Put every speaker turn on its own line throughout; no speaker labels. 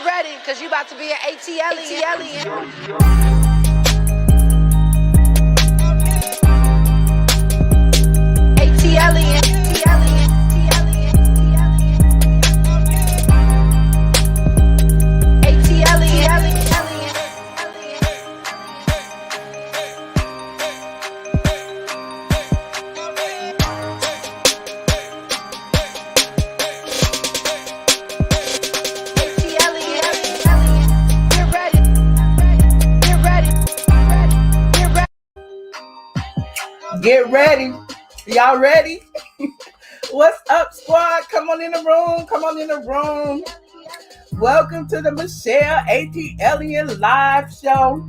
Get ready, because you about to be an ATLien.
Get ready. Y'all ready? What's up, squad? Come on in the room. Come on in the room. Welcome to the Michelle ATLien live show.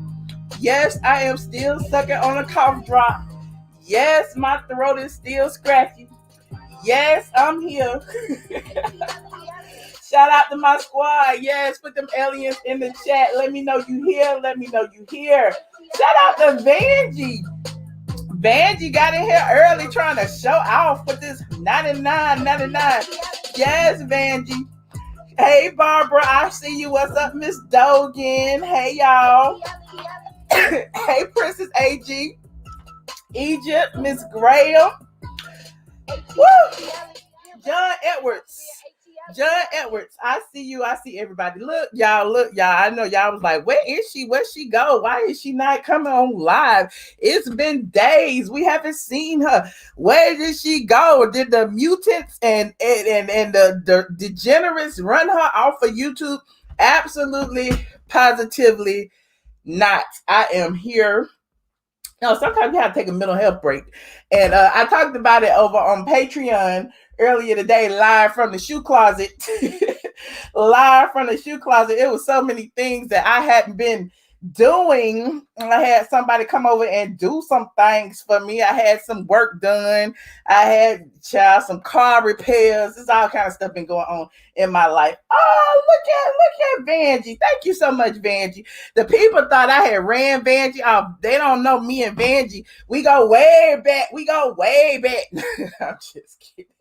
Yes, I am still sucking on a cough drop. Yes, my throat is still scratchy. Yes, I'm here. Shout out to my squad. Yes, put them aliens in the chat. Let me know you here. Let me know you here. Shout out to Vanjie. Vanjie got in here early trying to show off with this $99.99. Yes, Vanjie. Hey, Barbara, I see you. What's up, Miss Dogan? Hey, y'all. Hey, Princess AG. Egypt, Miss Graham. Woo! John Edwards, I see you. I see everybody. Look, y'all. I know y'all was like, where is she? Where'd she go? Why is she not coming on live? It's been days. We haven't seen her. Where did she go? Did the mutants and the degenerates run her off of YouTube? Absolutely, positively not. I am here. No, sometimes you have to take a mental health break. And I talked about it over on Patreon earlier today, live from the shoe closet. Live from the shoe closet. It was so many things that I hadn't been doing. I had somebody come over and do some things for me. I had some work done. I had some car repairs. There's all kind of stuff been going on in my life. Oh, look at Vanjie. Thank you so much, Vanjie. The people thought I had ran Vanjie off. They don't know me and Vanjie. We go way back. I'm just kidding.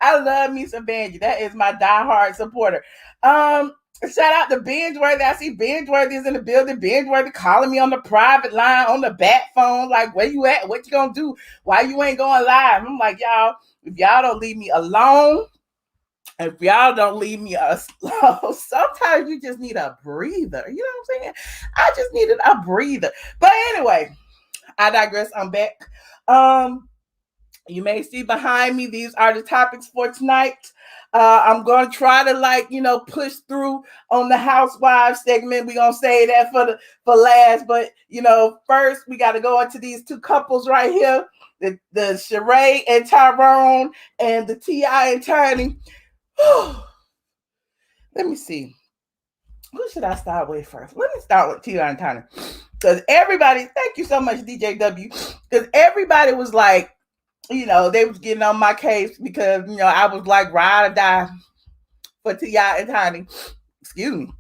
I love me some Vanjie. That is my diehard supporter. Shout out to Bingeworthy. I see Bingeworthy is in the building. Bingeworthy calling me on the private line, on the bat phone, like, where you at? What you gonna do? Why you ain't going live? I'm like, y'all, if y'all don't leave me alone, if y'all don't leave me alone, sometimes you just need a breather. You know what I'm saying? I just needed a breather. But anyway, I digress. I'm back. You may see behind me, these are the topics for tonight. I'm going to try to push through on the Housewives segment. We're going to say that for last. But, first we got to go into these two couples right here. The Shereé and Tyrone and the T.I. and Tiny. Let me see. Who should I start with first? Let me start with T.I. and Tiny. Because everybody, thank you so much, DJW. Because everybody was like, they was getting on my case because, I was like ride or die for T.I. and Tiny. Excuse me.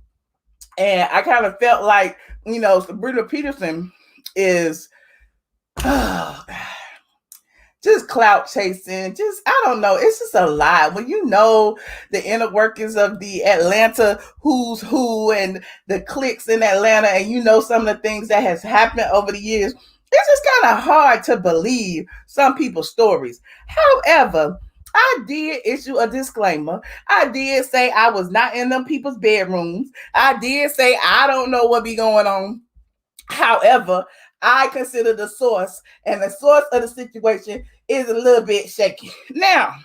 And I kind of felt like, Sabrina Peterson is just clout chasing. I don't know. It's just a lot. When you know the inner workings of the Atlanta who's who and the cliques in Atlanta, and some of the things that has happened over the years, it's just kind of hard to believe some people's stories. However, I did issue a disclaimer. I did say I was not in them people's bedrooms. I did say I don't know what be going on. However, I consider the source, and the source of the situation is a little bit shaky. Now,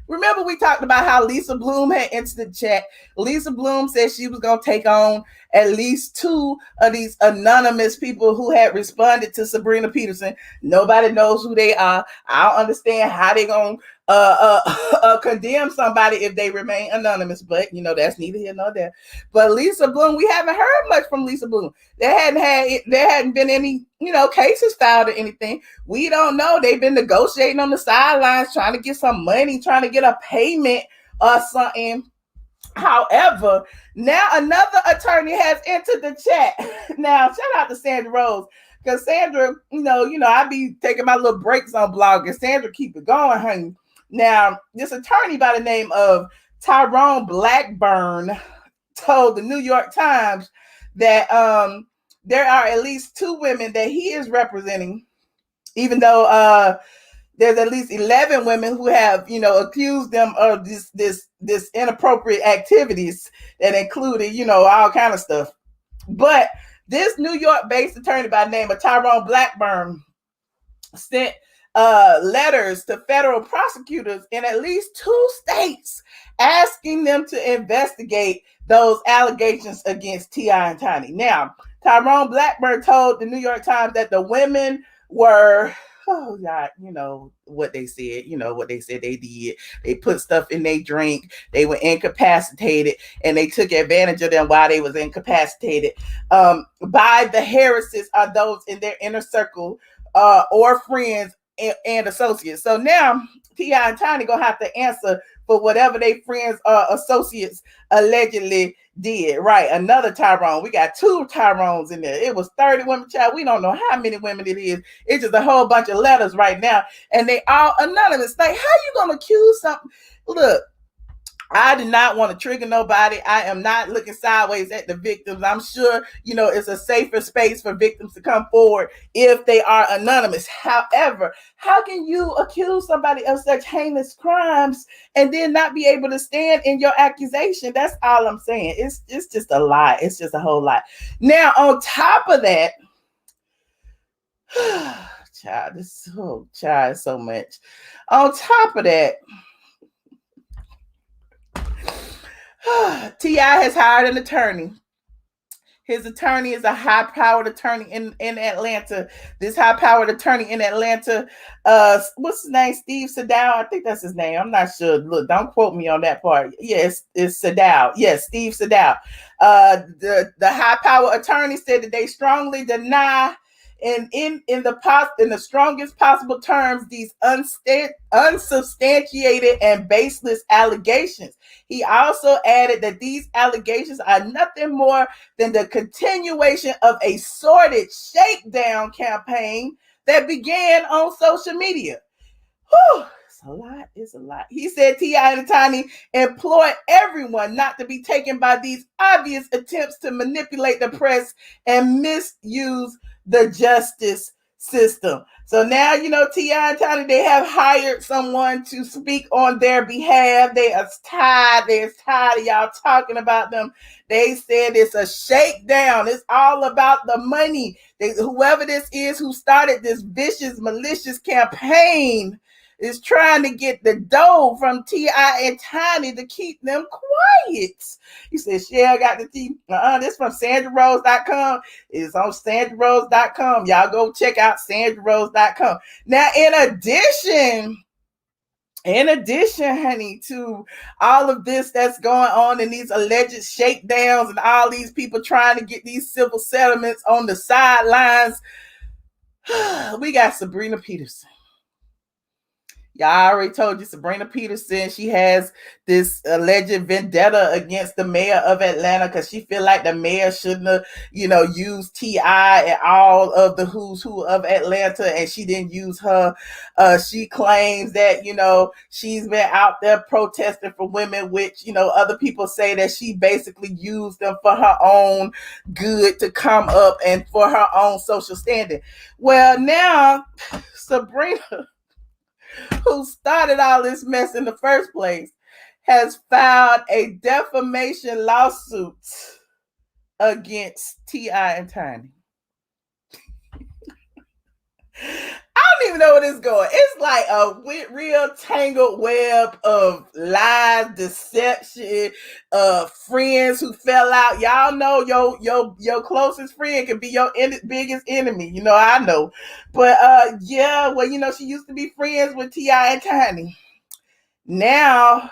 remember we talked about how Lisa Bloom had entered the chat. Lisa Bloom said she was going to take on at least two of these anonymous people who had responded to Sabrina Peterson. Nobody knows who they are. I don't understand how they're going to condemn somebody if they remain anonymous, but that's neither here nor there. But Lisa Bloom, we haven't heard much from Lisa Bloom. There hadn't been any cases filed or anything. We don't know. They've been negotiating on the sidelines, trying to get some money, trying to get a payment or something. However, now another attorney has entered the chat. Now, shout out to Sandra Rose, because Sandra, I be taking my little breaks on blog, and Sandra keep it going, honey. Now, this attorney by the name of Tyrone Blackburn told the New York Times that there are at least 2 women that he is representing, even though there's at least 11 women who have, accused them of this inappropriate activities that included, all kind of stuff. But this New York-based attorney by the name of Tyrone Blackburn sent letters to federal prosecutors in at least 2 states asking them to investigate those allegations against T.I. and Tiny. Now, Tyrone Blackburn told the New York Times that the women were, oh God, what they said, what they said they did. They put stuff in their drink. They were incapacitated, and they took advantage of them while they was incapacitated by the Harrises, are those in their inner circle or friends and associates. So now T.I. and Tiny gonna have to answer for whatever they friends or associates allegedly did. Right, another Tyrone. We got 2 Tyrones in there. It was 30 women, child. We don't know how many women it is. It's just a whole bunch of letters right now, and they all anonymous. Like, how you gonna accuse something? Look, I do not want to trigger nobody. I am not looking sideways at the victims. I'm sure, it's a safer space for victims to come forward if they are anonymous. However, how can you accuse somebody of such heinous crimes and then not be able to stand in your accusation? That's all I'm saying. It's just a lie. It's just a whole lot. Now, on top of that, child, so much. On top of that, T.I. has hired an attorney. His attorney is a high-powered attorney in Atlanta. This high-powered attorney in Atlanta, what's his name? Steve Sidora. I think that's his name. I'm not sure. Look, don't quote me on that part. Yes, it's Sidora. Yes, Steve Sidora. The high-powered attorney said that they strongly deny in the strongest possible terms these unsubstantiated and baseless allegations. He also added that these allegations are nothing more than the continuation of a sordid shakedown campaign that began on social media. Whew, it's a lot. He said T.I. and Tiny employ everyone not to be taken by these obvious attempts to manipulate the press and misuse the justice system. So now, T.I. and Tiny, they have hired someone to speak on their behalf. They are tired of y'all talking about them. They said it's a shakedown. It's all about the money. Whoever this is who started this vicious, malicious campaign is trying to get the dough from T.I. and Tiny to keep them quiet. You said, Shereé got the tea. This from SandraRose.com. It's on SandraRose.com. Y'all go check out SandraRose.com. Now, in addition, honey, to all of this that's going on and these alleged shakedowns and all these people trying to get these civil settlements on the sidelines, we got Sabrina Peterson. Y'all already told you Sabrina Peterson, she has this alleged vendetta against the mayor of Atlanta because she feel like the mayor shouldn't have, used T.I. and all of the who's who of Atlanta, and she didn't use her. She claims that, she's been out there protesting for women, which, other people say that she basically used them for her own good to come up and for her own social standing. Well, now, Sabrina, who started all this mess in the first place, has filed a defamation lawsuit against T.I. and Tiny. I don't even know where this is going. It's like a real tangled web of lies, deception, friends who fell out. Y'all know your closest friend can be your biggest enemy. I know. But she used to be friends with T.I. and Tiny. Now,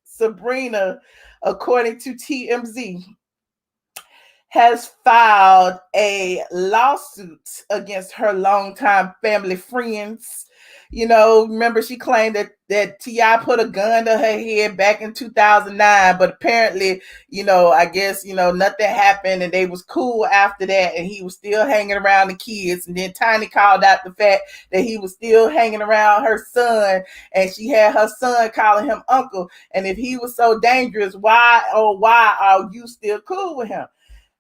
Sabrina, according to TMZ, has filed a lawsuit against her longtime family friends Remember she claimed that T.I. put a gun to her head back in 2009, but apparently, I guess, nothing happened and they was cool after that, and he was still hanging around the kids. And then Tiny called out the fact that he was still hanging around her son, and she had her son calling him uncle. And if he was so dangerous, why are you still cool with him?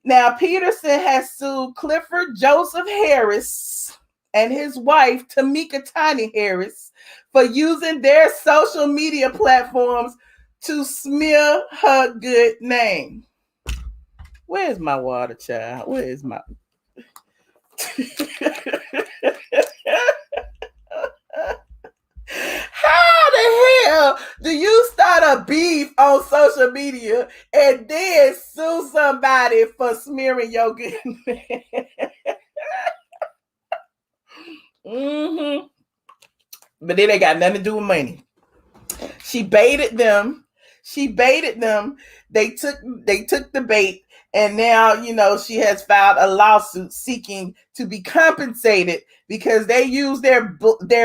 Now, Peterson has sued Clifford Joseph Harris and his wife, Tamika Tiny Harris, for using their social media platforms to smear her good name. Where's my water, child? Where is my... How the hell do you start a beef on social media and then sue somebody for smearing your good name? But then they got nothing to do with money. She baited them. They took the bait, and now she has filed a lawsuit seeking to be compensated because they use their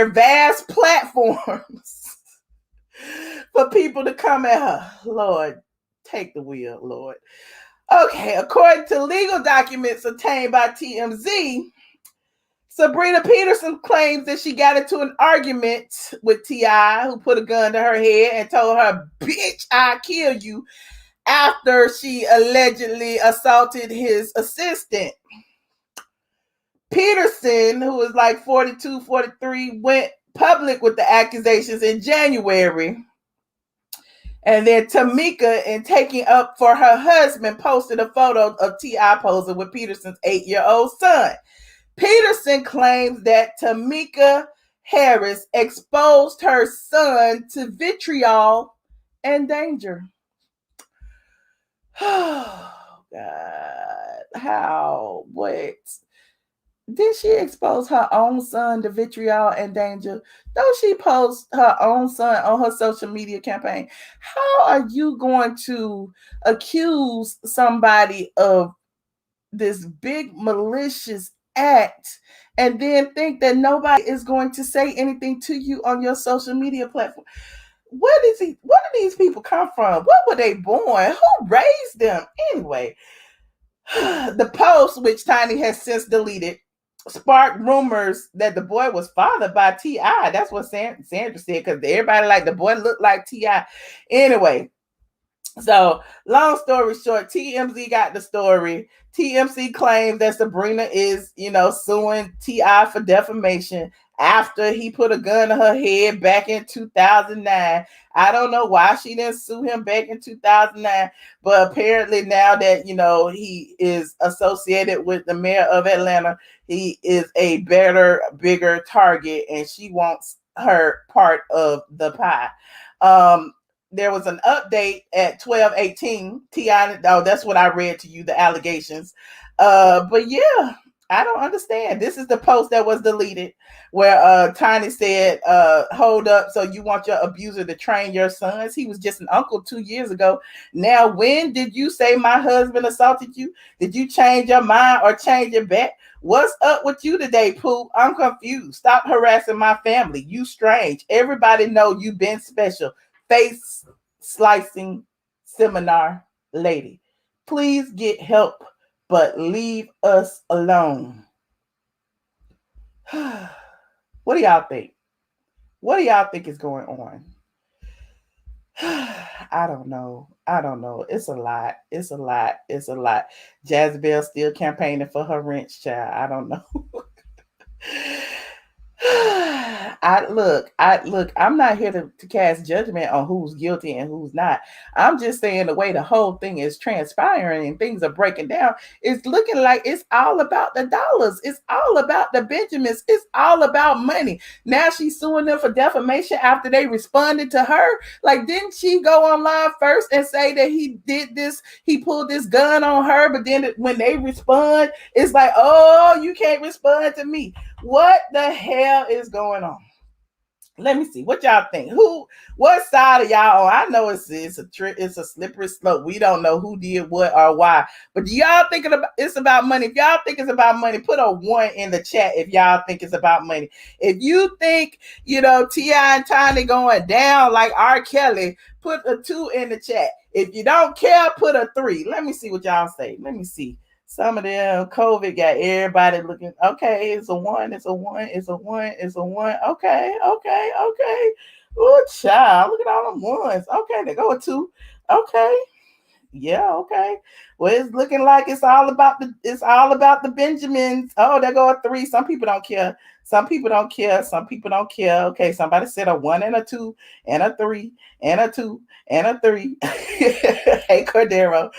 vast platforms for people to come at her. Lord, take the wheel, Lord. Okay, according to legal documents obtained by TMZ, Sabrina Peterson claims that she got into an argument with T.I., who put a gun to her head and told her, "Bitch, I'll kill you," after she allegedly assaulted his assistant. Peterson, who was like 42, 43, went public with the accusations in January. And then Tamika, in taking up for her husband, posted a photo of T.I. posing with Peterson's 8-year-old son. Peterson claims that Tamika Harris exposed her son to vitriol and danger. Oh, God. How? What? Did she expose her own son to vitriol and danger? Don't she post her own son on her social media campaign? How are you going to accuse somebody of this big malicious act and then think that nobody is going to say anything to you on your social media platform? Where do these people come from? What were they born? Who raised them? Anyway, the post, which Tiny has since deleted, sparked rumors that the boy was fathered by T.I. That's what Sandra said, because everybody like the boy looked like T.I. Anyway, so long story short, TMZ got the story. TMZ claims that Sabrina is, suing T.I. for defamation after he put a gun to her head back in 2009. I don't know why she didn't sue him back in 2009, but apparently now that, he is associated with the mayor of Atlanta, he is a better, bigger target, and she wants her part of the pie. There was an update at 12:18. T.I., that's what I read to you, the allegations. But yeah, I don't understand. This is the post that was deleted where Tiny said, hold up, so you want your abuser to train your sons? He was just an uncle 2 years ago. Now, when did you say my husband assaulted you? Did you change your mind or change your bet? What's up with you today, Pooh? I'm confused. Stop harassing my family. You strange. Everybody know you been special. Face slicing seminar lady. Please get help, but leave us alone. What do y'all think? What do y'all think is going on? I don't know. It's a lot. Jezebel still campaigning for her wrench, child. I don't know. I'm not here to cast judgment on who's guilty and who's not. I'm just saying the way the whole thing is transpiring and things are breaking down, it's looking like it's all about the dollars. It's all about the Benjamins. It's all about money. Now she's suing them for defamation after they responded to her. Like, didn't she go online first and say that he did this, he pulled this gun on her, but then when they respond, it's like, oh, you can't respond to me. What the hell is going on? Let me see what y'all think. What side of y'all on? I know it's a slippery slope. We don't know who did what or why. But do y'all think it's about money? If y'all think it's about money, put a 1 in the chat if y'all think it's about money. If you think, T.I. and Tiny going down like R. Kelly, put a 2 in the chat. If you don't care, put a 3. Let me see what y'all say. Let me see. Some of them COVID got everybody looking. Okay, it's a 1. It's a 1. It's a 1. It's a 1. Okay. Oh, child, look at all them ones. Okay, they go a 2. Okay. Yeah, okay. Well, it's looking like it's all about the Benjamins. Oh, there go a 3. Some people don't care. Some people don't care. Okay, somebody said a 1 and a 2 and a 3 and a 2 and a 3. Hey, Cordero.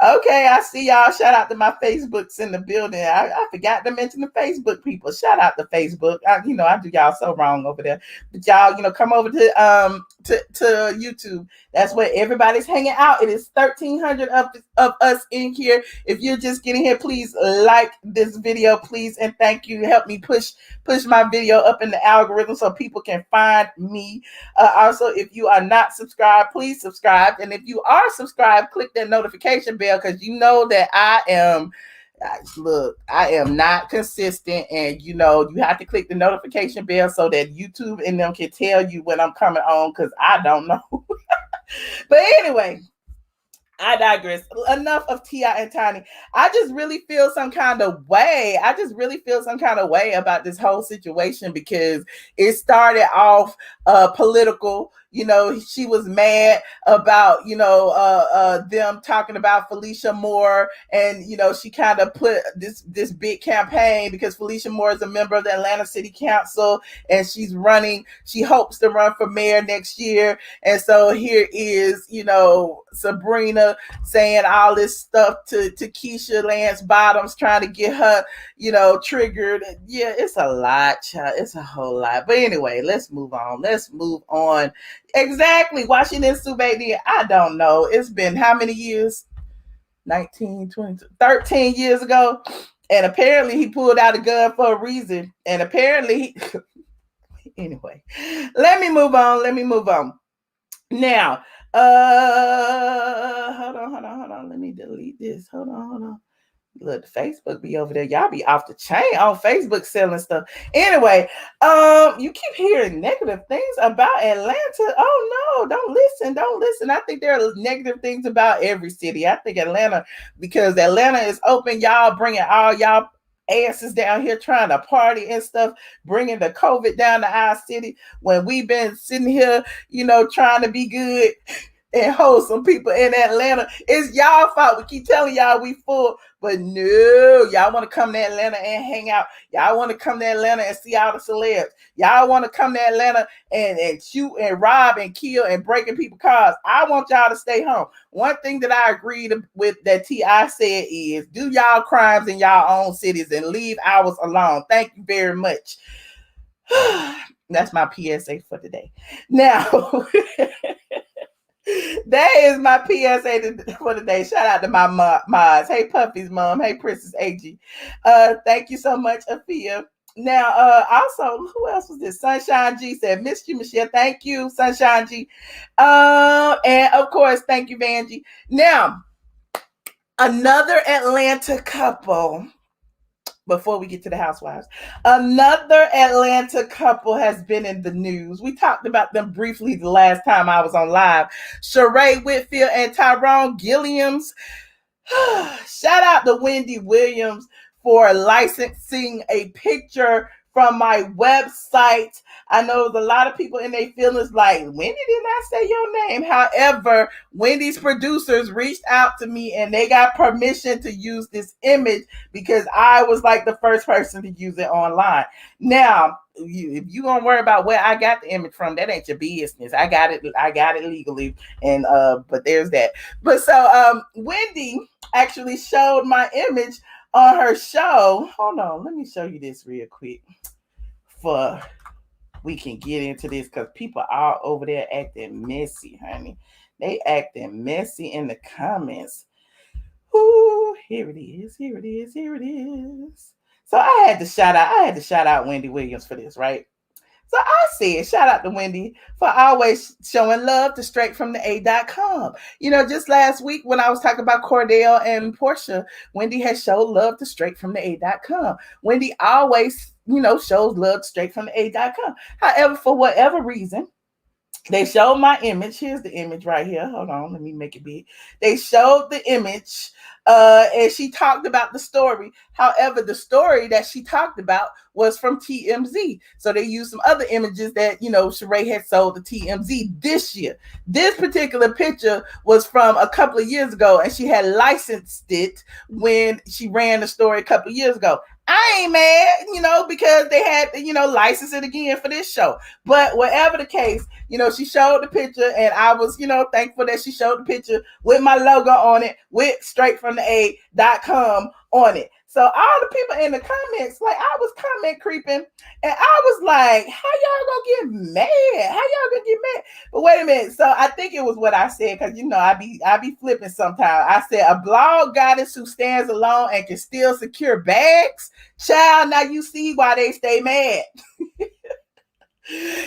Okay, I see y'all. Shout out to my Facebooks in the building. I forgot to mention the Facebook people. Shout out to Facebook. I do y'all so wrong over there. But y'all, come over to YouTube. That's where everybody's hanging out. It is 1,300 of us in here. If you're just getting here, please like this video, please, and thank you. Help me push my video up in the algorithm so people can find me. Also, if you are not subscribed, please subscribe. And if you are subscribed, click that notification bell, because you know that I am not consistent, and you have to click the notification bell so that YouTube and them can tell you when I'm coming on, because I don't know. But anyway, I digress. Enough of T.I. and Tiny. I just really feel some kind of way. About this whole situation, because it started off political. She was mad about, them talking about Felicia Moore, and, she kind of put this big campaign, because Felicia Moore is a member of the Atlanta City Council, and she hopes to run for mayor next year. And so here is, Sabrina saying all this stuff to Keisha Lance Bottoms, trying to get her, triggered. Yeah, it's a lot, child. It's a whole lot. But anyway, let's move on. Exactly. Why she didn't sue baby? I don't know. It's been how many years? 19, 20, 13 years ago. And apparently he pulled out a gun for a reason. And apparently anyway, let me move on. Now, hold on. Let me delete this. Hold on. Look, Facebook be over there. Y'all be off the chain on Facebook selling stuff. Anyway, you keep hearing negative things about Atlanta. Oh no, don't listen. I think there are negative things about every city. I think Atlanta, because Atlanta is open, y'all bringing all y'all asses down here trying to party and stuff, bringing the COVID down to our city, when we've been sitting here, trying to be good and wholesome people in Atlanta. It's y'all fault. We keep telling y'all we full, but no, y'all want to come to Atlanta and hang out. Y'all want to come to Atlanta and see all the celebs. Y'all want to come to Atlanta and shoot and rob and kill and breaking people's cars. I want y'all to stay home. One thing that I agreed with that T.I. said is, do y'all crimes in y'all own cities and leave ours alone. Thank you very much. That's my PSA for today. Now, that is my PSA for today. Shout out to my mods. Hey, Puffy's mom. Hey, Princess AG. Thank you so much, Afia. Now, also, who else was this? Sunshine G said, missed you, Michelle. Thank you, Sunshine G. And of course, thank you, Vanjie. Now, another Atlanta couple. Before we get to the Housewives, another Atlanta couple has been in the news. We talked about them briefly the last time I was on live. Shereé Whitfield and Tyrone Gilliams. Shout out to Wendy Williams for licensing a picture from my website. I know there's a lot of people in their feelings like, Wendy did not say your name. However, Wendy's producers reached out to me and they got permission to use this image, because I was like the first person to use it online. Now, if you gonna worry about where I got the image from, that ain't your business. I got it legally, and but there's that. But so Wendy actually showed my image on her show. Hold on, let me show you this real quick for we can get into this, because people are over there acting messy, honey. They acting messy in the comments. Ooh, here it is. So I had to shout out Wendy Williams for this, right? So I said, shout out to Wendy for always showing love to straight from the A.com. Just last week when I was talking about Cordell and Portia, Wendy has showed love to straight from the A.com. Wendy always, shows love straight from the A.com. However, for whatever reason, they showed my image. Here's the image right here. Hold on, let me make it big. They showed the image, and she talked about the story. However, the story that she talked about was from TMZ. So they used some other images that, Shereé had sold to TMZ this year. This particular picture was from a couple of years ago, and she had licensed it when she ran the story a couple of years ago. I ain't mad, because they had to, license it again for this show. But whatever the case, she showed the picture, and I was, thankful that she showed the picture with my logo on it, with straight from the A.com on it. So all the people in the comments, like, I was comment creeping, and I was like, how y'all gonna get mad? How y'all gonna get mad? But wait a minute. So I think it was what I said, because I be flipping sometimes. I said, a blog goddess who stands alone and can still secure bags. Child, now you see why they stay mad.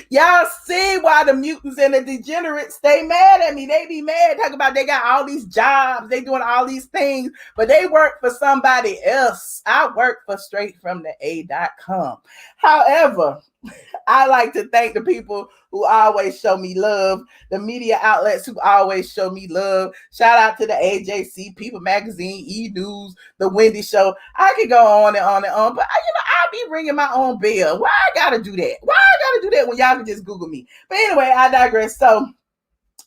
Y'all see why the mutants and the degenerates stay mad at me. They be mad, talking about they got all these jobs, they doing all these things, but they work for somebody else. I work for straight from the A.com. However, I like to thank the people who always show me love, the media outlets who always show me love. Shout out to the AJC, People Magazine, E-News, The Wendy Show. I could go on and on and on, but I'll be ringing my own bell. Why I gotta do that? Why I gotta do that when y'all can just Google me? But anyway, I digress. So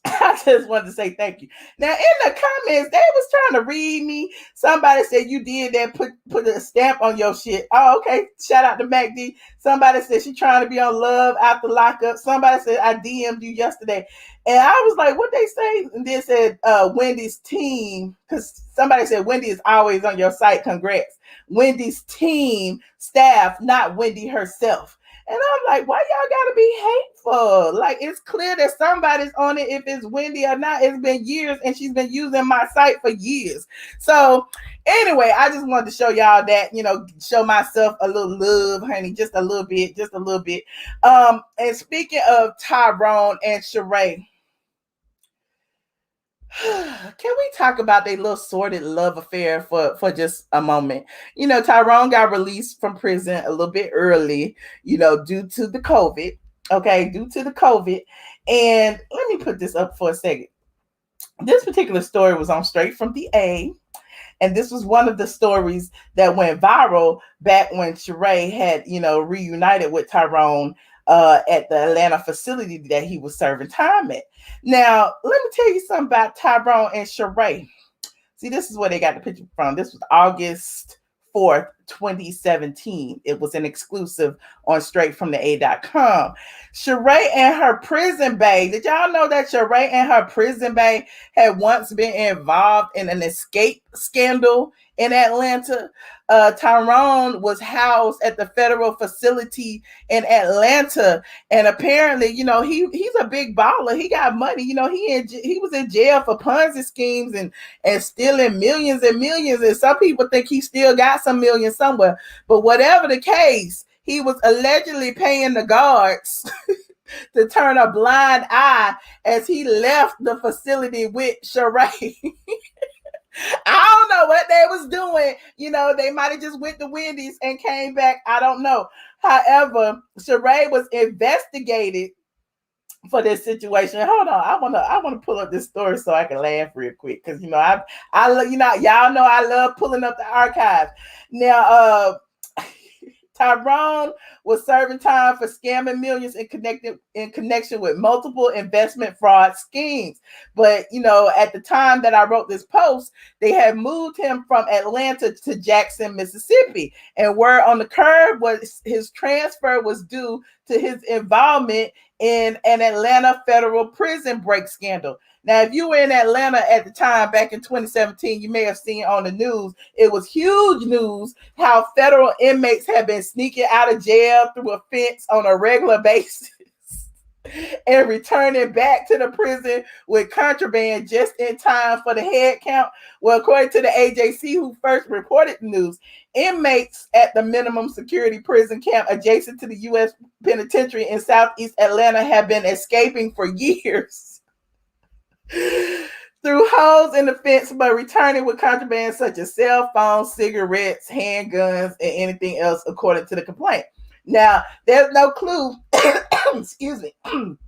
I just wanted to say thank you. Now, in the comments, they was trying to read me. Somebody said you did that, put a stamp on your shit. Oh, okay. Shout out to MacD. Somebody said she trying to be on love after lockup. Somebody said I DM'd you yesterday. And I was like, what they say? And they said Wendy's team, because somebody said Wendy is always on your site. Congrats. Wendy's team staff, not Wendy herself. And I'm like, why y'all gotta be hateful? Like, it's clear that somebody's on it, if it's Wendy or not. It's been years, and she's been using my site for years. So anyway, I just wanted to show y'all that, show myself a little love, honey, just a little bit. And speaking of Tyrone and Shereé, can we talk about their little sordid love affair for just a moment? Tyrone got released from prison a little bit early, due to the COVID. Okay, due to the COVID. And let me put this up for a second. This particular story was on Straight from the A. And this was one of the stories that went viral back when Shereé had, reunited with Tyrone at the Atlanta facility that he was serving time at. Now, let me tell you something about Tyrone and Shereé. See, this is where they got the picture from. This was August 4th, 2017. It was an exclusive on straight from the A.com. Shereé and her prison bae. Did y'all know that Shereé and her prison bae had once been involved in an escape scandal in Atlanta? Tyrone was housed at the federal facility in Atlanta, and apparently, he's a big baller. He got money. He was in jail for Ponzi schemes and stealing millions and millions. And some people think he still got some millions somewhere. But whatever the case, he was allegedly paying the guards to turn a blind eye as he left the facility with Shereé. I don't know what they was doing. They might have just went to Wendy's and came back. I don't know. However, Shereé was investigated for this situation. Hold on, I wanna pull up this story so I can laugh real quick, because y'all know I love pulling up the archives. Now, Tyrone was serving time for scamming millions in connection with multiple investment fraud schemes. But, at the time that I wrote this post, they had moved him from Atlanta to Jackson, Mississippi. And word on the curb was his transfer was due to his involvement in an Atlanta federal prison break scandal. Now, if you were in Atlanta at the time, back in 2017, you may have seen on the news, it was huge news how federal inmates have been sneaking out of jail through a fence on a regular basis. and returning back to the prison with contraband just in time for the head count. Well, according to the AJC, who first reported the news, inmates at the minimum security prison camp adjacent to the U.S. penitentiary in Southeast Atlanta have been escaping for years through holes in the fence, but returning with contraband such as cell phones, cigarettes, handguns, and anything else, according to the complaint. Now, there's no clue, excuse me, to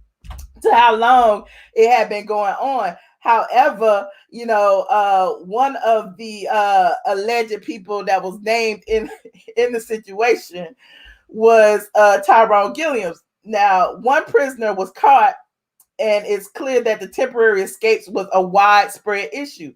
how long it had been going on. However, one of the alleged people that was named in the situation was Tyrone Gilliams. Now, one prisoner was caught, and it's clear that the temporary escapes was a widespread issue.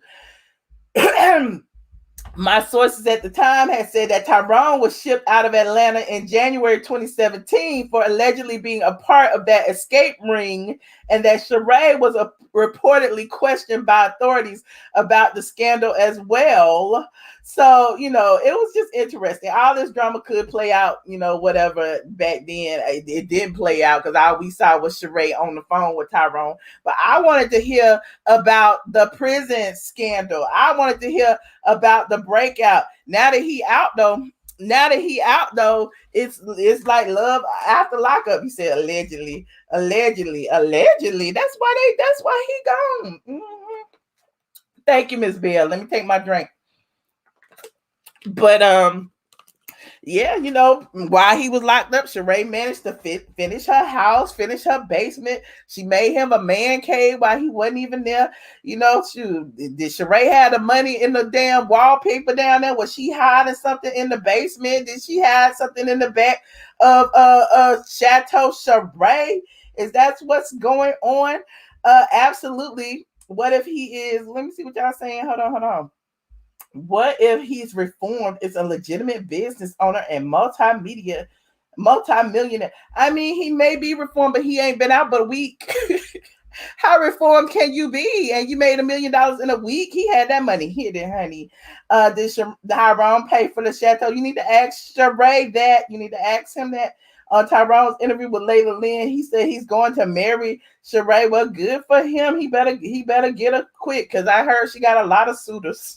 My sources at the time had said that Tyrone was shipped out of Atlanta in January 2017 for allegedly being a part of that escape ring, and that Shereé was reportedly questioned by authorities about the scandal as well. So, it was just interesting. All this drama could play out, whatever back then. It didn't play out because all we saw was Shereé on the phone with Tyrone. But I wanted to hear about the prison scandal. I wanted to hear about the breakout. Now that he out though, it's like love after lockup. He said allegedly. That's why he gone. Mm-hmm. Thank you, Miss Bell. Let me take my drink. But yeah, while he was locked up, Shereé managed to finish her house, finish her basement. She made him a man cave while he wasn't even there. Did Shereé have the money in the damn wallpaper down there? Was she hiding something in the basement? Did she hide something in the back of Chateau Shereé? Is that what's going on? Absolutely. What if he is? Let me see what y'all saying. Hold on. What if he's reformed, is a legitimate business owner and multimillionaire? I mean, he may be reformed, but he ain't been out but a week. How reformed can you be? And you made $1 million in a week? He had that money. Here, then, honey. Did Tyrone pay for the chateau? You need to ask Shereé that. You need to ask him that. On Tyrone's interview with ATLien, he said he's going to marry Shereé. Well, good for him. He better get her quick, because I heard she got a lot of suitors.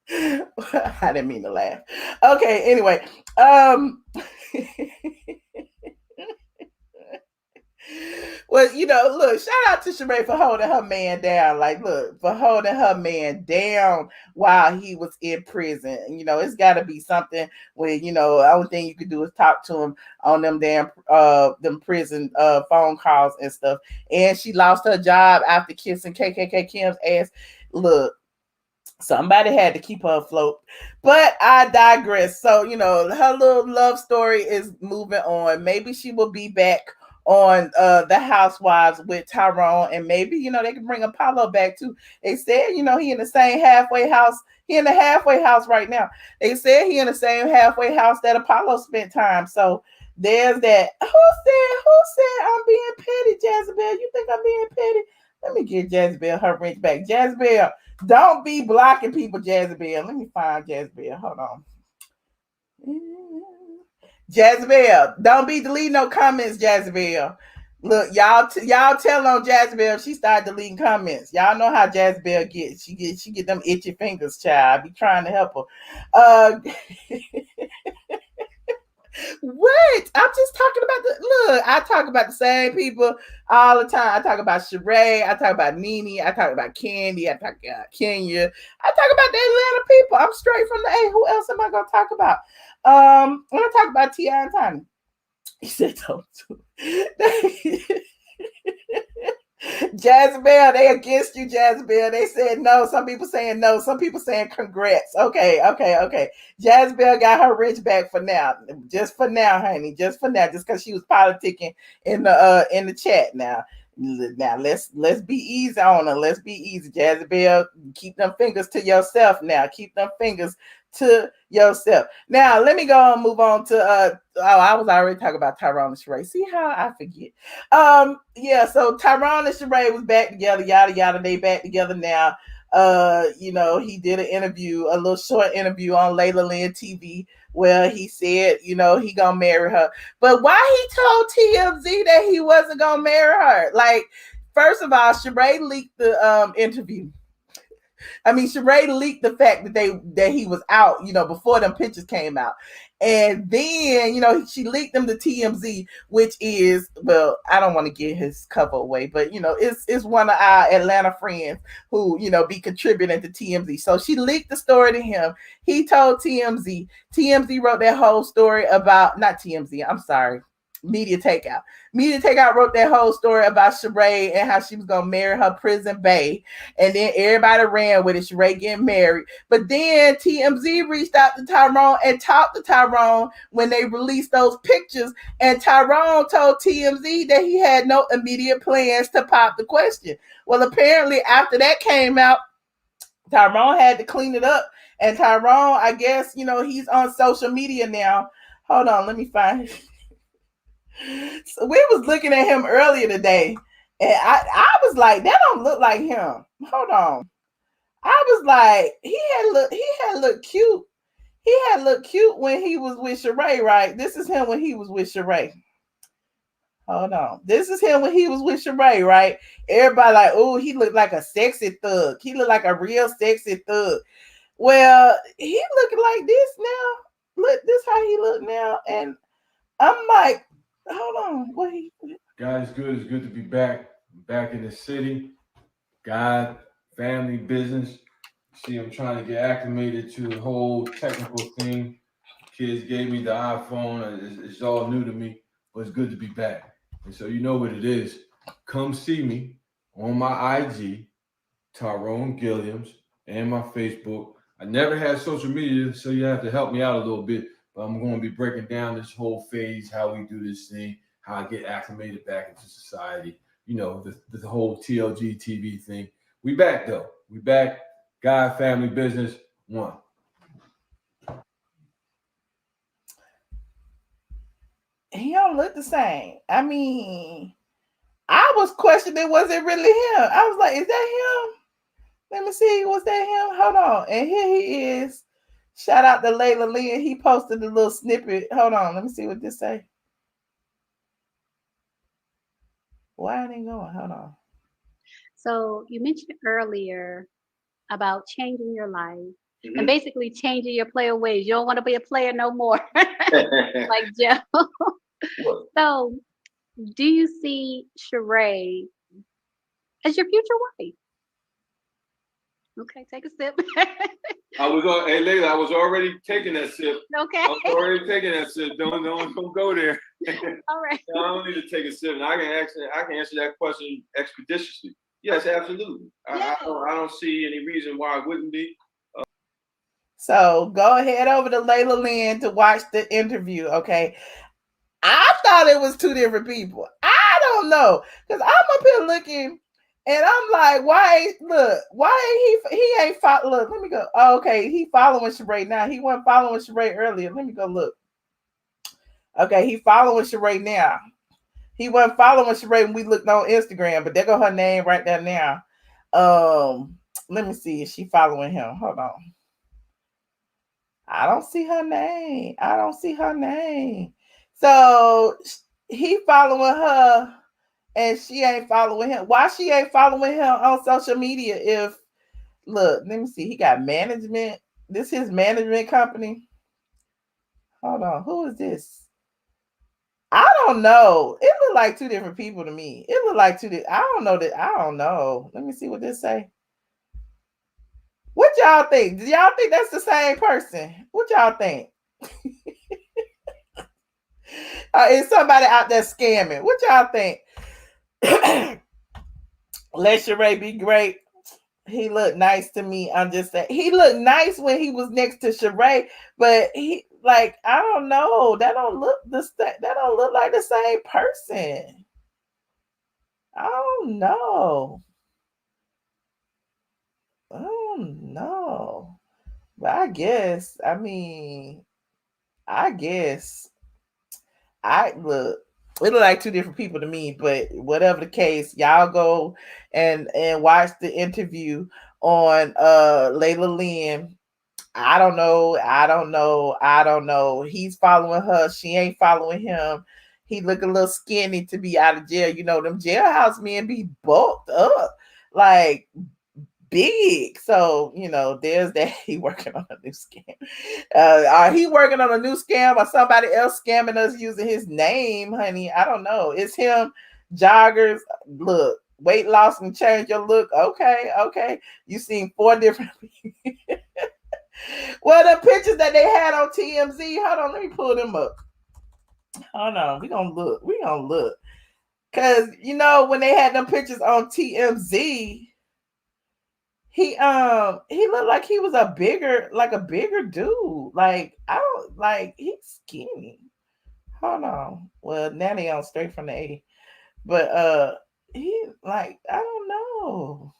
I didn't mean to laugh. Okay, anyway. Well, look, shout out to Shereé for holding her man down. For holding her man down while he was in prison. It's got to be something where, the only thing you could do is talk to him on them damn them prison phone calls and stuff. And she lost her job after kissing KKK Kim's ass. Look, somebody had to keep her afloat, but I digress. So, her little love story is moving on. Maybe she will be back on the Housewives with Tyrone, and maybe, they can bring Apollo back too. They said, he in the same halfway house. He in the halfway house right now. They said he in the same halfway house that Apollo spent time. So there's that. Who said I'm being petty, Jezebel? You think I'm being petty? Let me get Jezebel her wrench back. Jezebel, don't be blocking people, Jezebel. Let me find Jezebel. Hold on. Jezebel, don't be deleting no comments, Jezebel. Look, y'all tell on Jezebel, she started deleting comments. Y'all know how Jezebel gets. She get them itchy fingers, child. I be trying to help her. What? I'm just talking about I talk about the same people all the time. I talk about Shereé, I talk about Nene, I talk about Kandi, I talk about Kenya, I talk about the Atlanta people. I'm straight from the A. Who else am I gonna talk about? I'm gonna talk about T.I. and Tiny. He said don't do it. Jezebel, they against you, Jezebel. They said no. Some people saying no. Some people saying congrats. Okay. Jezebel got her rich back for now. Just for now, honey. Just for now. Just because she was politicking in the chat now. Now let's be easy on her. Let's be easy, Jezebel. Keep them fingers to yourself now. Keep them fingers to yourself. Now let me go and move on to I was already talking about Tyrone and Shereé. See how I forget. So Tyrone and Shereé was back together, yada yada. They back together now. He did an interview, a little short interview on ATLien TV where he said, he gonna marry her. But why he told TMZ that he wasn't gonna marry her? Like, first of all, Shereé leaked the interview. I mean, Shereé leaked the fact that he was out, before them pictures came out. And then, she leaked them to TMZ, which is, well, I don't want to get his cover away, but it's one of our Atlanta friends who, be contributing to TMZ. So she leaked the story to him. He told TMZ. TMZ wrote that whole story about, not TMZ, I'm sorry, Media Takeout. Media Takeout wrote that whole story about Shereé and how she was gonna marry her prison bae, and then everybody ran with it. Shereé getting married, but then TMZ reached out to Tyrone and talked to Tyrone when they released those pictures, and Tyrone told TMZ that he had no immediate plans to pop the question. Well, apparently after that came out, Tyrone had to clean it up, and Tyrone, I guess, he's on social media now. Hold on, let me find. So we was looking at him earlier today, and I was like, that don't look like him. Hold on. I was like, he had looked cute. He had looked cute when he was with Shereé, right? This is him when he was with Shereé. Hold on. This is him when he was with Shereé, right? Everybody like, oh, he looked like a sexy thug. He looked like a real sexy thug. Well, he looking like this now. Look, this how he look now. And I'm like, hold on. What he?
God is good. It's good to be back in the city. God, family, business. See, I'm trying to get acclimated to the whole technical thing. Kids gave me the iPhone. It's all new to me, but it's good to be back. And so you know what it is. Come see me on my IG, Tyrone Gilliams, and my Facebook. I never had social media, so you have to help me out a little bit. But I'm going to be breaking down this whole phase, how we do this thing, how I get acclimated back into society. The whole TLG TV thing. We back, though. We back. God, family, business, one.
He don't look the same. I mean, I was questioning, was it really him? I was like, is that him? Let me see, was that him? Hold on. And here he is. Shout out to ATLien. He posted a little snippet. Hold on. Let me see what this say. Why ain't he going? Hold on.
So you mentioned earlier about changing your life and basically changing your player ways. You don't want to be a player no more, like Joe. So do you see Shereé as your future wife? Okay, take a sip.
I was already taking that sip.
Okay.
I was already taking that sip. Don't go there.
All right.
No, I don't need to take a sip. I can answer that question expeditiously. Yes, absolutely. I don't see any reason why it wouldn't be.
So go ahead over to ATLien to watch the interview, okay? I thought it was two different people. I don't know, because I'm up here looking, and I'm like, why he ain't follow? Look, let me go. Oh, okay, he following Shereé now. He wasn't following Shereé earlier. Let me go look. Okay, he following Shereé now. He wasn't following Shereé when we looked on Instagram, but there go her name right there now. Let me see. Is she following him? Hold on. I don't see her name. So he following her and she ain't following him. Why she ain't following him on social media? If look, let me see. He got management. This is his management company. Hold on. Who is this? I don't know. It looked like two different people to me. It looked like I don't know that. I don't know. Let me see what this say. What y'all think? Do y'all think that's the same person? What y'all think? Is somebody out there scamming? What y'all think? Let Shereé be great. He looked nice to me. I'm just saying he looked nice when he was next to Shereé, but he I don't know. That don't look like the same person. I don't know. But I guess, it look like two different people to me, but whatever the case, y'all go and watch the interview on ATLien. I don't know. He's following her. She ain't following him. He look a little skinny to be out of jail. You know, them jailhouse men be bulked up, like big. So, you know, there's that. He working on a new scam. Are he working on a new scam or somebody else scamming us using his name, honey? I don't know. It's him. Joggers. Look, weight loss and change your look. Okay. You seen 4 different people. Well, the pictures that they had on TMZ, hold on, let me pull them up. Hold on, we gonna look. Cause you know, when they had them pictures on TMZ, he looked like he was a bigger dude. Like, he's skinny. Hold on. Well, now they on Straight from the A. But he like, I don't know.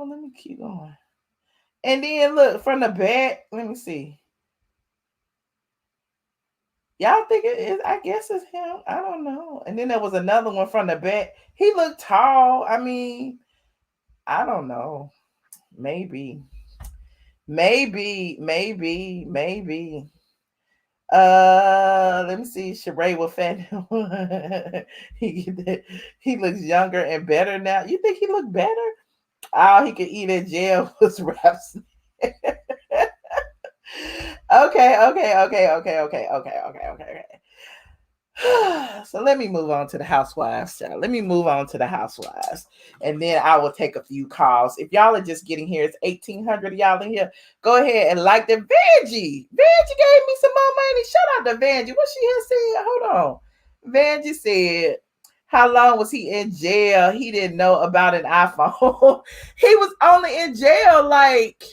Let me keep going. And then look from the back. Let me see. Y'all think it is? I guess it's him. I don't know. And then there was another one from the back. He looked tall. I mean, I don't know. Maybe. Let me see. Shereé Whitfield. He looks younger and better now. You think he looked better? All he could eat in jail was wraps. Okay. So let me move on to the housewives, child. And then I will take a few calls. If y'all are just getting here, it's 1,800 of y'all in here. Go ahead and like the Vanjie. Vanjie gave me some more money. Shout out to Vanjie. What she has said? Hold on. Vanjie said, how long was he in jail? He didn't know about an iPhone. He was only in jail like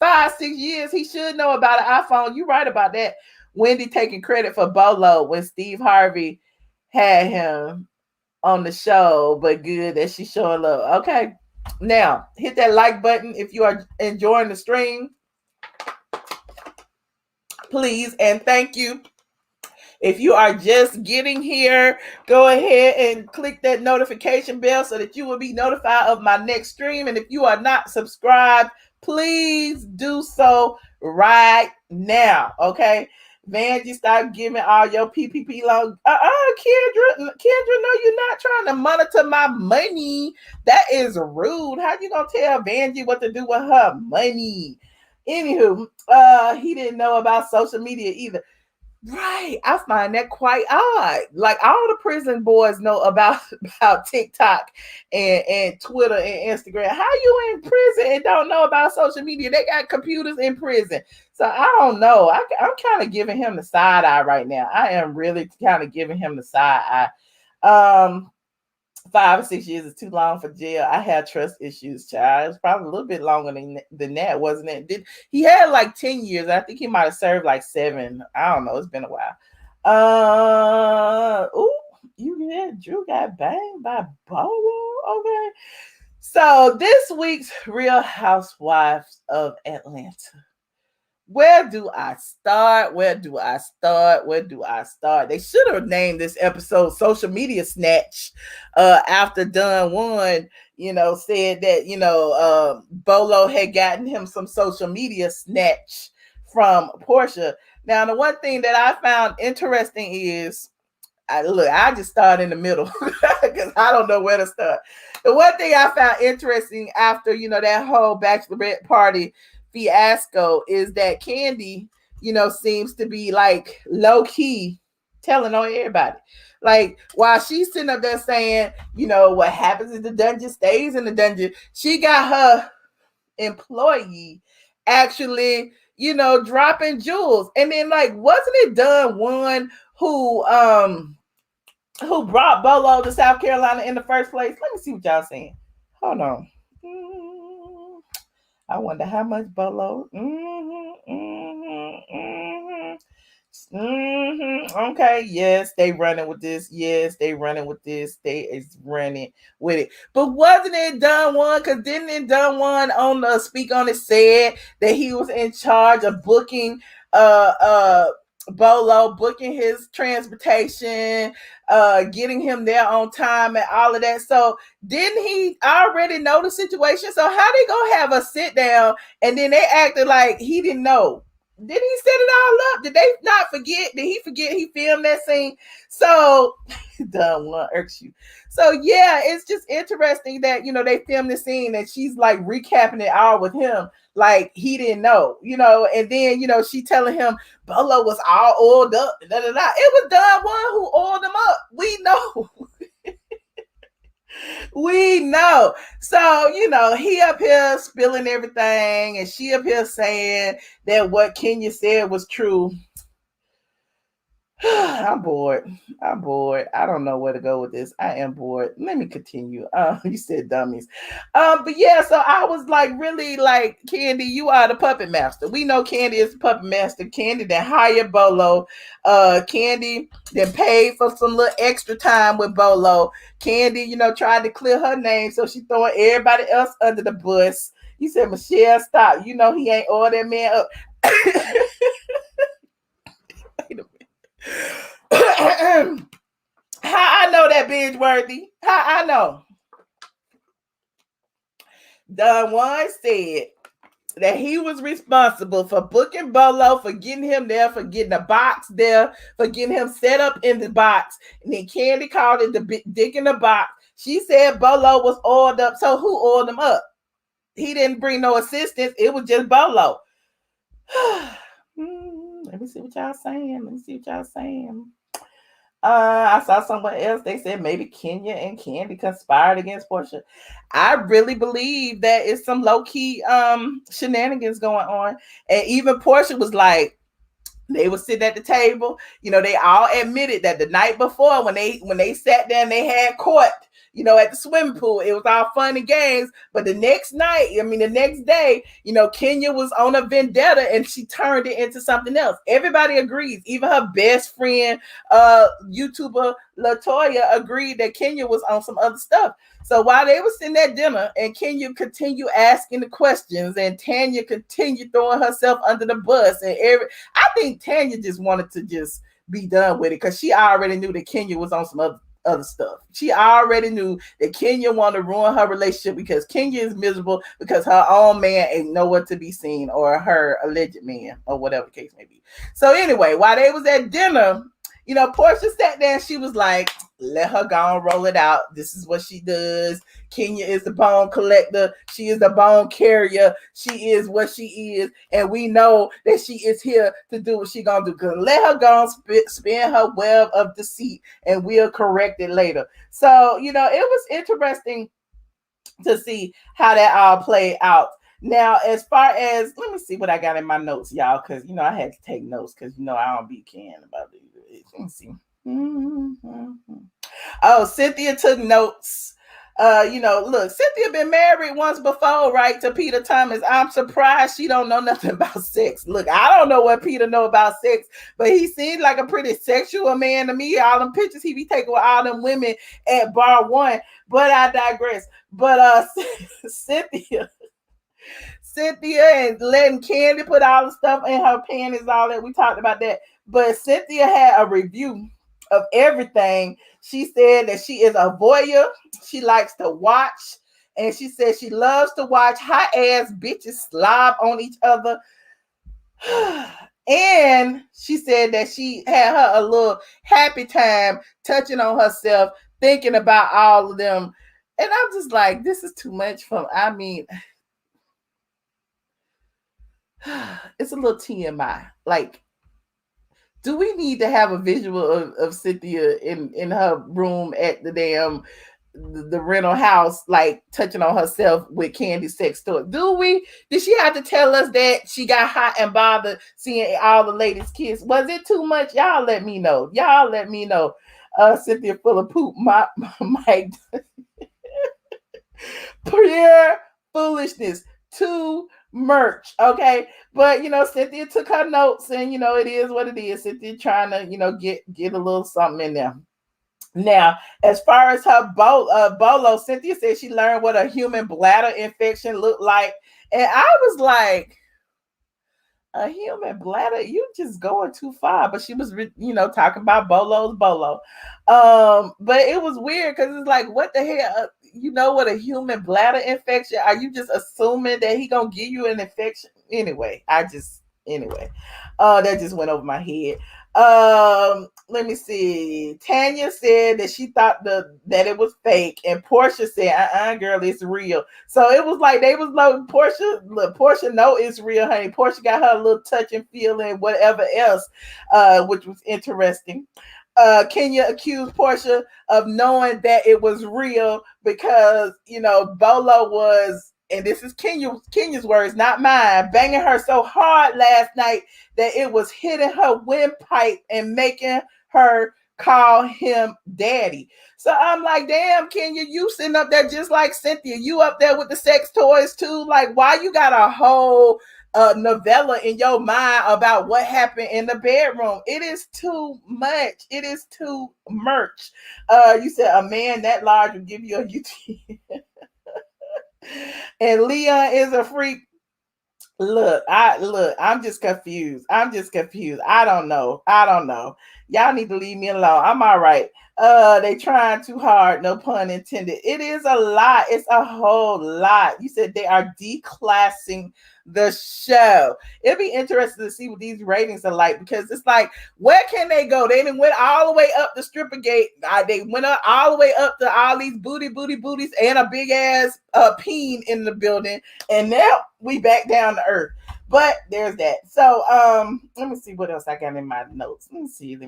5-6 years. He should know about an iPhone. You right about that. Wendy taking credit for BOLO when Steve Harvey had him on the show, but good that she's showing love. Okay, now hit that like button if you are enjoying the stream, please, and thank you. If you are just getting here, go ahead and click that notification bell so that you will be notified of my next stream. And if you are not subscribed, please do so right now. Okay. Vanjie, start giving all your PPP loans. Kendra, no, you're not trying to monitor my money. That is rude. How you gonna tell Vanjie what to do with her money? Anywho, he didn't know about social media either. Right. I find that quite odd. Like, all the prison boys know about TikTok and Twitter and Instagram. How you in prison and don't know about social media? They got computers in prison. So I don't know. I'm kind of giving him the side eye right now. I am really kind of giving him the side eye. 5 or 6 years is too long for jail. I had trust issues, child. It was probably a little bit longer than that, wasn't it? He had like 10 years. I think he might have served like 7. I don't know. It's been a while. Drew got banged by BOLO. Okay. So this week's Real Housewives of Atlanta. Where do I start? They should have named this episode Social Media Snatch after Don Juan, said that, BOLO had gotten him some social media snatch from Portia. Now, the one thing that I found interesting is, I just start in the middle because I don't know where to start. The one thing I found interesting after, that whole Bachelorette party fiasco is that Kandi, seems to be like low key telling on everybody. Like, while she's sitting up there saying, what happens in the dungeon stays in the dungeon, she got her employee actually, dropping jewels. And then, like, wasn't it Don Juan who brought BOLO to South Carolina in the first place? Let me see what y'all saying. Hold on. I wonder how much BOLO. Okay, yes, they running with this. They is running with it. But wasn't it Don Juan? Because didn't Don Juan on the Speak On It said that he was in charge of booking BOLO, booking his transportation, getting him there on time and all of that. So didn't he already know the situation? So how they gonna have a sit down and then they acted like he didn't know? Did he set it all up? Did they not forget? Did he forget he filmed that scene? So done one irks you. So yeah, it's just interesting that they filmed the scene and she's like recapping it all with him, like he didn't know, and then she telling him BOLO was all oiled up. Da, da, da. It was Don Juan who oiled him up. We know. We know. So, he up here spilling everything and she up here saying that what Kenya said was true. I'm bored. I don't know where to go with this. I am bored. Let me continue. You said dummies. But yeah, so I was like, really, like, Kandi, you are the puppet master. We know Kandi is the puppet master. Kandi that hired BOLO. Kandi that paid for some little extra time with BOLO. Kandi, tried to clear her name, so she throwing everybody else under the bus. You said, Michelle, stop. He ain't all that man up. Wait a minute. How I know that binge worthy? How I know? Don Juan said that he was responsible for booking BOLO, for getting him there, for getting the box there, for getting him set up in the box. And then Kandi called it the dick in the box. She said BOLO was oiled up. So who oiled him up? He didn't bring no assistance. It was just BOLO. Let me see what y'all saying. I saw somewhere else. They said maybe Kenya and Kandi conspired against Portia. I really believe that it's some low-key shenanigans going on. And even Portia was like, they were sitting at the table. They all admitted that the night before when they sat down, they had court, at the swimming pool. It was all fun and games. But the next day, Kenya was on a vendetta and she turned it into something else. Everybody agrees. Even her best friend, YouTuber LaToya, agreed that Kenya was on some other stuff. So while they were sitting at dinner and Kenya continued asking the questions and Tanya continued throwing herself under the bus, and I think Tanya just wanted to just be done with it because she already knew that Kenya was on some other stuff. She already knew that Kenya wanted to ruin her relationship because Kenya is miserable because her own man ain't nowhere to be seen, or her alleged man, or whatever the case may be. So anyway, while they was at dinner, Portia sat there and she was like, let her go and roll it out. This is what she does. Kenya is the bone collector. She is the bone carrier. She is what she is. And we know that she is here to do what she gonna do. Let her go and spin her web of deceit and we'll correct it later. So, it was interesting to see how that all played out. Now, as far as, let me see what I got in my notes, y'all, because, I had to take notes because, I don't be caring about it. Let me see. Oh, Cynthia took notes. Look, Cynthia been married once before, right, to Peter Thomas. I'm surprised she don't know nothing about sex. Look, I don't know what Peter know about sex, but he seemed like a pretty sexual man to me. All them pictures he be taking with all them women at bar one, but I digress. But Cynthia and letting Kandi put all the stuff in her panties, all that. We talked about that. But Cynthia had a review of everything. She said that she is a voyeur. She likes to watch. And she said she loves to watch hot-ass bitches slob on each other. And she said that she had her a little happy time touching on herself, thinking about all of them. And I'm just like, this is too much it's a little TMI. Like, do we need to have a visual of Cynthia in her room at the damn the rental house, like touching on herself with Candy's sex toy? Do we? Did she have to tell us that she got hot and bothered seeing all the ladies kiss? Was it too much? Y'all let me know. Cynthia full of poop. Mike. Pure foolishness. Too merch, okay? But Cynthia took her notes, and it is what it is. Cynthia trying to get a little something in there. Now, as far as her BOLO, Cynthia said she learned what a human bladder infection looked like, and I was like, A human bladder, you just going too far. But she was, talking about Bolo's Bolo. But it was weird because it's like, what the hell? You know what a human bladder infection? Are you just assuming that he gonna give you an infection? Anyway, that just went over my head. Let me see. Tanya said that she thought that it was fake, and Portia said, girl, it's real. So it was like they was like, Portia know it's real, honey. Portia got her a little touch and feeling, whatever else, which was interesting. Kenya accused Portia of knowing that it was real because, Bolo was, and this is Kenya's words, not mine, banging her so hard last night that it was hitting her windpipe and making her call him daddy. So I'm like, damn, Kenya, you sitting up there just like Cynthia. You up there with the sex toys too? Like, why you got a whole novella in your mind about what happened in the bedroom? It is too much. It is too much. You said a man that large will give you a UT. And Leon is a freak. Look, I'm just confused. I don't know. Y'all need to leave me alone. I'm all right. They trying too hard, no pun intended. It is a lot. It's a whole lot. You said they are declassing the show. It'd be interesting to see what these ratings are like, because it's like, where can they go? They done went all the way up the stripper gate. They went up all the way up to all these booties and a big ass peen in the building, and now we back down to earth. But there's that. So let me see what else I got in my notes. Let me see.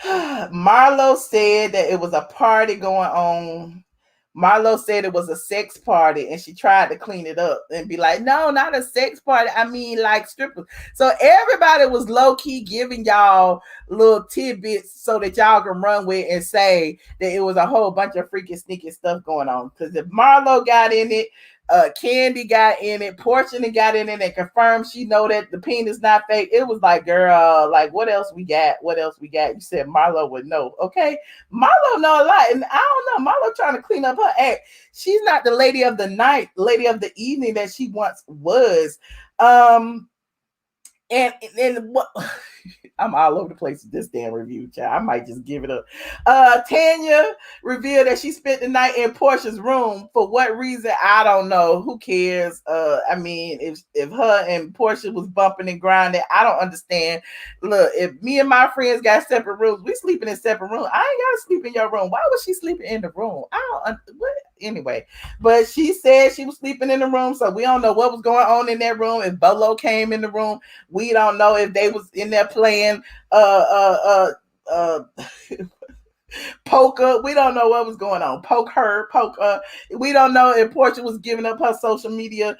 Marlo said that it was a party going on. Marlo said it was a sex party, and she tried to clean it up and be like, no, not a sex party. I mean, like strippers. So everybody was low-key giving y'all little tidbits so that y'all can run with and say that it was a whole bunch of freaking sneaky stuff going on. Because if Marlo got in it, Kandi got in it, Portia got in it and confirmed she know that the penis not fake. It was like, girl, like, what else we got? You said Marlo would know. Okay, Marlo know a lot, and I don't know, Marlo trying to clean up her act. She's not the lady of the night, lady of the evening that she once was. And what I'm all over the place with this damn review, child. I might just give it up. Tanya revealed that she spent the night in Portia's room. For what reason? I don't know. Who cares? I mean, if her and Portia was bumping and grinding, I don't understand. Look, if me and my friends got separate rooms, we sleeping in separate rooms. I ain't gotta sleep in your room. Why was she sleeping in the room? I don't. What? Anyway, but she said she was sleeping in the room, so we don't know what was going on in that room. If Bolo came in the room, we don't know if they was in there playing poker. We don't know what was going on. Poker. We don't know if Portia was giving up her social media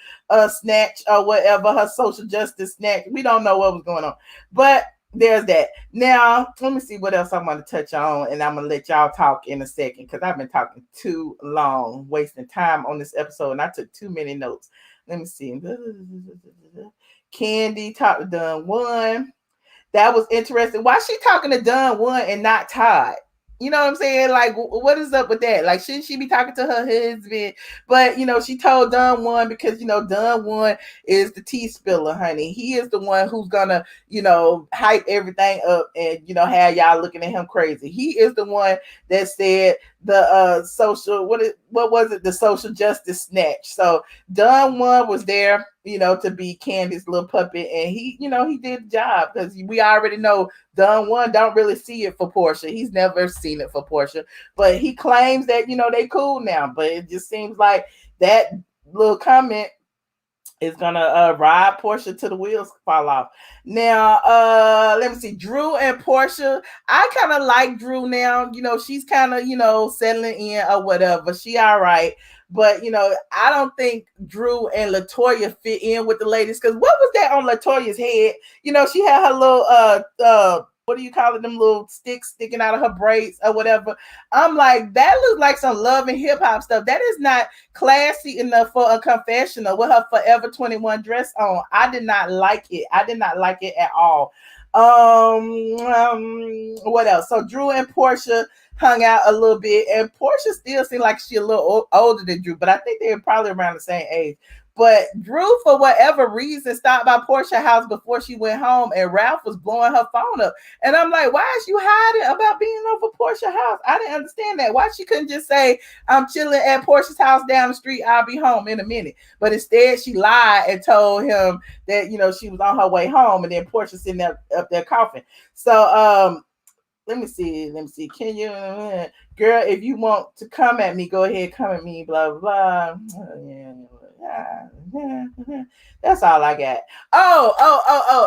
snatch or whatever, her social justice snatch. We don't know what was going on, but there's that. Now, let me see what else I'm going to touch on, and I'm going to let y'all talk in a second, because I've been talking too long, wasting time on this episode, and I took too many notes. Let me see. Kandi talked to Don One. That was interesting. Why is she talking to Don One and not Todd? You know what I'm saying? Like, what is up with that? Like, shouldn't she be talking to her husband? But, she told Don One because, Don One is the tea spiller, honey. He is the one who's gonna, hype everything up and, have y'all looking at him crazy. He is the one that said the social, what was it? The social justice snatch. So Don One was there, to be Candy's little puppet, and he, he did the job, because we already know Don One don't really see it for Portia. He's never seen it for Portia, but he claims that, they cool now. But it just seems like that little comment is gonna ride Portia till the wheels fall off. Now, let me see. Drew and Portia. I kind of like Drew now. She's kind of, settling in or whatever. She all right. But, I don't think Drew and LaToya fit in with the ladies. Because what was that on LaToya's head? She had her little, what do you call it? Them little sticks sticking out of her braids or whatever. I'm like, that looks like some love and hip hop stuff. That is not classy enough for a confessional with her Forever 21 dress on. I did not like it. At all. What else? So Drew and Portia hung out a little bit, and Portia still seemed like she a little older than Drew, but I think they're probably around the same age. But Drew, for whatever reason, stopped by Portia's house before she went home, and Ralph was blowing her phone up. And I'm like, why is you hiding about being over Portia's house? I didn't understand that. Why she couldn't just say, I'm chilling at Portia's house down the street. I'll be home in a minute. But instead, she lied and told him that, she was on her way home, and then Portia sitting up there coughing. So, let me see. Can you, girl, if you want to come at me, go ahead, come at me, blah, blah, blah. That's all I got.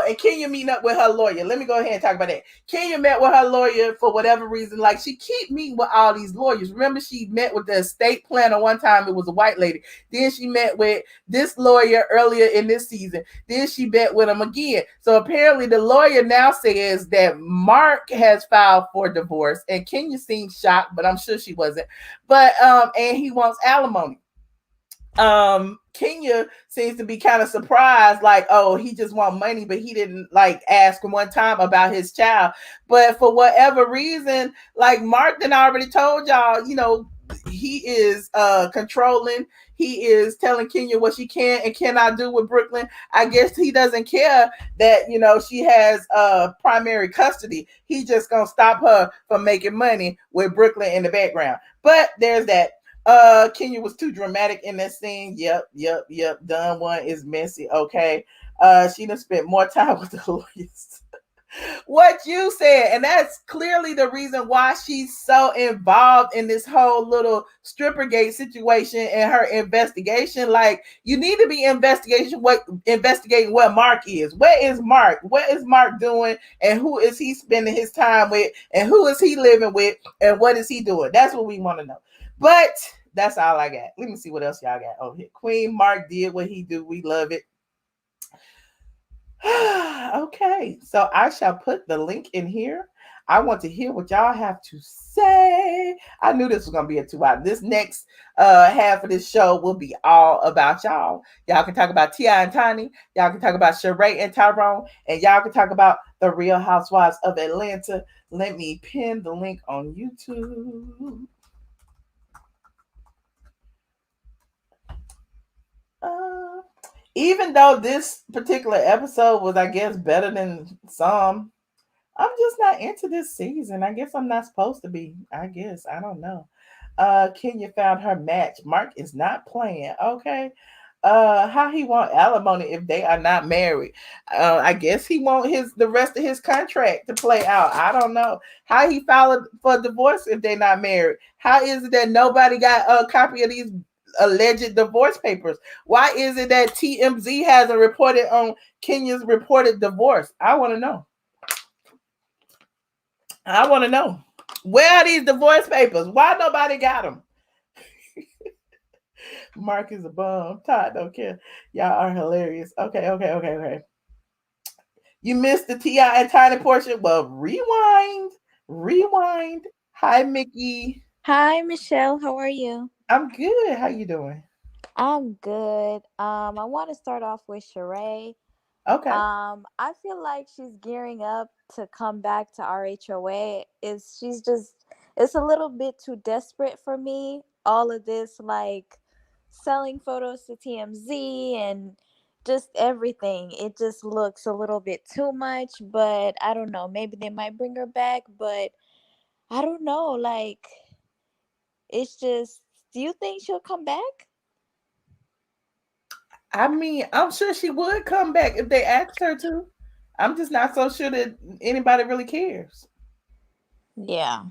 And Kenya meeting up with her lawyer. Let me go ahead and talk about that. Kenya met with her lawyer for whatever reason. Like, she keep meeting with all these lawyers. Remember, she met with the estate planner one time. It was a white lady. Then she met with this lawyer earlier in this season. Then she met with him again. So apparently the lawyer now says that Mark has filed for divorce, and Kenya seems shocked, but I'm sure she wasn't. But and he wants alimony. Kenya seems to be kind of surprised, like, oh, he just want money, but he didn't like ask him one time about his child. But for whatever reason, like Mark then already told y'all, he is controlling. He is telling Kenya what she can and cannot do with Brooklyn. I guess he doesn't care that, she has primary custody. He just gonna stop her from making money with Brooklyn in the background. But there's that. Kenya was too dramatic in that scene. Yep. Done one is messy. Okay. She done spent more time with the lawyers. What you said, and that's clearly the reason why she's so involved in this whole little strippergate situation and her investigation. Like, you need to be investigating what Mark is. Where is Mark? What is Mark doing? And who is he spending his time with? And who is he living with? And what is he doing? That's what we want to know. But that's all I got. Let me see what else y'all got over here. Queen Mark did what he do. We love it. Okay, so I shall put the link in here. I want to hear what y'all have to say. I knew this was gonna be a 2 hour. This next half of this show will be all about y'all. Y'all can talk about T.I. and Tiny. Y'all can talk about Shereé and Tyrone, and y'all can talk about the Real Housewives of Atlanta. Let me pin the link on YouTube. Even though this particular episode was, I guess, better than some, I'm just not into this season. I guess I'm not supposed to be. I guess. I don't know. Kenya found her match. Mark is not playing. Okay. How he want alimony if they are not married? I guess he want the rest of his contract to play out. I don't know. How he filed for divorce if they're not married? How is it that nobody got a copy of these alleged divorce papers? Why is it that TMZ hasn't reported on Kenya's reported divorce? I want to know. Where are these divorce papers? Why nobody got them? Mark is a bum. Todd don't care. Y'all are hilarious. Okay. You missed the T.I. and Tiny portion. Well, rewind. Hi, Mickey.
Hi, Michelle. How are you?
I'm good. How you doing?
I'm good. I want to start off with Shereé.
Okay.
I feel like she's gearing up to come back to RHOA. It's a little bit too desperate for me. All of this, like selling photos to TMZ and just everything. It just looks a little bit too much, but I don't know. Maybe they might bring her back, but I don't know. Like, it's just, do you think she'll come back?
I mean, I'm sure she would come back if they asked her to. I'm just not so sure that anybody really cares.
Yeah.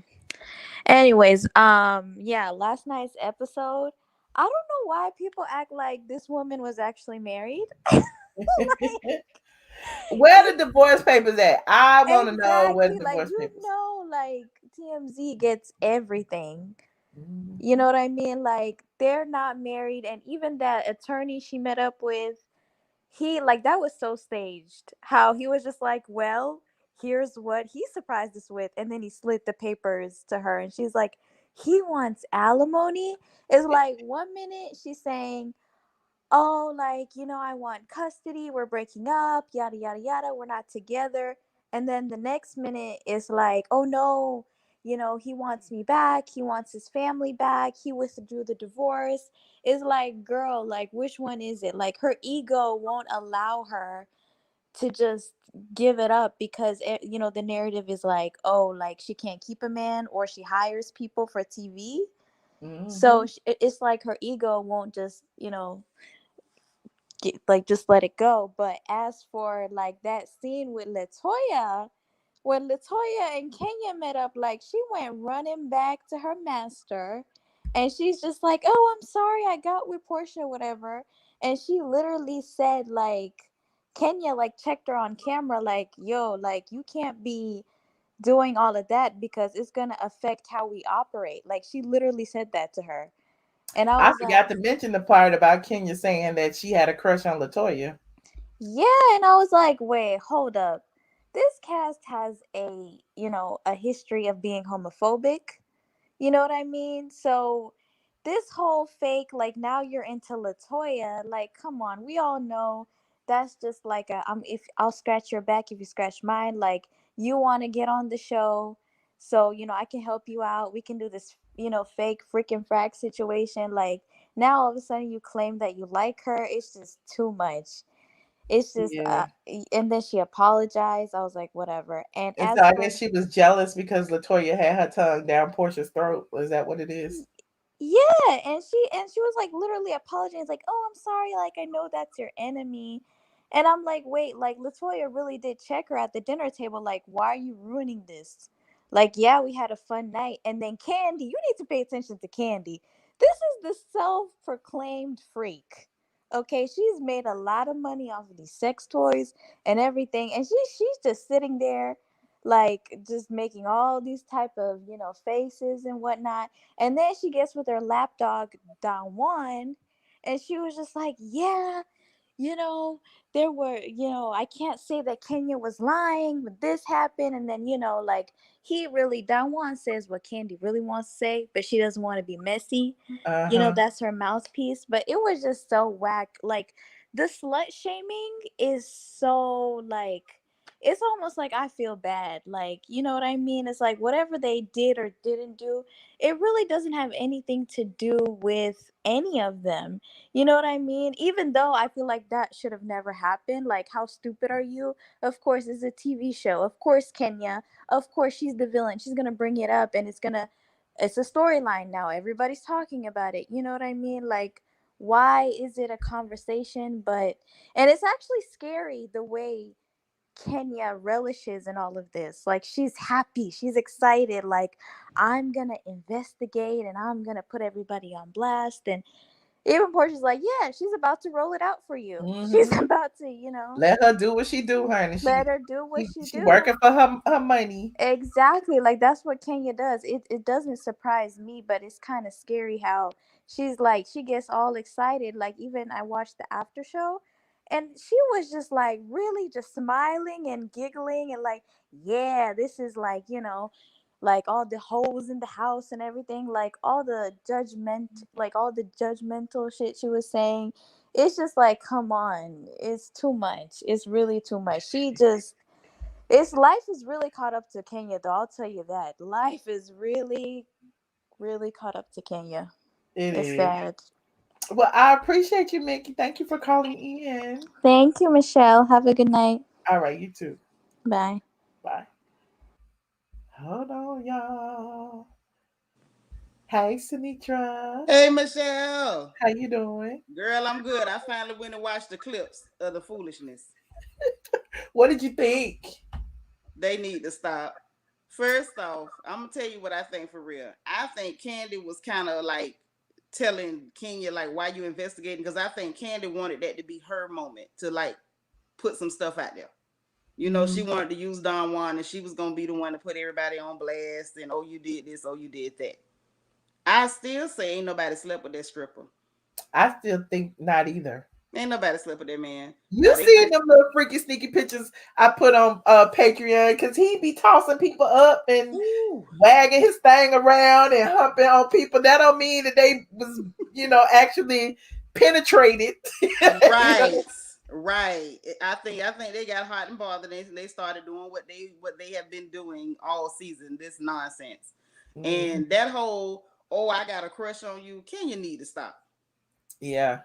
Anyways, yeah, last night's episode, I don't know why people act like this woman was actually married.
Where the divorce papers at? I want to know where the
Like,
divorce papers.
Like TMZ gets everything. You know what I mean? Like, they're not married, and even that attorney she met up with, he, like, that was so staged. How he was just like, well, here's what he surprised us with, and then he slid the papers to her, and she's like, he wants alimony. It's like, 1 minute she's saying, oh, like, I want custody, we're breaking up, yada yada yada, we're not together. And then the next minute is like, oh no, you know, he wants me back, he wants his family back, he withdrew the divorce. It's like, girl, like, which one is it? Like, her ego won't allow her to just give it up because you know, the narrative is like, oh, like she can't keep a man, or she hires people for TV. So it's like her ego won't just, you know, like just let it go. But as for like that scene with Latoya, when Latoya and Kenya met up, like she went running back to her master, and she's just like, oh, I'm sorry, I got with Portia, whatever. And she literally said, like, Kenya like checked her on camera, like, yo, like you can't be doing all of that because it's gonna affect how we operate. Like, she literally said that to her. And I
I
was like,
forgot to mention the part about Kenya saying that she had a crush on Latoya.
yeah. And I was like, wait, hold up. This cast has a, you know, a history of being homophobic. You know what I mean? So this whole fake, like, now you're into Latoya, like, come on. We all know that's just like a, if I'll scratch your back if you scratch mine. Like, you want to get on the show, so, you know, I can help you out. We can do this, you know, fake freaking frag situation. Like, now all of a sudden you claim that you like her. It's just too much. It's just,
Yeah.
and then she apologized. I was like, whatever. And
And
as
so I
for,
guess she was jealous because Latoya had her tongue down Portia's throat. Is that what it is?
yeah, and she was like literally apologizing, like, oh, I'm sorry, like I know that's your enemy. And I'm like, wait, like Latoya really did check her at the dinner table, like, why are you ruining this? Like, yeah, we had a fun night. And then Kandi, you need to pay attention to Kandi. This is the self-proclaimed freak. Okay, she's made a lot of money off of these sex toys and everything, and she's just sitting there, like, just making all these type of, you know, faces and whatnot. And then she gets with her lapdog Don Juan, and she was just like, yeah, you know, there were, you know, I can't say that Kenya was lying, but this happened. And then, you know, like, he really, Don Juan says what Kandi really wants to say, but she doesn't want to be messy. You know,
Uh-huh.
that's her mouthpiece. But it was just so whack. Like, the slut shaming is so, like, it's almost like I feel bad. Like, you know what I mean? It's like whatever they did or didn't do, it really doesn't have anything to do with any of them. You know what I mean? Even though I feel like that should have never happened. Like, how stupid are you? Of course, it's a TV show. Of course, Kenya. Of course, she's the villain. She's going to bring it up, and it's a storyline now. Everybody's talking about it. You know what I mean? Like, why is it a conversation? And it's actually scary the way Kenya relishes in all of this. Like, she's happy, she's excited, like, I'm gonna investigate and I'm gonna put everybody on blast. And even Portia's like, yeah, she's about to roll it out for you. She's about to, you know,
Let her do what she do, honey.
let her do what she
She
do.
working for her money.
Exactly. Like, that's what Kenya does. It doesn't surprise me, but it's kind of scary how she's like, she gets all excited. Like, even I watched the after show, and she was just like really just smiling and giggling and like, yeah, this is like, you know, like all the hoes in the house and everything, like all the judgmental shit she was saying. It's just like, come on, it's too much. It's really too much. It's life is really caught up to Kenya, though. I'll tell you that. Life is really, really caught up to Kenya.
It
It's
is.
sad.
Well, I appreciate you, Mickey. Thank you for calling in.
Thank you, Michelle. Have a good night.
All right, you too.
Bye.
Bye. Hold on, y'all. Hey, Sinitra.
Hey, Michelle.
How you doing?
Girl, I'm good. I finally went and watched the clips of the foolishness.
What did you think?
They need to stop. First off, I'm going to tell you what I think for real. I think Kandi was kind of like telling Kenya, like, why you investigating? Because I think Kandi wanted that to be her moment to, like, put some stuff out there. You know, she wanted to use Don Juan, and she was going to be the one to put everybody on blast and, oh, you did this, oh, you did that. I still say ain't nobody slept with that stripper.
I still think not either.
Ain't nobody slept with that man.
You see them little freaky sneaky pictures I put on Patreon, because he be tossing people up and wagging his thing around and humping on people. That don't mean that they was, you know, actually penetrated.
Right. Right. I think they got hot and bothered and they started doing what they have been doing all season. This nonsense. And that whole, oh, I got a crush on you. Kenya need to stop.
Yeah.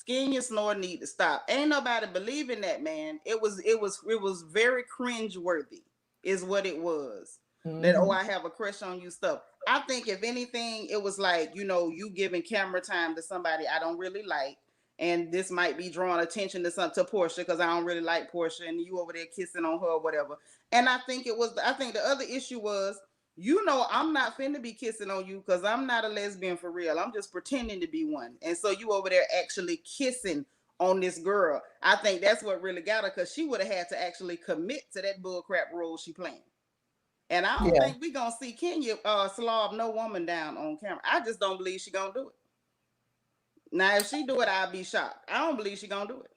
Kenya Snore need to stop. Ain't nobody believing that, man. It was very cringe-worthy, is what it was. That, oh, I have a crush on you stuff. I think if anything, it was like, you giving camera time to somebody I don't really like. And this might be drawing attention to Portia, because I don't really like Portia, and you over there kissing on her or whatever. And I think the other issue was, I'm not finna be kissing on you because I'm not a lesbian for real. I'm just pretending to be one. And so you over there actually kissing on this girl. I think that's what really got her, because she would have had to actually commit to that bullcrap role she playing. And I don't think we gonna see Kenya slob no woman down on camera. I just don't believe she gonna do it. Now, if she do it, I'll be shocked. I don't believe she gonna do it.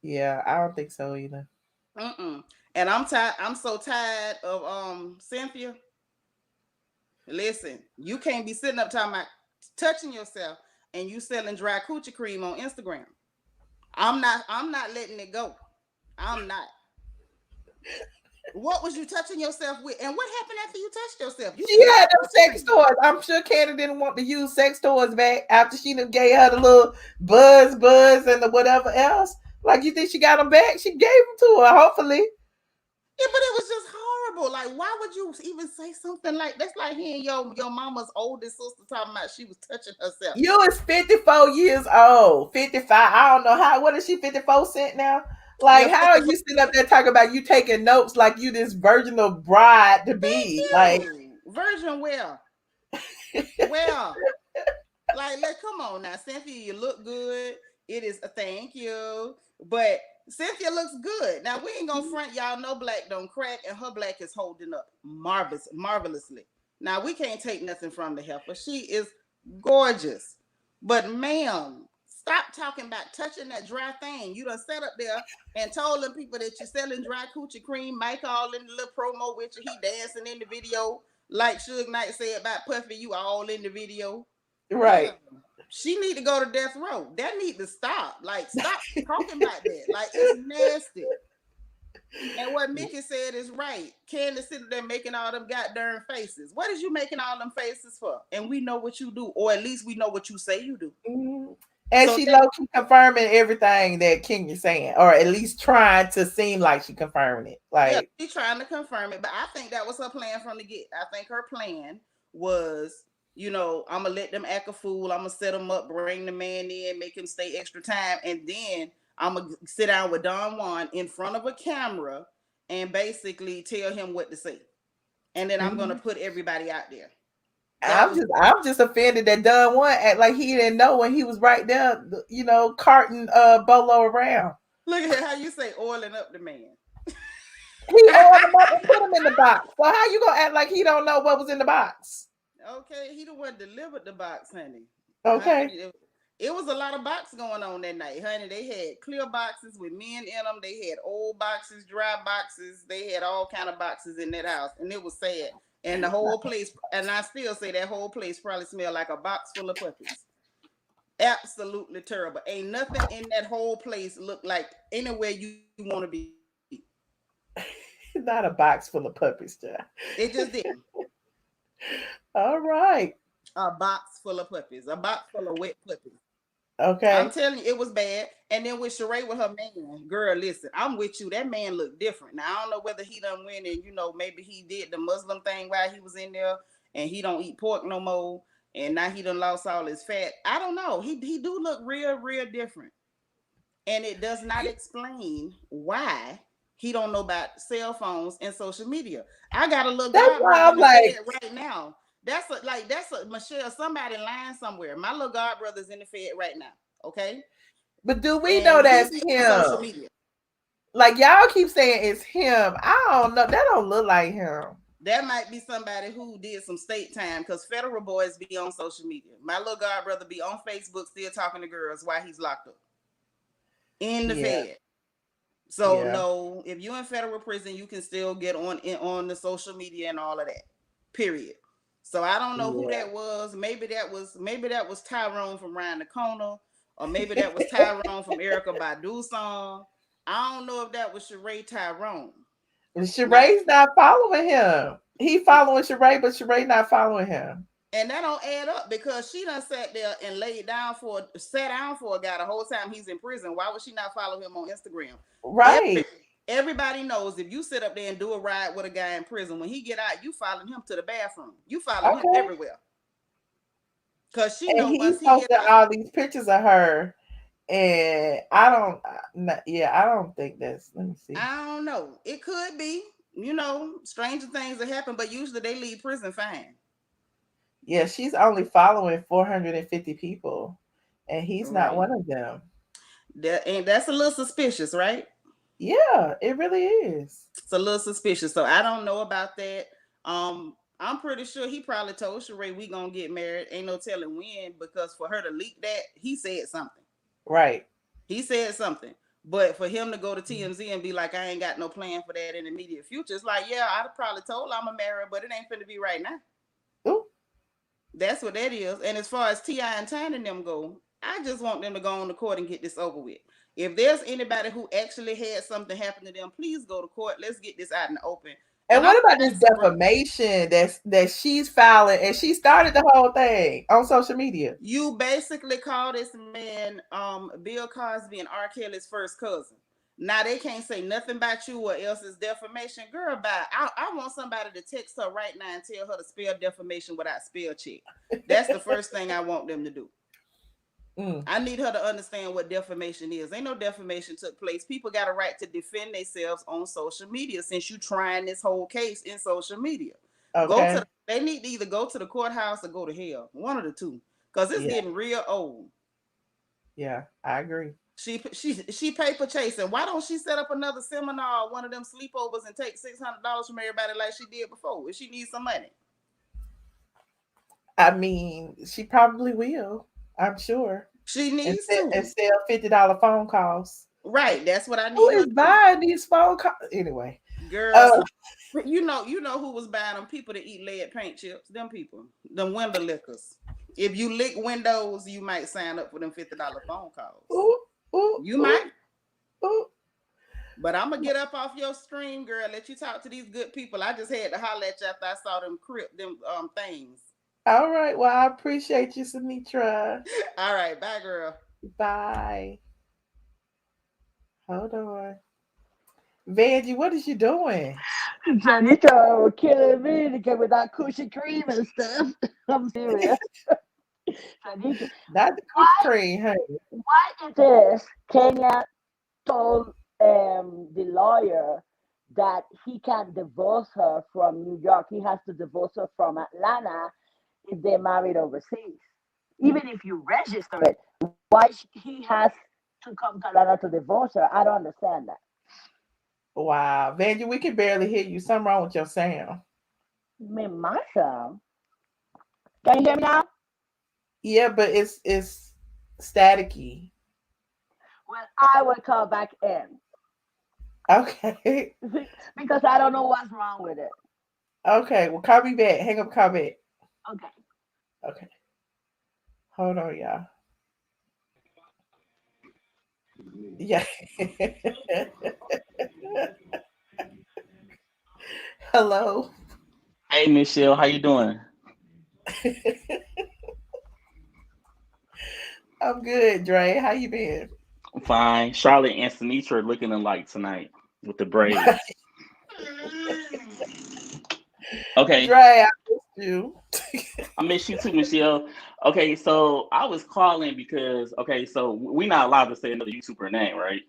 Yeah, I don't think so either.
And I'm tired. I'm so tired of Cynthia. Listen, you can't be sitting up talking about touching yourself and you selling dry coochie cream on Instagram. I'm not letting it go. I'm not. What was you touching yourself with? And what happened after you touched yourself?
She had them sex toys. I'm sure Kandi didn't want to use sex toys back after she done gave her the little buzz and the whatever else. Like, you think she got them back? She gave them to her, hopefully.
Yeah, but it was just horrible. Like, why would you even say something like that's? Like hearing your mama's oldest sister talking about she was touching herself.
You is 54 years old, 55. I don't know what is she, 54 cent now? Like, how are you sitting up there talking about you taking notes like you this virginal bride to be? Like,
virgin where? Well, like, come on now, Cynthia, you look good. It is a thank you, but Cynthia looks good. Now, we ain't gonna front, y'all know black don't crack, and her black is holding up marvelously. Now, we can't take nothing from the heifer. She is gorgeous. But ma'am, stop talking about touching that dry thing. You done sat up there and told them people that you're selling dry coochie cream. Mike all in the little promo with you. He dancing in the video. Like Suge Knight said about Puffy, you all in the video.
Right.
She need to go to death row. That need to stop. Like, stop talking about that. Like, it's nasty. And what Mickey said is right. Kandi sitting there making all them goddamn faces. What is you making all them faces for? And we know what you do, or at least we know what you say you do.
And so she low-key confirming everything that Kenya's saying, or at least trying to seem like she confirming it. Like,
yeah, she's trying to confirm it, but I think that was her plan from the get. I think her plan was, I'm gonna let them act a fool. I'm gonna set them up, bring the man in, make him stay extra time, and then I'm gonna sit down with Don Juan in front of a camera and basically tell him what to say, and then I'm gonna put everybody out there.
I'm just offended that Don Juan act like he didn't know when he was right there, carting BOLO around.
Look at how you say oiling up the man.
He oiled him up and put him in the box. So how you gonna act like he don't know what was in the box?
Okay, he the one delivered the box, honey.
Okay.
Honey, it was a lot of box going on that night, honey. They had clear boxes with men in them. They had old boxes, dry boxes. They had all kind of boxes in that house, and it was sad. And the whole place, and I still say that whole place probably smelled like a box full of puppies. Absolutely terrible. Ain't nothing in that whole place look like anywhere you want to be.
Not a box full of puppies, John.
It just didn't.
All right.
A box full of puppies. A box full of wet puppies.
Okay.
I'm telling you, it was bad. And then with Shereé with her man, girl, listen, I'm with you. That man looked different. Now, I don't know whether he done went and, maybe he did the Muslim thing while he was in there and he don't eat pork no more. And now he done lost all his fat. I don't know. He do look real, real different. And it does not explain why he don't know about cell phones and social media. I got a little godbrother right now. That's a Michelle, somebody lying somewhere. My little godbrother's in the Fed right now. Okay.
But do we know that's him? Social media. Like, y'all keep saying it's him. I don't know. That don't look like him.
That might be somebody who did some state time, because federal boys be on social media. My little godbrother be on Facebook still talking to girls while he's locked up in the Fed. So no, if you're in federal prison, you can still get on the social media and all of that. Period. So I don't know who that was. Maybe that was Tyrone from Round the Corner, or maybe that was Tyrone from Erykah Badu's song. I don't know if that was Shereé Tyrone.
Sheree's not following him. He following Shereé, but Shereé not following him.
And that don't add up because she done sat there and sat down for a guy the whole time he's in prison. Why would she not follow him on Instagram?
Right.
Everybody knows if you sit up there and do a ride with a guy in prison, when he get out, you following him to the bathroom. You following him everywhere. Cause she knows once he
posted
get out,
all these pictures of her, and I don't think that's. Let me see.
I don't know. It could be. You know, stranger things that happen, but usually they leave prison fine.
Yeah, she's only following 450 people, and he's not one of them.
That's a little suspicious, right?
Yeah, it really is.
It's a little suspicious. So I don't know about that. I'm pretty sure he probably told Shereé we gonna get married. Ain't no telling when, because for her to leak that, he said something.
Right.
He said something. But for him to go to TMZ and be like, I ain't got no plan for that in the immediate future, it's like, yeah, I'd probably told her I'm a married, but it ain't finna be right now.
Ooh.
That's what that is. And as far as T.I. and Tiny and them go, I just want them to go on the court and get this over with. If there's anybody who actually had something happen to them, please go to court. Let's get this out in the open.
And what about this defamation that she's filing, and she started the whole thing on social media?
You basically call this man Bill Cosby and R. Kelly's first cousin. Now they can't say nothing about you or else it's defamation. Girl, bye. I want somebody to text her right now and tell her to spell defamation without spell check. That's the first thing I want them to do. I need her to understand what defamation is. Ain't no defamation took place. People got a right to defend themselves on social media since you trying this whole case in social media. Okay. They need to either go to the courthouse or go to hell. One of the two. Because it's getting real old.
Yeah, I agree.
She paper chasing. Why don't she set up another seminar, one of them sleepovers, and take $600 from everybody like she did before? If she needs some money.
I mean, she probably will. I'm sure.
She needs to.
And sell $50 phone calls.
Right. That's what I need.
Who is buying these phone calls? Anyway.
Girl, you know who was buying them? People that eat lead paint chips. Them people. Them window lickers. If you lick windows, you might sign up for them $50 phone calls. You might. But I'm going to get up off your stream, girl. Let you talk to these good people. I just had to holler at you after I saw them things.
All right. Well, I appreciate you, Sinitra.
All right. Bye, girl.
Bye. Hold on. Vanjie, what is you doing?
Janita killing me to get with that cushy cream and stuff. I'm serious. Janita,
not the cushy cream, hey.
Why it is Kenya told the lawyer that he can't divorce her from New York. He has to divorce her from Atlanta if they're married overseas. Even if you register it, why he has to come to Atlanta to divorce her? I don't understand that.
Wow, Vanjie, we can barely hear you. Something wrong with your sound.
My sound? Can you hear me now?
Yeah, but it's staticky.
Well, I will call back in.
Okay.
Because I don't know what's wrong with it.
Okay, well, call me back. Hang up, call back. Okay. Hold on, y'all. Yeah. Hello.
Hey, Michelle, how you doing?
I'm good, Dre. How you been?
I'm fine. Charlotte and Sinitra are looking alike tonight with the braids. Okay.
Dre, I miss you.
I miss you too, Michelle. Okay, so I was calling because, so we're not allowed to say another YouTuber name, right?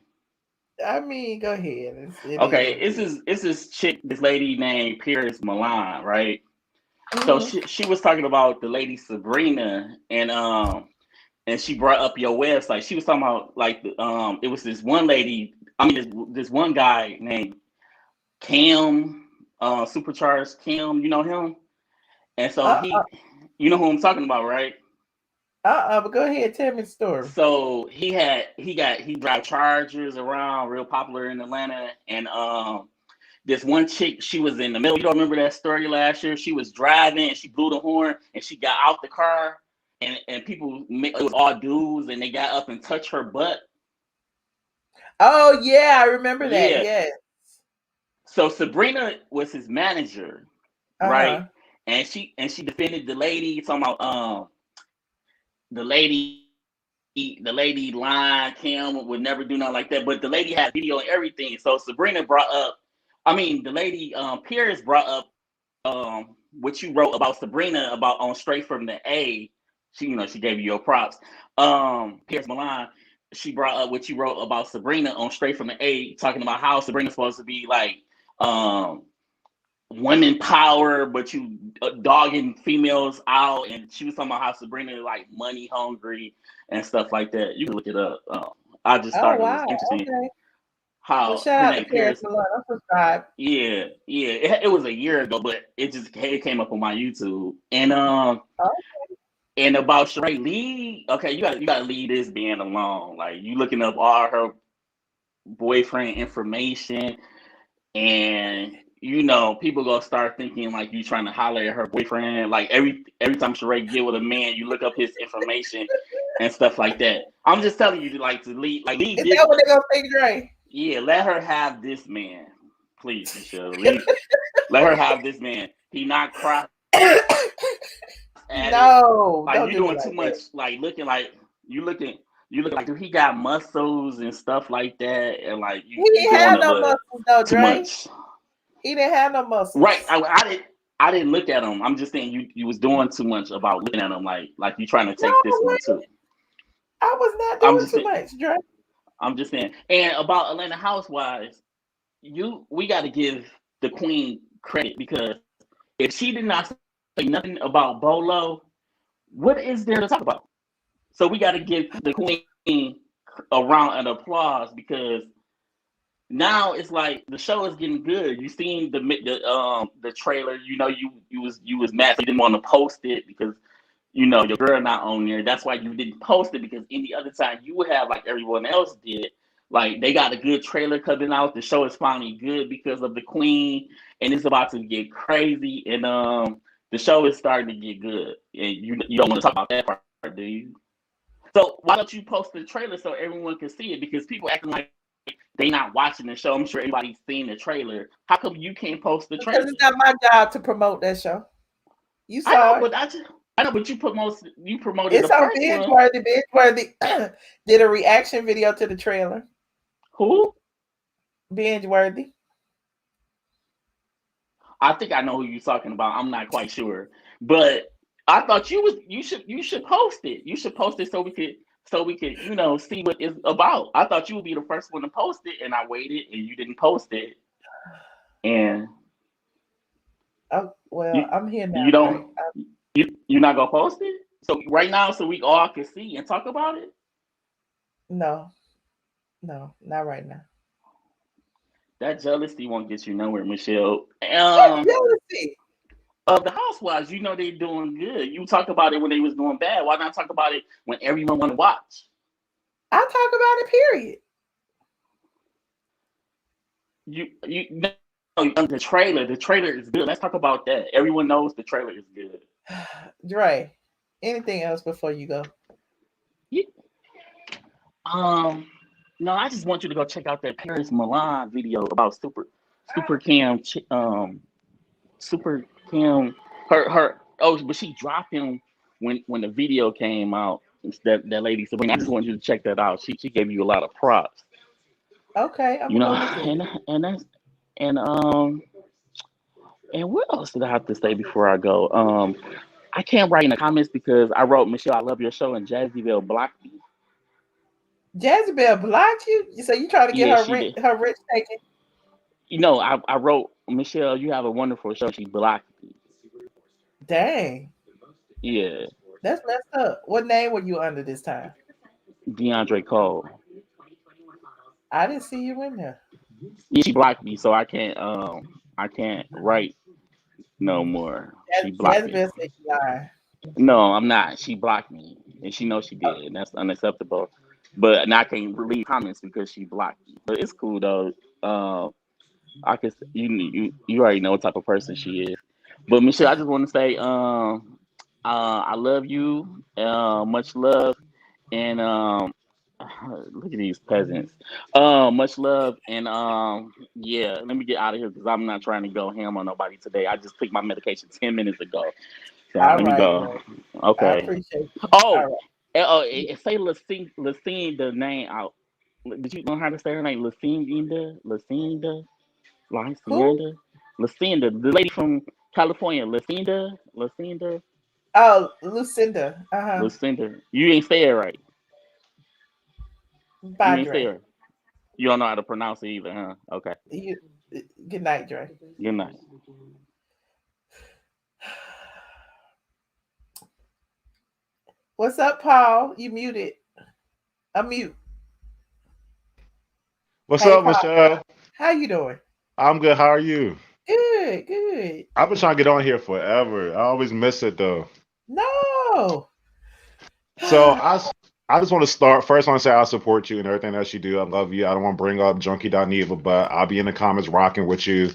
I mean, go ahead.
It's this chick, this lady named Paris Milan, right? So she was talking about the lady Sabrina, and she brought up your website. She was talking about it was this one lady. I mean, this one guy named Cam, Supercharged Cam. You know him? And so you know who I'm talking about, right?
But go ahead, tell me the story.
So he drive Chargers around, real popular in Atlanta, and this one chick, she was in the middle. You don't remember that story last year? She was driving and she blew the horn and she got out the car, and people, it was all dudes, and they got up and touched her butt.
Oh yeah, I remember that.
Yeah.
Yes.
So Sabrina was his manager, right?
Uh-huh.
And she defended the lady, talking about the lady lying, Kim would never do nothing like that. But the lady had video and everything. So Sabrina brought up, I mean, the lady Pierce brought up what you wrote about Sabrina about on Straight from the A. She gave you your props. Pierce Milan, she brought up what you wrote about Sabrina on Straight from the A, talking about how Sabrina's supposed to be like women power, but you dogging females out, and she was talking about how Sabrina is like money hungry and stuff like that. You can look it up. I just thought it was interesting.
Okay.
How
well, shout out to Paris Malone. I'm subscribed.
Yeah. It was a year ago, but it came up on my YouTube. And and about Shereé, leave. Okay, you gotta leave this being alone. Like you looking up all her boyfriend information, and people gonna start thinking like you trying to holler at her boyfriend. Like every time Shereé get with a man, you look up his information and stuff like that. I'm just telling you to leave. Like leave.
Is that what they gonna think, Dre?
Yeah, let her have this man, please, Michelle. Let her have this man. He not cry.
No,
like you doing too much. Like looking like you looking like he got muscles and stuff like that, and like
he didn't have no muscles though, Dre.
Much.
He didn't have no muscles.
Right. I didn't look at him. I'm just saying you was doing too much about looking at him like you trying to take this one too.
I was not doing too much, Dre.
I'm just saying. And about Atlanta Housewives, we got to give the queen credit, because if she did not say nothing about BOLO, what is there to talk about? So we got to give the queen a round of applause, because now it's like the show is getting good. You seen the trailer. You was mad. You didn't want to post it because your girl not on there. That's why you didn't post it, because any other time you would have, like everyone else did. Like they got a good trailer coming out. The show is finally good because of the queen, and it's about to get crazy. And the show is starting to get good. And you don't want to talk about that part, do you? So why don't you post the trailer so everyone can see it? Because people acting like they not watching the show. I'm sure everybody's seen the trailer. How come you can't post the trailer?
Because it's not my job to promote that show. You saw it.
I know, but you promoted.
It's on Binge Worthy. Binge Worthy did a reaction video to the trailer.
Who?
Binge Worthy.
I think I know who you're talking about. I'm not quite sure, but I thought you should post it. You should post it so we could see what it's about. I thought you would be the first one to post it, and I waited, and you didn't post it. And
I'm here now.
You don't. You're not gonna post it? So right now, so we all can see and talk about it?
No, not right now.
That jealousy won't get you nowhere, Michelle.
What jealousy?
The Housewives, they doing good. You talk about it when they was doing bad. Why not talk about it when everyone want to watch?
I talk about it, period.
The trailer is good. Let's talk about that. Everyone knows the trailer is good.
Dre, anything else before you go?
No, I just want you to go check out that Paris Milan video about Super Kim. Super Kim. But she dropped him when the video came out. That lady Sabrina. I just want you to check that out. She gave you a lot of props.
Okay,
and what else did I have to say before I go? I can't write in the comments because I wrote Michelle, I love your show, and Jazzy blocked me.
Jazzy blocked you? So you trying to get her rich taken?
I wrote Michelle, you have a wonderful show. She blocked me.
Dang.
Yeah.
That's messed up. What name were you under this time?
DeAndre Cole.
I didn't see you in there.
Yeah, she blocked me, so I can't write no more. She blocked me. No, I'm not. She blocked me, and she knows she did, and that's unacceptable. But now I can't leave comments because she blocked me. But it's cool though. I guess you already know what type of person she is. But Michelle, I just want to say, I love you. Much love, and Look at these peasants. Much love and yeah. Let me get out of here because I'm not trying to go ham on nobody today. I just took my medication 10 minutes ago. So
All
let me
right,
go.
bro. I
Okay.
appreciate you.
Oh,
All right.
say Lacine the name out. Did you know how to say her name? Lucinda,
Who?
Lucinda, the lady from California. Lucinda.
Oh, Lucinda.
Lucinda. You ain't say it right. You
Bye,
ain't say
Dre.
it. You don't know how to pronounce it either, huh? Okay.
You, good night, Dre.
Good night.
What's up, Paul? You muted. Unmute.
What's
Hey,
up,
Paul.
Michelle?
How you doing?
I'm good. How are you?
Good, good.
I've been trying to get on here forever. I always miss it though.
No.
So I just want to start. First, I want to say I support you and everything that you do. I love you. I don't want to bring up Junkie Dineva, but I'll be in the comments rocking with you.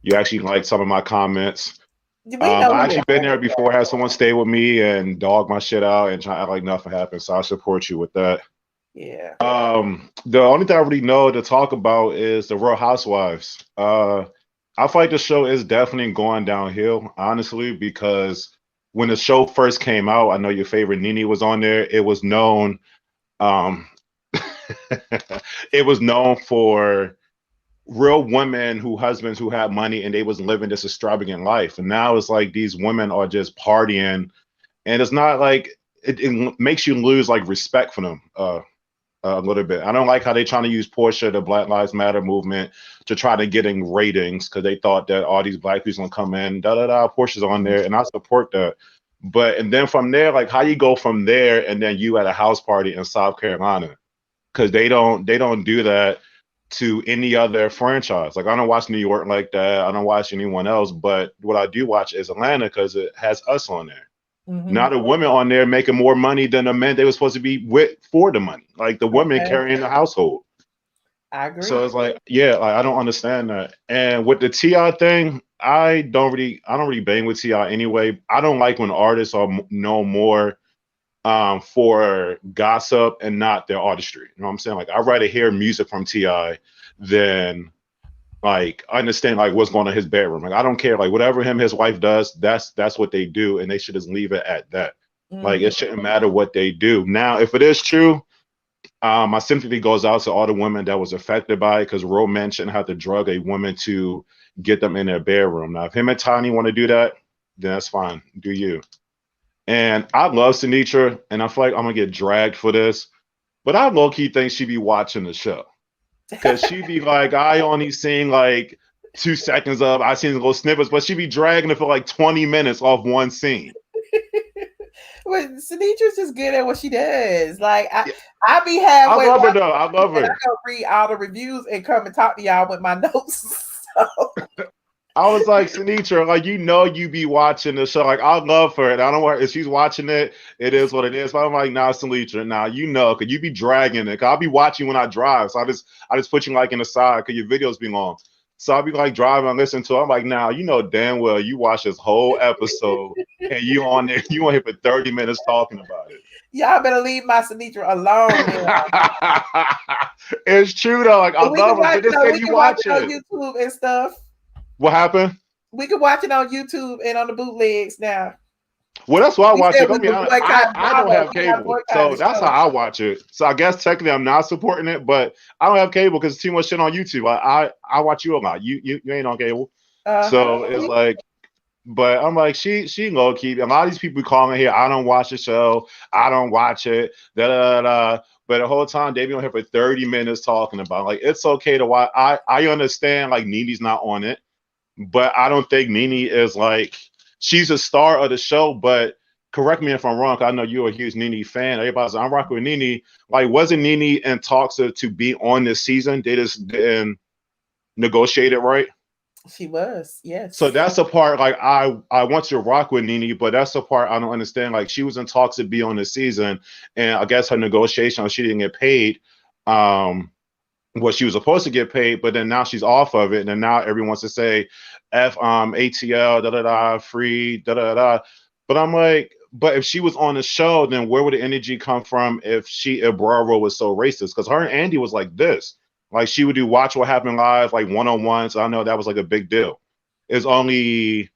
You actually like some of my comments.
We know
I
who
actually
you
been
are.
there before. Had someone stay with me and dog my shit out and try to act like nothing happened. So I support you with that.
Yeah.
The only thing I really know to talk about is the Real Housewives. I feel like the show is definitely going downhill, honestly, because when the show first came out, I know your favorite Nene was on there. It was known, um, it was known for real women who husbands who had money and they was living this extravagant life. And now it's like these women are just partying, and it's not like it makes you lose like respect for them. A little bit. I don't like how they trying to use Portia, the Black Lives Matter movement, to try to get in ratings because they thought that all these black people gonna come in, da da da. Portia's on there, and I support that. But and then from there, like how you go from there, and then you at a house party in South Carolina, because they don't do that to any other franchise. Like I don't watch New York like that. I don't watch anyone else. But what I do watch is Atlanta because it has us on there. Now the women on there making more money than the men they were supposed to be with for the money. Like the women
Okay.
carrying the household.
I agree.
So it's like, yeah, like I don't understand that. And with the Ti thing, I don't really bang with Ti anyway. I don't like when artists are known more for gossip and not their artistry. You know what I'm saying? Like I'd rather hear music from Ti than like understand like what's going on in his bedroom. Like I don't care. Like whatever his wife does, that's what they do, and they should just leave it at that. Like it shouldn't matter what they do. Now, if it is true, my sympathy goes out to all the women that was affected by it, because real men shouldn't have to drug a woman to get them in their bedroom. Now, if him and Tiny want to do that, then that's fine. Do you? And I love Sinitra, and I feel like I'm gonna get dragged for this, but I low key think she be watching the show. Because she be like, I only seen like 2 seconds of, I seen little snippets, but she be dragging it for like 20 minutes off one scene.
Well, Sinitra's just good at what she does. Like I be halfway.
I love her though. I love her.
I go read all the reviews and come and talk to y'all with my notes. So.
I was like, Sinitra, like you be watching the show. Like I love her, and I don't want if she's watching it. It is what it is. But I'm like, nah, Sinitra, nah, cause you be dragging it. Cause I'll be watching when I drive, so I just put you like in the side, cause your videos be long. So I'll be like driving and listening to it. I'm like, now damn well you watch this whole episode and you on there, you on here for 30 minutes talking about it.
Y'all better leave my Sinitra alone.
It's true though. Like I love her. Just say you watch it
on YouTube and stuff.
What happened?
We can watch it on YouTube and on the bootlegs now.
Well, that's why I watch it. I mean, I don't have cable, so that's how I watch it. So I guess technically I'm not supporting it, but I don't have cable because it's too much shit on YouTube. I watch you a lot. You ain't on cable, so it's like. But I'm like, she low key. A lot of these people calling here, I don't watch the show. I don't watch it. Da da da. But the whole time they be on here for 30 minutes talking about it. Like it's okay to watch. I understand like Nene's not on it, but I don't think Nene is like. She's a star of the show, but correct me if I'm wrong. I know you're a huge Nene fan. Everybody's like, I'm rocking with Nene. Like, wasn't Nene in talks to be on this season? They just didn't negotiate it right.
She was, yes.
So that's the part. Like, I want to rock with Nene, but that's the part I don't understand. Like, she was in talks to be on the season, and I guess her negotiation, she didn't get paid. What she was supposed to get paid, but then now she's off of it, and then now everyone wants to say F ATL da da da free da da da. But I'm like, But if she was on the show, then where would the energy come from if Bravo was so racist? Because her and Andy was like this. Like she would do Watch What Happened Live, like one-on-ones. I know that was like a big deal. It's only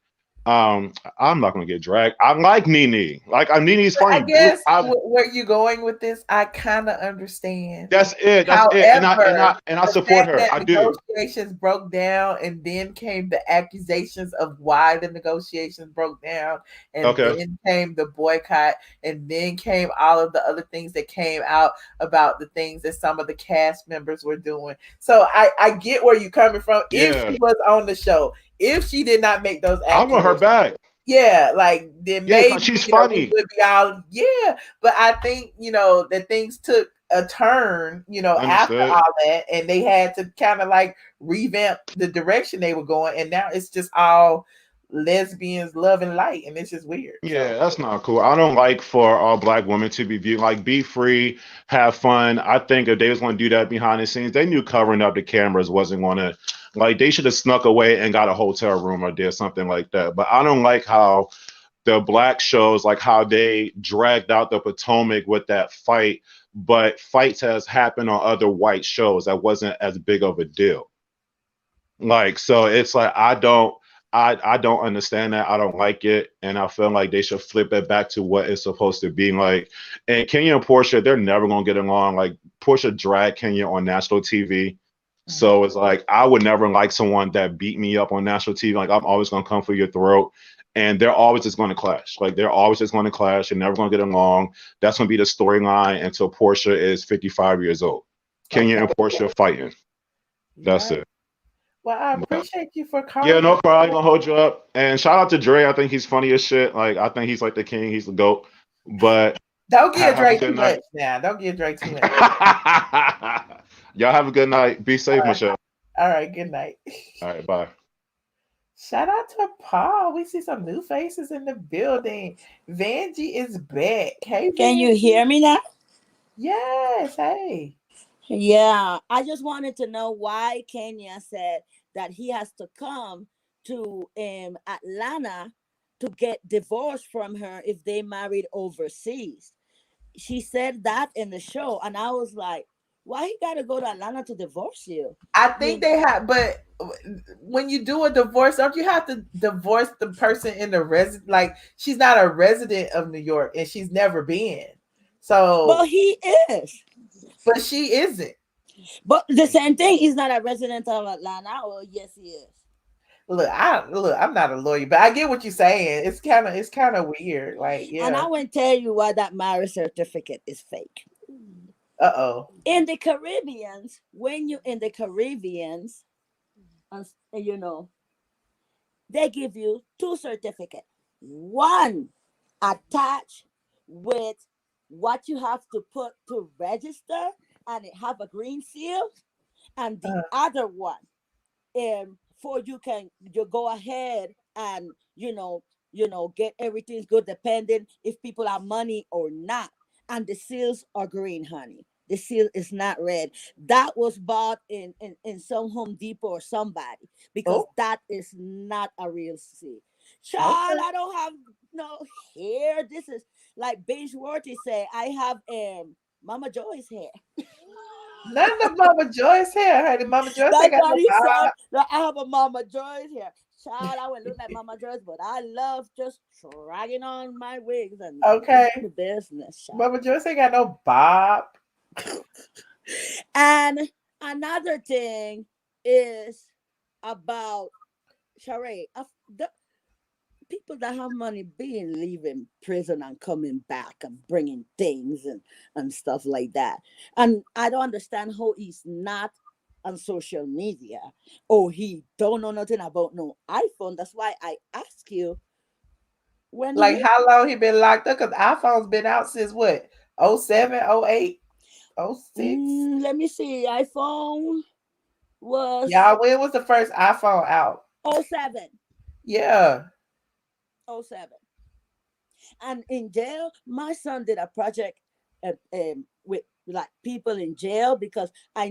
I'm not gonna get dragged. I like Nene. Like Nene's funny.
I guess where you going with this, I kind of understand.
That's it. That's
However,
it. And I support her. I do.
Negotiations broke down, and then came the accusations of why the negotiations broke down, and then came the boycott, and then came all of the other things that came out about the things that some of the cast members were doing. So I get where you're coming from.
Yeah.
If she was on the show, if she did not make those
I want her back.
Yeah, like then maybe
she's funny.
Would be all, but I think that things took a turn, after all that, and they had to kind of like revamp the direction they were going, and now it's just all lesbians loving light, and it's just weird.
Yeah, that's not cool. I don't like for all Black women to be viewed like be free, have fun. I think if they was going to do that behind the scenes, they knew covering up the cameras wasn't going to. Like they should have snuck away and got a hotel room or did something like that. But I don't like how the Black shows, like how they dragged out the Potomac with that fight, but fights has happened on other white shows that wasn't as big of a deal. Like, so it's like I don't understand that. I don't like it. And I feel like they should flip it back to what it's supposed to be like. And Kenya and Portia, they're never gonna get along. Like Portia dragged Kenya on national TV. So it's like I would never like someone that beat me up on national TV. Like I'm always gonna come for your throat, and they're always just going to clash. Like they're always just going to clash. They're never going to get along. That's going to be the storyline until Portia is 55 years old. Kenya and Portia fighting. That's it.
Well, I appreciate you for calling.
Yeah, no problem. I'm gonna hold you up. And shout out to Dre. I think he's funny as shit. Like I think he's like the king. He's the GOAT. But
don't give Dre too much now. Don't give Dre too much.
Y'all have a good night. Be safe, Michelle.
All right, good night.
All right, bye.
Shout out to Paul. We see some new faces in the building. Vanjie is back. Hey,
can you hear me now?
Yes. Hey.
Yeah, I just wanted to know why Kenya said that he has to come to Atlanta to get divorced from her if they married overseas. She said that in the show, and I was like, why he got to go to Atlanta to divorce you?
I think they have, but when you do a divorce, don't you have to divorce the person in the resident? Like she's not a resident of New York, and she's never been. So,
well, he is,
but she isn't.
But the same thing. He's not a resident of Atlanta. Well, yes, he is.
Look, I'm not a lawyer, but I get what you're saying. It's kind of weird. Like, yeah.
And I won't tell you why that marriage certificate is fake. In the Caribbean, when you're in the Caribbean, you know, they give you two certificates. One attached with what you have to put to register, and it have a green seal, and the other one, for you go ahead and you know get everything's good depending if people have money or not. And the seals are green, honey. The seal is not red. That was bought in some Home Depot or somebody, because that is not a real seal. Child, I don't have no hair. This is like Binge Worthy say, I have Mama Joy's hair.
None of Mama Joy's hair, honey. Mama Joy's
I
have
a Mama Joy's hair. Child, I would look like Mama Joyce, but I love just dragging on my wigs and the business. Child.
Mama Joyce ain't got no bob.
And another thing is about Shereé. The people that have money leaving prison and coming back and bringing things and stuff like that. And I don't understand how he's not on social media, or he don't know nothing about no iPhone. That's why I ask you
how long he been locked up, because iPhone's been out since what, 07, 08, 06?
Let me see. iPhone was
when was the first iPhone out?
07.
Yeah.
07. And in jail, my son did a project with like people in jail, because I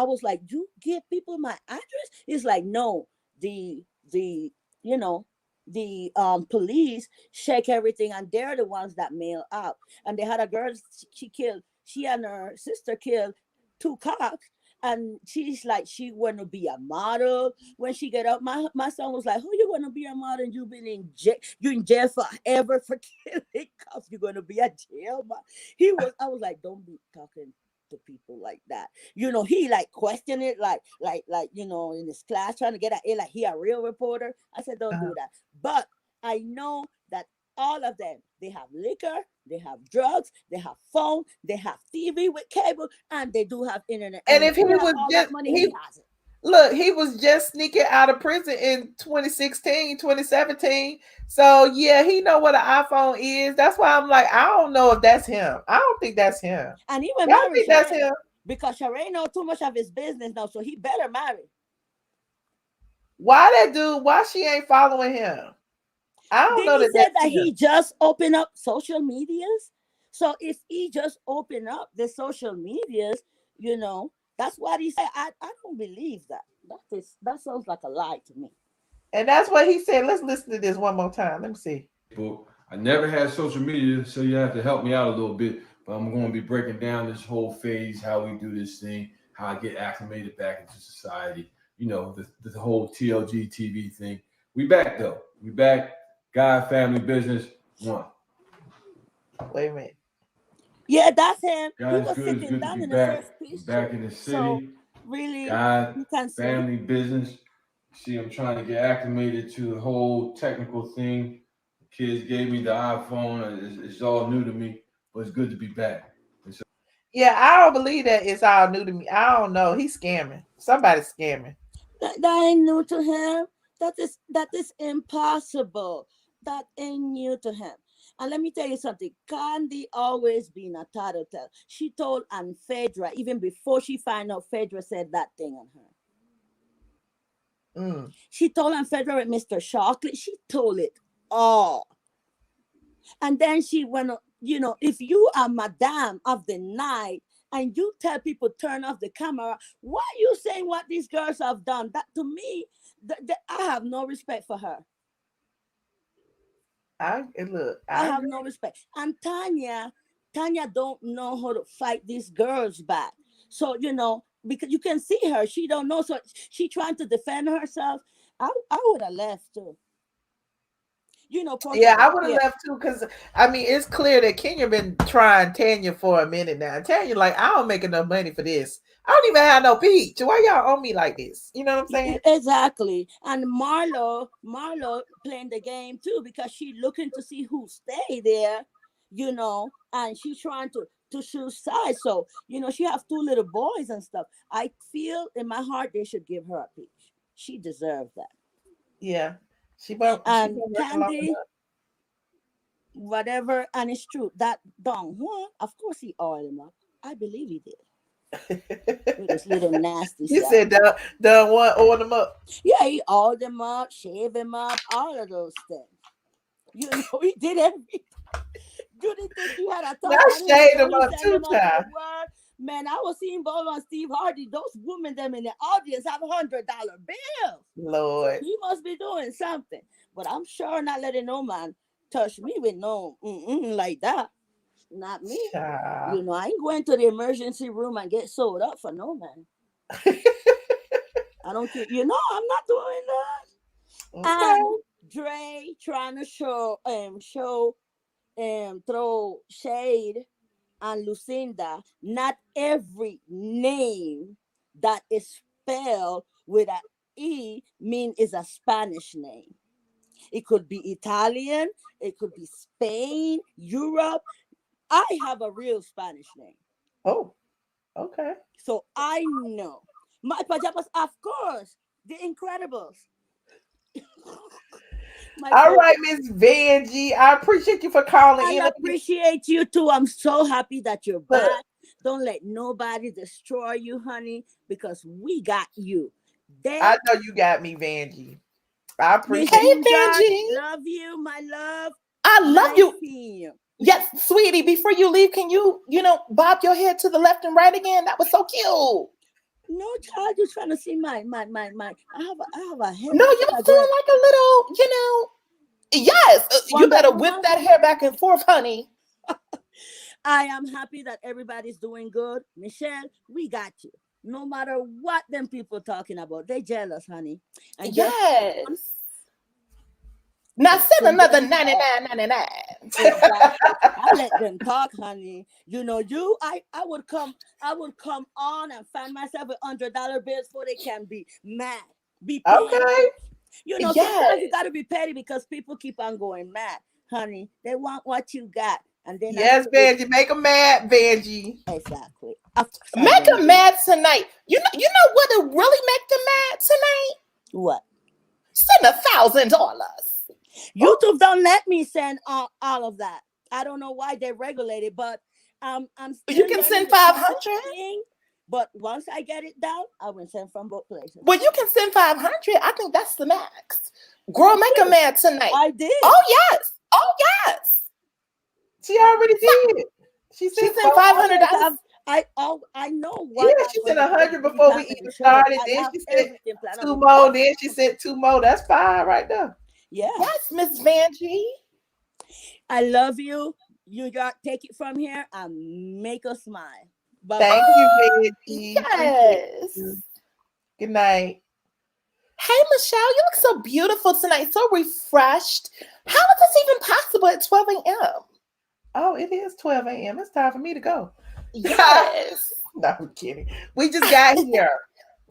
was like, you give people my address? It's like, no, the the police check everything, and they're the ones that mail out. And they had a girl she and her sister killed 2 cops. And she's like, she want to be a model when she get up. My son was like, "Who you want to be a model? And you've been in jail. You in jail forever for killing cops. You're gonna be a jail." I was like, "Don't be talking to people like that." He like questioned it, like in his class trying to get an A, like he a real reporter. I said, "Don't do that." But I know that all of them, they have liquor, they have drugs, they have phone, they have TV with cable, and they do have internet.
And if he was
all
just
that money, he has it.
Look, he was just sneaking out of prison in 2016, 2017. So yeah, he know what an iPhone is. That's why I'm like, I don't know if that's him. I don't think that's him.
And he
I
went
don't think that's him.
because Shereé know too much of his business now, so he better marry.
Why that dude? Why she ain't following him? I don't know.
He said that he just opened up social medias. So if he just opened up the social medias, that's what he said. I don't believe that. That sounds like a lie to me.
And that's what he said. Let's listen to this one more time. Let me see.
I never had social media, so you have to help me out a little bit. But I'm going to be breaking down this whole phase, how we do this thing, how I get acclimated back into society. The whole TLG TV thing. We back though. We back. God, family, business, 1.
Wait a minute.
Yeah, that's him.
God,
he was sitting down in the first picture.
Back in the city.
So really,
God,
you can see
family, business. See, I'm trying to get acclimated to the whole technical thing. The kids gave me the iPhone. It's all new to me, but it's good to be back.
Yeah, I don't believe that it's all new to me. I don't know. He's scamming. Somebody's scamming.
That ain't new to him. That is impossible. That ain't new to him. And let me tell you something. Kandi always been a tattletale. She told on Phaedra, even before she found out Phaedra said that thing on her. She told on Phaedra with Mr. Chocolate. She told it all. And then she went, if you are Madame of the Night and you tell people turn off the camera, why are you saying what these girls have done? That to me, I have no respect for her.
I
have no respect. And Tanya don't know how to fight these girls back. So, because you can see her, she don't know. So she trying to defend herself. I would have left too.
Yeah, I would have left too, because it's clear that Kenya been trying Tanya for a minute now. Tanya like, I don't make enough money for this. I don't even have no peach. Why y'all owe me like this? You know what I'm saying?
Exactly. And Marlo playing the game too, because she looking to see who stay there, and she's trying to choose sides. So, she have 2 little boys and stuff. I feel in my heart they should give her a peach. She deserves that.
Yeah.
And Kandi, whatever, and it's true that Don Juan, of course, he oiled him up. I believe he did. With his little nasty.
You said Don Juan oiled him up.
Yeah, he oiled him up, shaved him up, all of those things. He did everything. You didn't think he had a thought?
I shaved him up 2 times.
Man, I was seeing Bolo and Steve Hardy. Those women, them in the audience, have $100 bills.
Lord,
so he must be doing something. But I'm sure not letting no man touch me with no like that. Not me. I ain't going to the emergency room and get sewed up for no man. I don't care. I'm not doing that. Okay. And Dre trying to throw shade on Lucinda. Not every name that is spelled with an E mean is a Spanish name. It could be Italian, it could be Spain, Europe. I have a real Spanish name.
Oh, okay.
So I know. My pajamas, of course, The Incredibles.
All right, Miss Vanjie, I appreciate you for calling in.
I appreciate you too. I'm so happy that you're back. Don't let nobody destroy you, honey, because we got you.
I know you got me, Vanjie. I appreciate
you. Hey, Vanjie.
Love you, my love.
I love you. Yes, sweetie, before you leave, can you, bob your head to the left and right again? That was so cute.
No, child, you're trying to see my. I have a head.
No, you was doing like a little, Yes, you
Wonder
better
Woman?
whip that hair back and forth, honey.
I am happy that everybody's doing good. Michelle, we got you. No matter what them people talking about, they jealous, honey. And just
Yes. Now send another 99.99.
exactly. I let them talk, honey. You know, I would come on and find myself with $100 bills before they can be mad, be petty.
Okay.
You know, sometimes you gotta be petty because people keep on going mad, honey. They want what you got, and then
yes, Benji, make them mad, Benji.
Exactly.
Make them mad tonight. You know what will really make them mad tonight?
What?
Send $1,000.
YouTube don't let me send all of that. I don't know why they regulate it, but I'm
you can send 500.
But once I get it down, I will send from both places.
Well, you can send 500. I think that's the max. Girl, make them mad tonight.
I did.
Oh yes. Oh yes.
She already did. She sent
$500.
I know what.
Yeah, she sent 100 before we even started. Then she sent 2 more. Then she sent 2 more. That's 5 right there.
Yeah.
Yes, Miss Vanjie.
I love you. You got take it from here and make us smile. Bye-bye.
Thank you, Vanjie.
Yes.
Good night.
Hey, Michelle, you look so beautiful tonight. So refreshed. How is this even possible at 12 a.m.?
Oh, it is 12 a.m. It's time for me to go.
Yes.
No, I'm kidding. We just got here.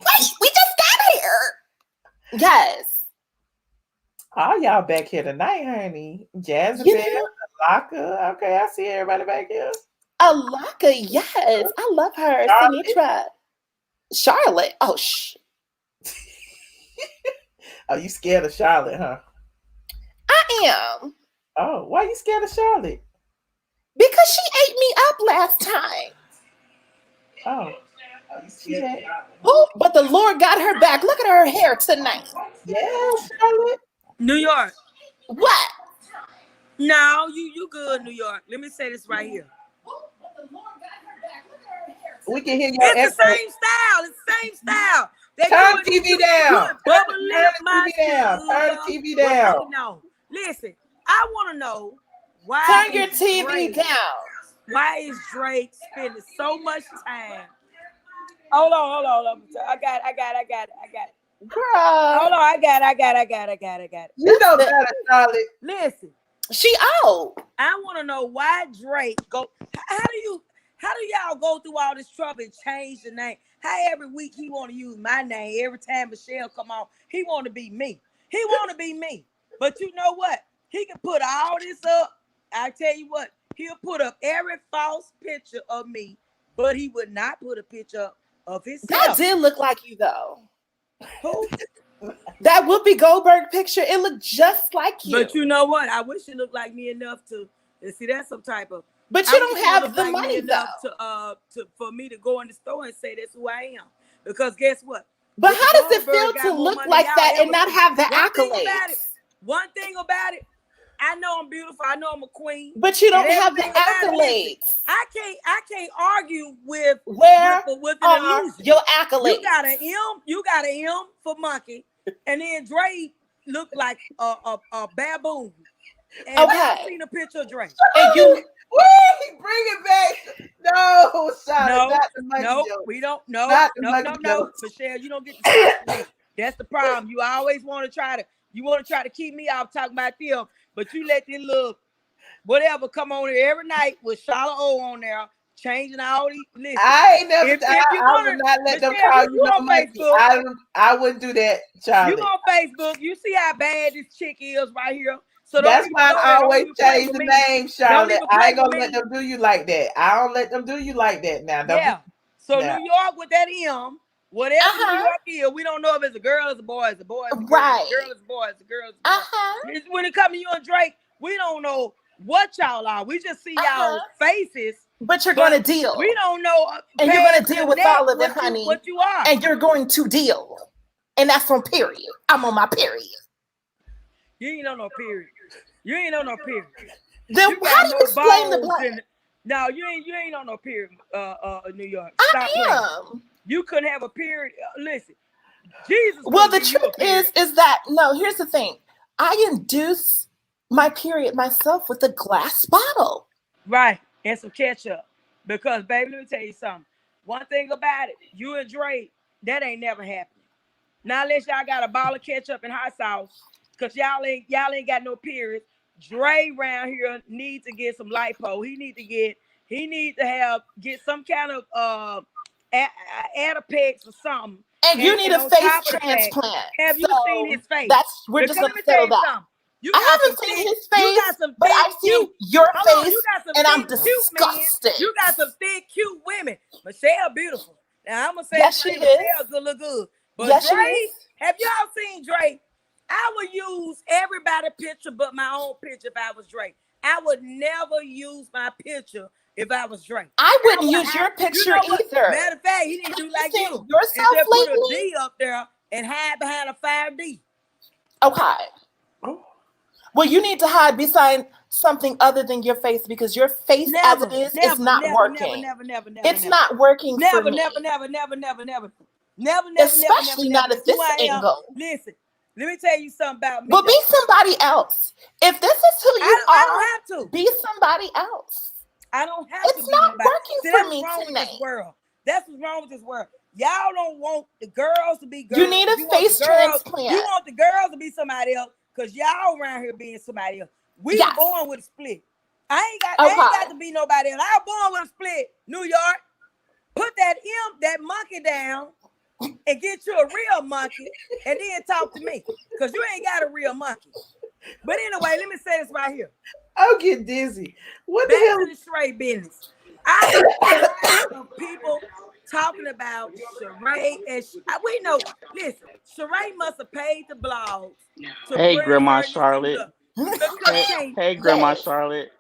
We just got here. Yes.
All y'all back here tonight, honey. Jezebel, Alaka. Okay, I see everybody back here.
Alaka, yes. I love her. Sinitra. Charlotte. Oh,
Oh, you scared of Charlotte, huh?
I am.
Oh, why you scared of Charlotte?
Because she ate me up last time.
Oh.
Oh, but the Lord got her back. Look at her hair tonight.
Yes, Charlotte.
New York.
What?
No, you good, New York. Let me say this right here.
We can hear your
It's the same style. It's the same style.
Turn the TV down.
Turn
the TV down. Turn the TV down.
No. Listen, I want to know why.
Turn your TV down.
Why is Drake spending so much time? Hold on. I got it.
Girl.
Hold on, I got it.
You know better, Charlotte.
Listen.
She out.
I want to know why Drake go. How do y'all go through all this trouble and change the name? How every week he want to use my name? Every time Michelle come on, he want to be me. He want to be me. But you know what? He can put all this up. I tell you what, he'll put up every false picture of me, but he would not put a picture up of himself.
That did look like you, though.
Who?
That Whoopi Goldberg picture, it looked just like you.
But you know what? I wish it looked like me enough to see that's some type of.
But you don't have the money
enough for me to go in the store and say that's who I am. Because guess what?
But how does it feel to look like that and not have the accolades?
One thing about it, I know I'm beautiful. I know I'm a queen.
But you don't have the accolades.
I can't argue with
where
with
are
an illusion.
your accolades.
You got an M for monkey, and then Dre looked like a baboon. And I seen a picture of Dre.
And you
bring it back. No, Charlotte, not the monkey joke.
We don't. No. Michelle, you don't get to talk to me. That's the problem. You always want to try to keep me out talking about them, but you let this little whatever come on here every night with Charlotte O on there, changing all these. Listen,
I ain't never. I would not let them call you no monkey. I wouldn't do that, Charlotte.
You on Facebook? You see how bad this chick is right here. So
that's why I always change the name, Charlotte. I ain't gonna let them do you like that. I don't let them do you like that now.
Yeah. So New York with that M, whatever New York is, we don't know if it's a girl, it's a boy, it's a boy, it's a girl,
right?
It's a girl, it's a boy, it's a girl, it's a boy. When it comes to you and Drake, we don't know what y'all are. We just see y'all faces.
But you're gonna deal.
We don't know,
and you're gonna deal with all of it, honey.
What you are,
and you're going to deal, and that's from period. I'm on my period.
You ain't on no period. You ain't on no period.
Then how do you explain the black?
No, you ain't on no period, New York.
Stop playing.
You couldn't have a period. Listen, Jesus.
Well, the truth is that no. Here's the thing. I induce my period myself with a glass bottle.
Right. And some ketchup. Because, baby, let me tell you something. One thing about it, you and Drake, that ain't never happening. Now, unless y'all got a bottle of ketchup and hot sauce, because y'all ain't got no period. Dre around here need to get some lipo. He need to get some kind of Adipex or something.
And you need a face transplant.
Have you seen his face?
We're just gonna settle that. I haven't seen his face, but I've seen your face, and I'm disgusted.
You got some thick, cute women. Michelle beautiful. Now I'm gonna say Michelle could look good. But
yes,
Drake, have y'all seen Drake? I would use everybody's picture but my own picture if I was Drake. I would never use my picture if I was Drake.
I wouldn't use your picture either.
Matter of fact, he didn't do like you.
Yourself
and just
lately?
Put a D up there and hide behind a 5D.
Okay. Well, you need to hide beside something other than your face because your face as it is not working. It's not working for me.
Never.
Especially not at this angle.
Listen, let me tell you something about me.
But be somebody else. If this is who you are,
I don't have to.
Be somebody else.
I don't have to.
It's not working for me tonight.
That's what's wrong with this world. Y'all don't want the girls to be girls.
You need a face transplant.
You want the girls to be somebody else because y'all around here being somebody else. We were born with a split. I ain't got to be nobody else. I was born with a split. New York. Put that monkey down and get you a real monkey and then talk to me. Because you ain't got a real monkey. But anyway, let me say this right here.
I'll get dizzy. What
Back
the hell?
to the Shereé business. I have people talking about Shereé and we know. Listen, Shereé must have paid the blogs.
Hey, Grandma Charlotte. Hey, Grandma Charlotte.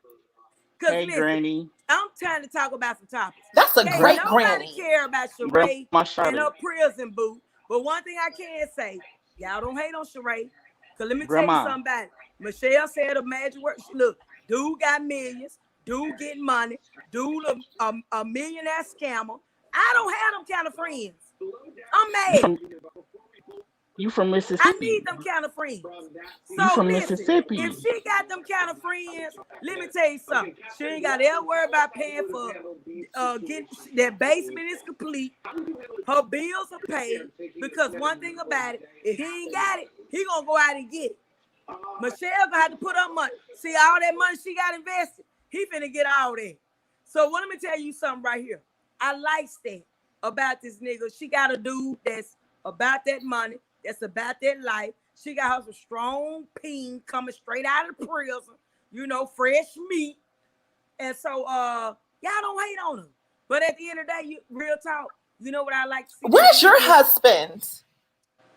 Hey,
listen,
Granny.
I'm trying to talk about some topics.
That's a great
nobody
granny.
Care about Shereé and her prison boo. But one thing I can say, y'all don't hate on Shereé. Cause let me tell you something about it. Michelle said a magic word. Look, dude got millions. Dude getting money. Dude a millionaire scammer. I don't have them kind of friends. I'm mad.
You from Mississippi?
I need them kind of friends. So
you from
listen,
Mississippi?
If she got them kind of friends, let me tell you something. She ain't got to ever worry about paying for getting that basement is complete. Her bills are paid because one thing about it, if he ain't got it, he gonna go out and get it. Michelle gonna have to put up money. See all that money she got invested. He finna get all that. So let me tell you something right here. I like that about this nigga. She got a dude that's about that money. That's about that life. She got her some strong peen coming straight out of prison, fresh meat. And so y'all don't hate on her. But at the end of the day, real talk, you know what I like to see?
Where's your husband?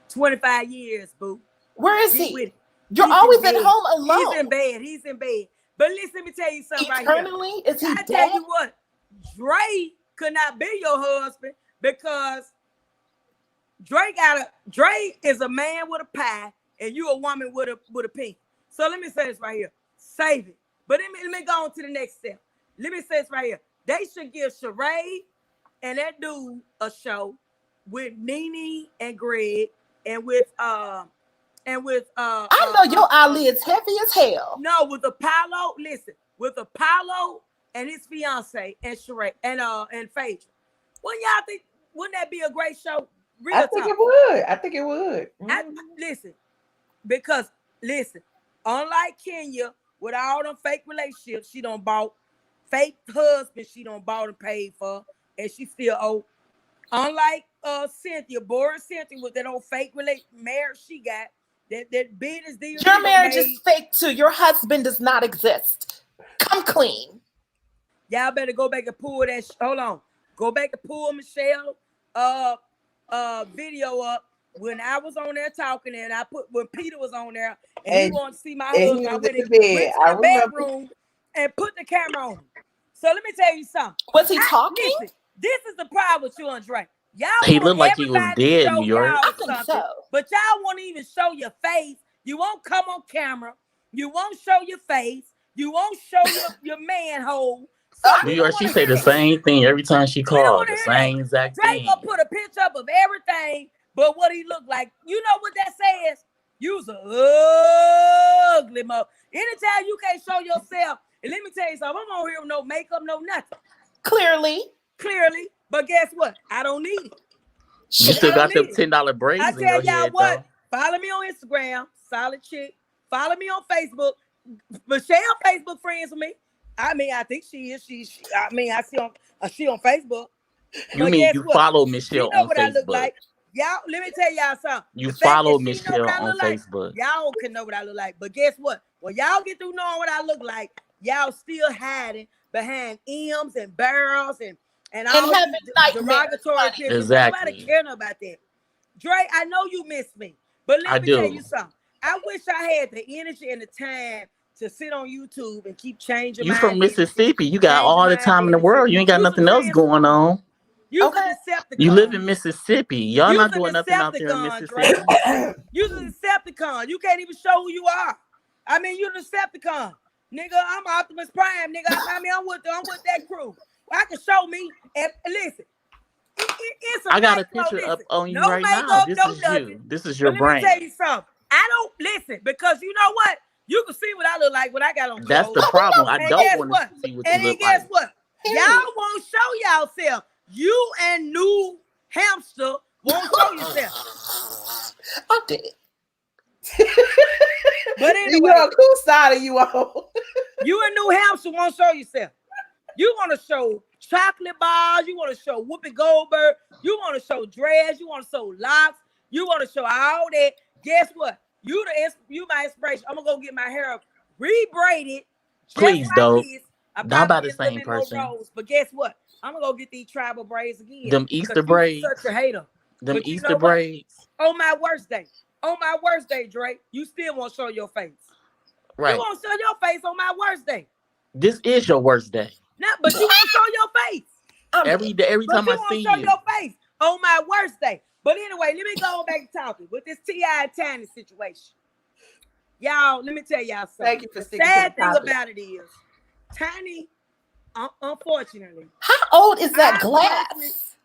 25 years, boo.
Where is he? You're always at home alone.
He's in bed. But listen, let me tell you something
Eternally?
Right here.
Is he dead?
Tell you what, Dre could not be your husband because Dre is a man with a pie and you a woman with a pink. So let me say this right here. Save it. But let me go on to the next step. Let me say this right here. They should give Shereé and that dude a show with Nene and Greg and with I
know your eyelids heavy as hell.
No, with Apollo. Listen, with Apollo and his fiance and Shereé and Phaedra. Wouldn't y'all think? Wouldn't that be a great show?
I think it would.
Listen, unlike Kenya, with all them fake relationships, she done bought fake husbands. She done bought and paid for, and she still owe. Unlike Cynthia, Boris Cynthia with that old fake marriage she got. That business deal.
Your marriage is fake too. Your husband does not exist. Come clean.
Y'all better go back and pull that. Hold on. Go back and pull Michelle video up when I was on there talking, and when Peter was on there, and he wanted to see my husband. I went to the bedroom and put the camera on. So let me tell you something.
Was he talking?
Listen, this is the problem with you and Dre. Y'all
he looked like he was dead in New York.
I think so.
But y'all won't even show your face. You won't come on camera. You won't show your face. You won't show your manhole. So
New York, she say the same thing every time she called. The same exact thing.
Drake gonna put a picture up of everything but what he looked like. You know what that says? You's a ugly mother. Anytime you can't show yourself, and let me tell you something, I'm on here with no makeup, no nothing.
Clearly.
But guess what? I don't need it.
You still got them $10 braids
I
in
tell
your
y'all
head,
what,
though.
follow me on Instagram, Solid Chick. Follow me on Facebook. Michelle Facebook friends with me. I mean, I think she is. I see on Facebook.
You mean you follow Michelle on
what I look
Facebook?
like. Y'all, let me tell y'all something.
You follow Michelle on Facebook.
Y'all can know what I look like. But guess what? When y'all get through knowing what I look like, y'all still hiding behind M's and barrels and all these derogatory pictures.
Exactly.
Nobody care about that. Dre, I know you miss me. But let me tell you something. I wish I had the energy and the time to sit on YouTube and keep changing.
You from Mississippi. You got all the time in the world. You ain't got nothing else going on.
You's a Decepticon.
You live in Mississippi. Y'all not doing nothing out there in Mississippi.
You's a Decepticon. You can't even show who you are. I mean, you're a Decepticon. Nigga, I'm Optimus Prime, nigga. I mean, I'm with that crew. I can show me. And listen,
I got a picture up on you right now. This is you. This is your brain.
Let me tell you something. I don't listen because you know what? You can see what I look like when I got on clothes.
That's the problem. I don't want to see what you look like.
And guess what? Y'all won't show yourself. You and New Hampshire won't show yourself.
I'm dead.
But anyway,
you on whose side are you on?
You and New Hampshire won't show yourself. You want to show chocolate bars. You want to show Whoopi Goldberg. You want to show dreads. You want to show locks. You want to show all that. Guess what? You my inspiration. I'm gonna go get my hair rebraided.
Please don't.
Not
about the same person.
But guess what? I'm gonna go get these tribal braids again.
Them Easter braids.
Such a hater.
Them Easter braids.
On my worst day, Drake, you still won't show your face.
Right.
You won't show your face on my worst day.
This is your worst day.
No, but you won't show your face.
Every day, every time I see you.
You won't show your face on my worst day. But anyway, let me go back to talking with this T.I. and Tiny situation. Y'all, let me tell y'all something.
Thank you for
sticking to the sad thing about it is, Tiny, unfortunately.
How old is that glass?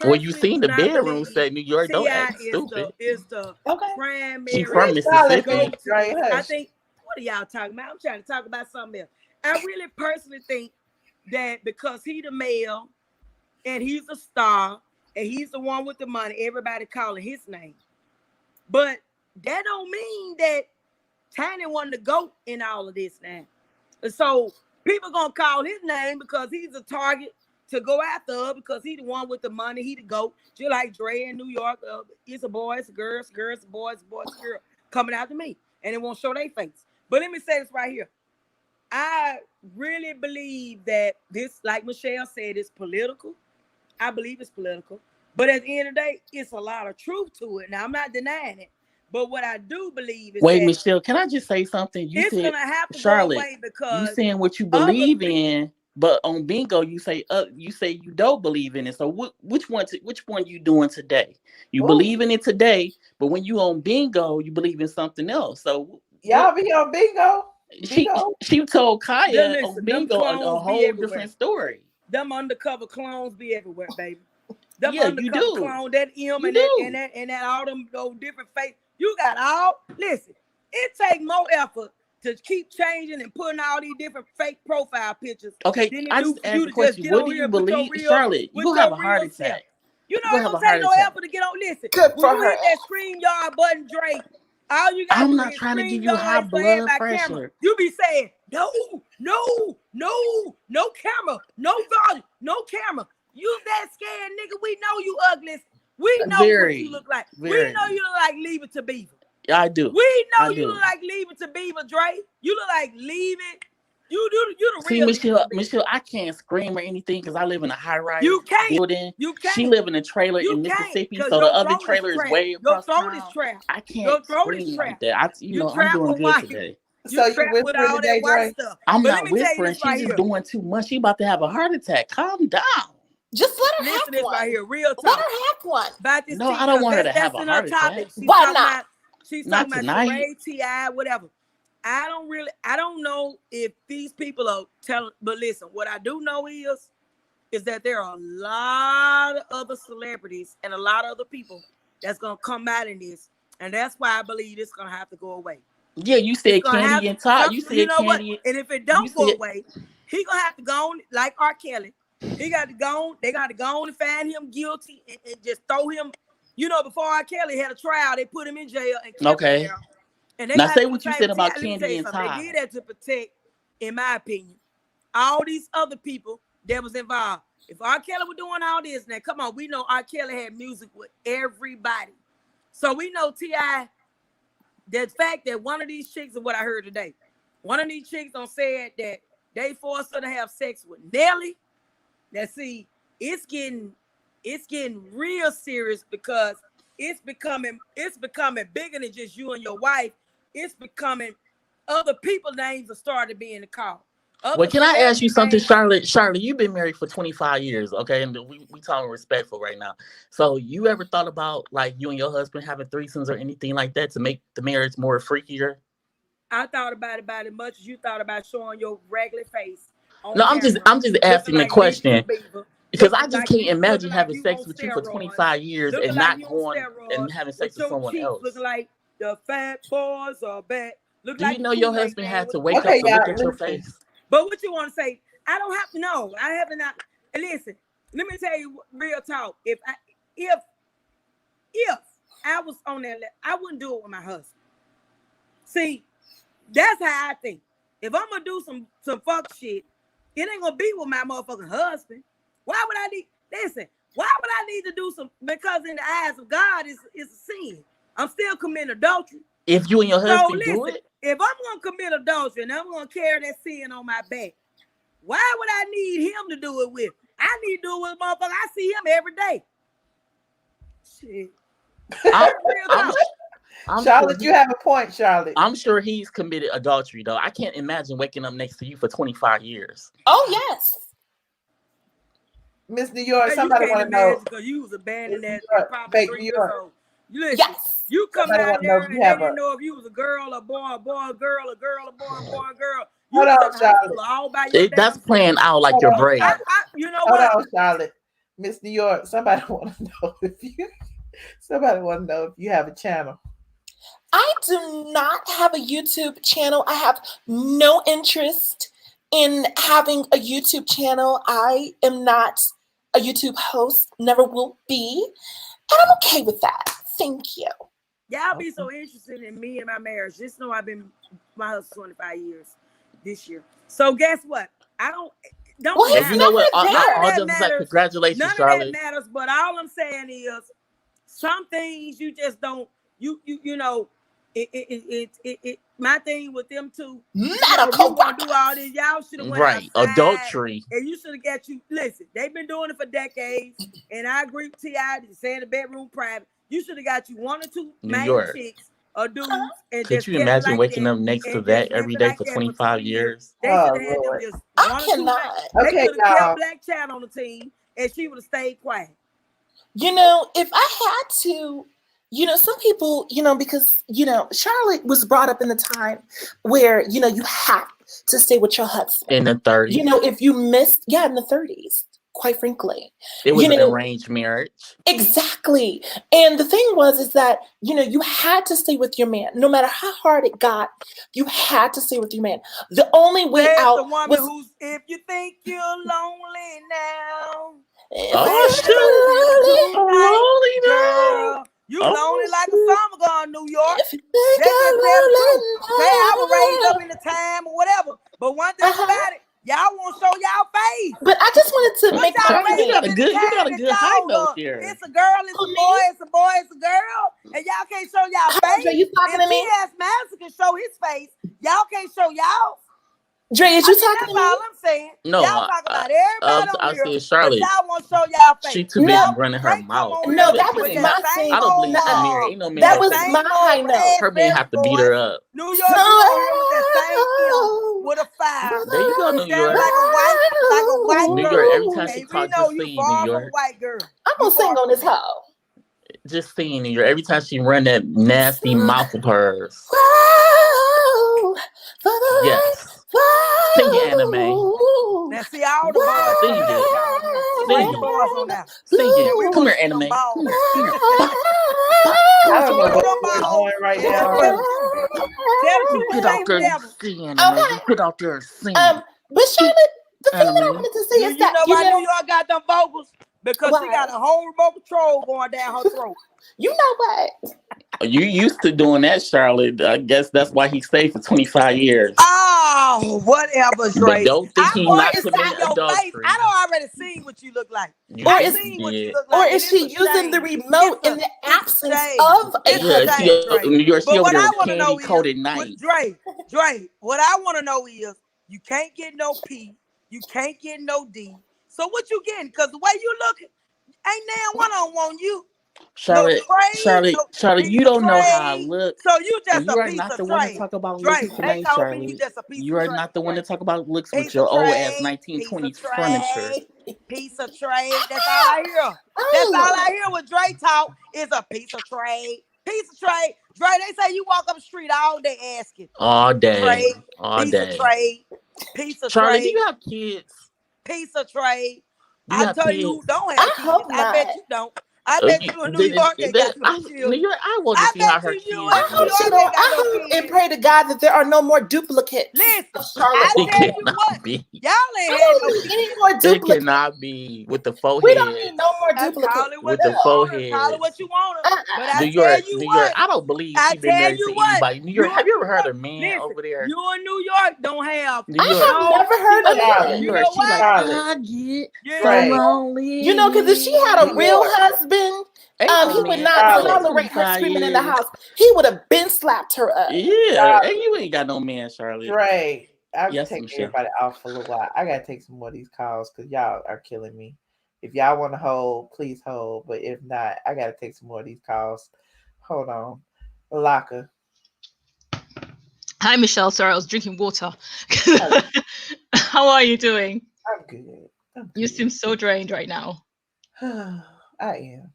Well, you seen the bedroom set New York. Don't act stupid.
Is the primary.
She from Mississippi.
I think, what are y'all talking about? I'm trying to talk about something else. I really personally think that because he the male and he's a star and he's the one with the money, everybody calling his name. But that don't mean that Tiny wanted to go in all of this now. And so people gonna call his name because he's a target to go after her because he the one with the money, he the GOAT. Just like Dre in New York, it's a boy, it's a girl, it's girls, it's boys, it's boys, it's girl coming after me. And it won't show their face. But let me say this right here. I really believe that this, like Michelle said, is political. I believe it's political. But at the end of the day, it's a lot of truth to it. Now, I'm not denying it. But what I do believe is
Wait, Michelle, can I just say something? You
it's
said,
going to have to
Charlotte,
go away because
you saying what you believe in, but on bingo, you say you don't believe in it. So which one you doing today? You believe in it today, but when you on bingo, you believe in something else. So
y'all be on bingo?
She told Kaya on bingo a whole different story.
Them undercover clones be everywhere, baby. Them
Yeah,
undercover
you do.
clone, that M and that all them those different face. You got all. Listen, it take more effort to keep changing and putting all these different fake profile pictures.
Okay, I just asked the question. What do you believe, Charlotte? You gonna have a heart attack.
You know, it don't take no effort to get on. Listen, when you hit that screen yard button, Drake, all you got.
I'm not trying to give you high blood pressure.
Camera. You be saying no camera, no volume, no camera. You that scared nigga. We know you ugly. We know what you look like. We know you look like Leave It to Beaver.
I do.
We know you look like Leave It to Beaver, Dre. You look like Leave It. You the real.
See, Michelle, I can't scream or anything because I live in a high-rise building.
You can't.
She live in a trailer in Mississippi, so the other trailer is way across town.
Your throat is trapped.
I can't scream like that. I'm doing good today.
So you whispering today, Dre?
I'm not whispering. She's just doing too much. She about to have a heart attack. Calm down.
Just let her have one.
Right here, real talk.
Let her have one.
No, I don't want her to have a heart attack.
Why not?
She's talking about Shereé, T.I., whatever. I don't know if these people are telling, but listen, what I do know is that there are a lot of other celebrities and a lot of other people that's gonna come out in this And that's why I believe it's gonna have to go away.
Yeah, you said Kandi and Todd. You said
what?
Kandi.
And if it don't go away, he gonna have to go on like R. Kelly. He got to go on. They got to go on and find him guilty and just throw him. You know, before R. Kelly had a trial, they put him in jail and kept him there. And they
now say what you said about Kandi and Todd.
They did that to protect, in my opinion, all these other people that was involved. If R. Kelly was doing all this, now come on, we know R. Kelly had music with everybody. So we know T.I., the fact that one of these chicks, is what I heard today, one of these chicks said that they forced her to have sex with Nelly. Now see, it's getting real serious because it's becoming bigger than just you and your wife. It's becoming other people's names are starting to be in the call.
Well, can I ask you something, Charlotte? Charlotte, you've been married for 25 years, okay? And we talking respectful right now. So you ever thought about like you and your husband having threesomes or anything like that to make the marriage more freakier?
I thought about it as much as you thought about showing your regular face.
No, I'm just asking the question because I just can't imagine having sex with you for 25 years and not going and having sex with someone else.
Looking like the fat boys are back.
Do you know your husband had to wake up to look at your face?
But what you want to say? I don't have to know. I have to not. And listen, let me tell you real talk. If I was on that, I wouldn't do it with my husband. See, that's how I think. If I'm gonna do some fuck shit, it ain't gonna be with my motherfucking husband. Why would I need to do some? Because in the eyes of God, it's a sin. I'm still committing adultery.
If you and your husband do it?
If I'm gonna commit adultery and I'm gonna carry that sin on my back, why would I need him to do it with? I need to do it with motherfucker. I see him every day. Shit.
Charlotte, you have a point, Charlotte.
I'm sure he's committed adultery, though. I can't imagine waking up next to you for 25 years. Oh, yes.
Miss New York, somebody want to know.
Because you was abandoned at
probably 3 years old.
Yes. You come out there and they didn't know if you was a girl, a boy, a boy, a girl, a girl, a boy, a boy, a girl.
Hold on, Charlotte.
That's playing out like your brain.
You know what?
Hold on, Charlotte. Miss New York, somebody want to know if you have a channel.
I do not have a YouTube channel. I have no interest in having a YouTube channel. I am not a YouTube host, never will be. And I'm okay with that. Thank you.
Y'all be so interested in me and my marriage. Just know I've been my husband 25 years this year. So guess what?
Well, you know what? Congratulations,
none
Charlotte.
of that matters. But all I'm saying is, some things you just don't. You know. My thing with them two. You gonna do all this? Y'all should have went outside,
adultery.
And you should have got you. Listen, they've been doing it for decades, and I agree with T.I. saying the bedroom private. You should have got you one or two main chicks or dudes. And
could you imagine waking up next to that every day for 25 years?
They should have had them just
I cannot.
They could have kept Black Chat on the team, and she would have stayed quiet.
You know, if I had to. You know, some people, because, Charlotte was brought up in the time where, you have to stay with your husband. In the 30s. If you missed, in the 30s, quite frankly. It was an arranged marriage. Exactly. And the thing is that, you had to stay with your man. No matter how hard it got, you had to stay with your man. The only way out
the woman who's, if you think you're lonely now.
Lonely now.
You lonely like a summer girl in New York. I was raised up in the time or whatever. But one thing about it, y'all won't show y'all face.
But I just wanted to make sure you got a good high note here.
It's a girl, it's a boy, it's a boy, it's a girl. And y'all can't show y'all face.
Are you talking to me?
T.S. Madison can show his face. Y'all can't show y'all.
Dre, is you talking to me?
That's all I'm saying.
No,
y'all talking about everybody
I
on here.
said Charlotte.
Y'all won't show y'all face.
She too busy running her mouth.
No, that was my
thing. I don't believe Mary. Ain't no man. That was my high note. Her man have to beat her up.
New York with that same with a fire.
There you go, New York.
Like a white
New
girl.
York. Every time she talks, just sing, New York.
White girl.
I'm gonna sing on this hoe. Just singing, New York. Every time she run that nasty mouth of hers. Yes. Sing it, anime.
Now see all the boys.
Sing it. Sing it. Come here, anime. Come here.
I don't know
Put
what's
up my
going
hoe.
on right
And
now.
tell the truth,
Get
say
out there
the
and
devil.
sin, and you get out there and sin.
But Charlotte, the thing that I
Enemy.
wanted to say
You
is that
know why New York got them vocals? Because she
Why?
got a whole remote control going down her throat.
You know what?
You used to doing that, Charlotte. I guess that's why he stayed for 25 years.
Oh, whatever,
But
Dre.
don't think
I'm
he
going
not
to see
committing
your face.
adultery.
I don't already seen what you look like.
You
I
is-
seen what you
did.
look
Or
like.
is
and
she
it's a
using the
shame.
remote in
It's
the
a
absence
shame.
of a
It's
Yeah,
a
husband?
shame, Dre.
New York, she
But
over
what
there
I
with
want to know
candy coated
is,
night.
Dre, what I want to know is, you can't get no P, you can't get no D. So what you getting? Because the way you looking, ain't now one on one you.
Charlotte, Charlotte,
piece
you
of
don't know how I
trade.
look.
So you just
And you
a
are
piece
not
of
the one to
trade.
talk about
Dre,
looks
they
tonight,
told me you
Charlotte.
just a piece
You
of
are
trade.
not the one to talk about looks with
Piece
your
of
old ass
trade,
1920s
piece of
furniture.
trade, piece of trade. That's all I hear. That's all I hear with Dre talk is a piece of trade. Piece of trade. Dre, they say you walk up the street all day asking.
All day.
Trade,
All
piece
day.
of trade, piece of
Charlotte, do
trade,
you have kids?
piece of trade.
Do you
I
have
tell you who
kids?
don't
I
have kids.
hope
I
not.
bet you don't. I bet you in New York they got some
New
children.
York, I want to
I
see how
bet
her
you
kids
I
in New
hope she
York
don't.
they got
I
no
hope and
kids.
pray to God that there are no more duplicates of
Listen,
Charlotte
I
Walker.
tell you
cannot
what,
be.
y'all ain't
I
had no
don't need
kids.
any more
It
duplicates.
cannot be with the
We
forehead.
don't need no more duplicates.
Call it what
With
you
the
want her. Call it
forehead.
what you want her. But I
New
tell
York,
you
New York.
what.
I don't believe
I
she been
tell
married
you
to
what.
anybody. New York, have you ever heard a man
Listen,
over there?
you in New York don't have.
New
I
York.
have
No,
never heard of
Charlotte.
that.
New
you
York,
know
she like,
what?
Charlotte.
I get so
Right.
lonely.
You know, because if she had a
New
real
York.
husband,
Ain't no
he would
man
not
Charlotte.
tolerate her
25
screaming in the
years.
house. He would have been slapped her up.
Yeah, and you ain't got no man, Charlotte.
Right. I'll
Yes,
take
Michelle.
everybody off for a little while. I gotta take some more of these calls because y'all are killing me. If y'all want to hold, please hold. But if not, I gotta take some more of these calls. Hold on. Laka.
Hi, Michelle. Sorry, I was drinking water. How are you doing?
I'm good.
You seem so drained right now.
I am.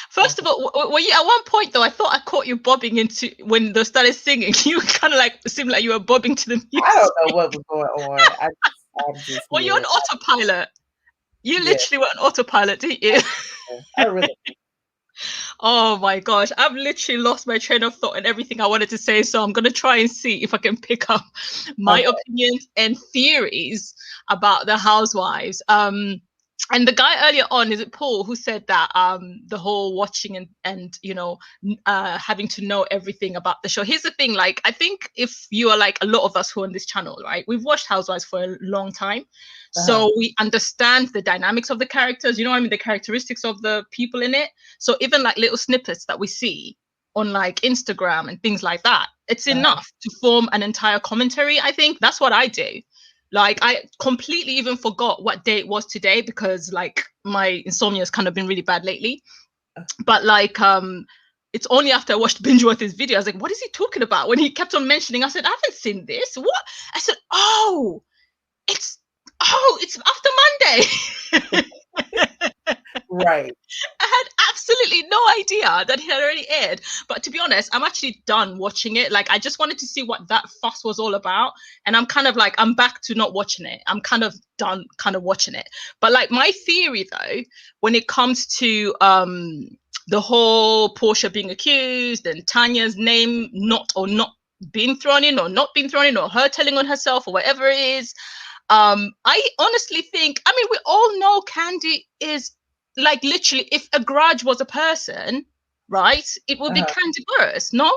First of all, were you at one point though? I thought I caught you bobbing into when they started singing. You kind of like seemed like you were bobbing to the music.
I don't know what was going on. I'm just.
Well, you're on autopilot. You
Yeah.
literally were on autopilot, didn't you?
I really.
Oh my gosh, I've literally lost my train of thought and everything I wanted to say. So I'm gonna try and see if I can pick up my opinions and theories about the Housewives. And the guy earlier on, is it Paul, who said that the whole watching and you know having to know everything about the show. Here's the thing, like I think if you are like a lot of us who are on this channel, right, we've watched Housewives for a long time. So we understand the dynamics of the characters, you know what I mean, the characteristics of the people in it. So even like little snippets that we see on like Instagram and things like that, it's enough to form an entire commentary. I think that's what I do. Like I completely even forgot what day it was today because like my insomnia has kind of been really bad lately. But like it's only after I watched Bingeworthy's video, I was like, what is he talking about? When he kept on mentioning, I said, I haven't seen this. What? I said, it's after Monday.
Right.
I had absolutely no idea that it had already aired. But to be honest, I'm actually done watching it. Like I just wanted to see what that fuss was all about. And I'm kind of like, I'm back to not watching it. I'm kind of done kind of watching it. But like my theory though, when it comes to the whole Portia being accused and Tanya's name not being thrown in or not being thrown in or her telling on herself or whatever it is, I honestly think, I mean, we all know Kandi is like literally, if a grudge was a person, right, it would be Kandi Burruss, no?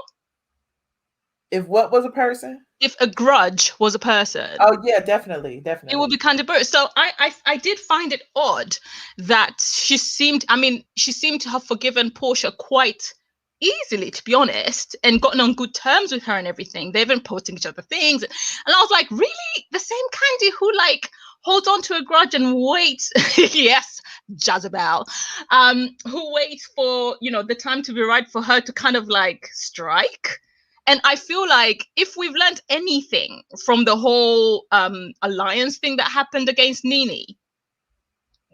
If what was a person?
If a grudge was a person.
Oh yeah, definitely.
It would be Kandi Burruss. So I did find it odd that she seemed to have forgiven Portia quite easily, to be honest, and gotten on good terms with her and everything. They've been posting each other things. And I was like, really? The same Kandi who like holds on to a grudge and waits, yes, Jezebel, who waits for, you know, the time to be right for her to kind of like strike. And I feel like if we've learned anything from the whole alliance thing that happened against Nene,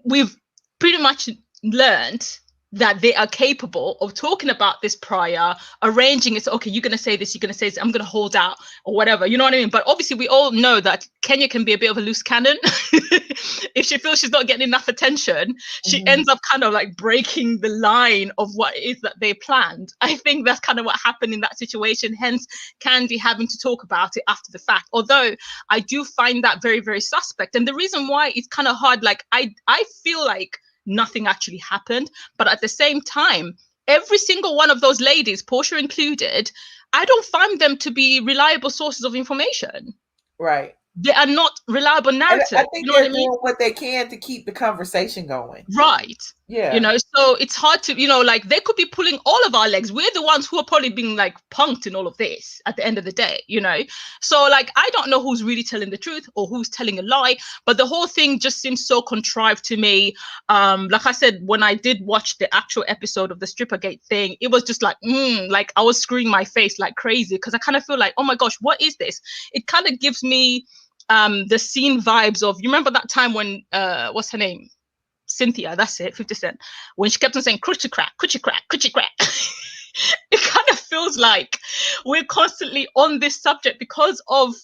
we've pretty much learned that they are capable of talking about this prior, arranging it. So, okay, you're going to say this, you're going to say this, I'm going to hold out or whatever. You know what I mean? But obviously we all know that Kenya can be a bit of a loose cannon. If she feels she's not getting enough attention, she ends up kind of like breaking the line of what it is that they planned. I think that's kind of what happened in that situation, hence Kandi having to talk about it after the fact. Although I do find that very, very suspect. And the reason why it's kind of hard, like I feel like nothing actually happened, but at the same time, every single one of those ladies, Portia included, I don't find them to be reliable sources of information.
Right.
They are not reliable narrative.
I think they're doing what they can to keep the conversation going.
Right.
Yeah.
You know, so it's hard to, you know, like they could be pulling all of our legs. We're the ones who are probably being like punked in all of this at the end of the day, you know? So like, I don't know who's really telling the truth or who's telling a lie, but the whole thing just seems so contrived to me. Like I said, when I did watch the actual episode of the Strippergate thing, it was just like, like I was screwing my face like crazy because I kind of feel like, oh my gosh, what is this? It kind of gives me the scene vibes of, you remember that time when, what's her name? Cynthia, that's it, 50 Cent. When she kept on saying, coochie crack, coochie crack, coochie crack. It kind of feels like we're constantly on this subject because of,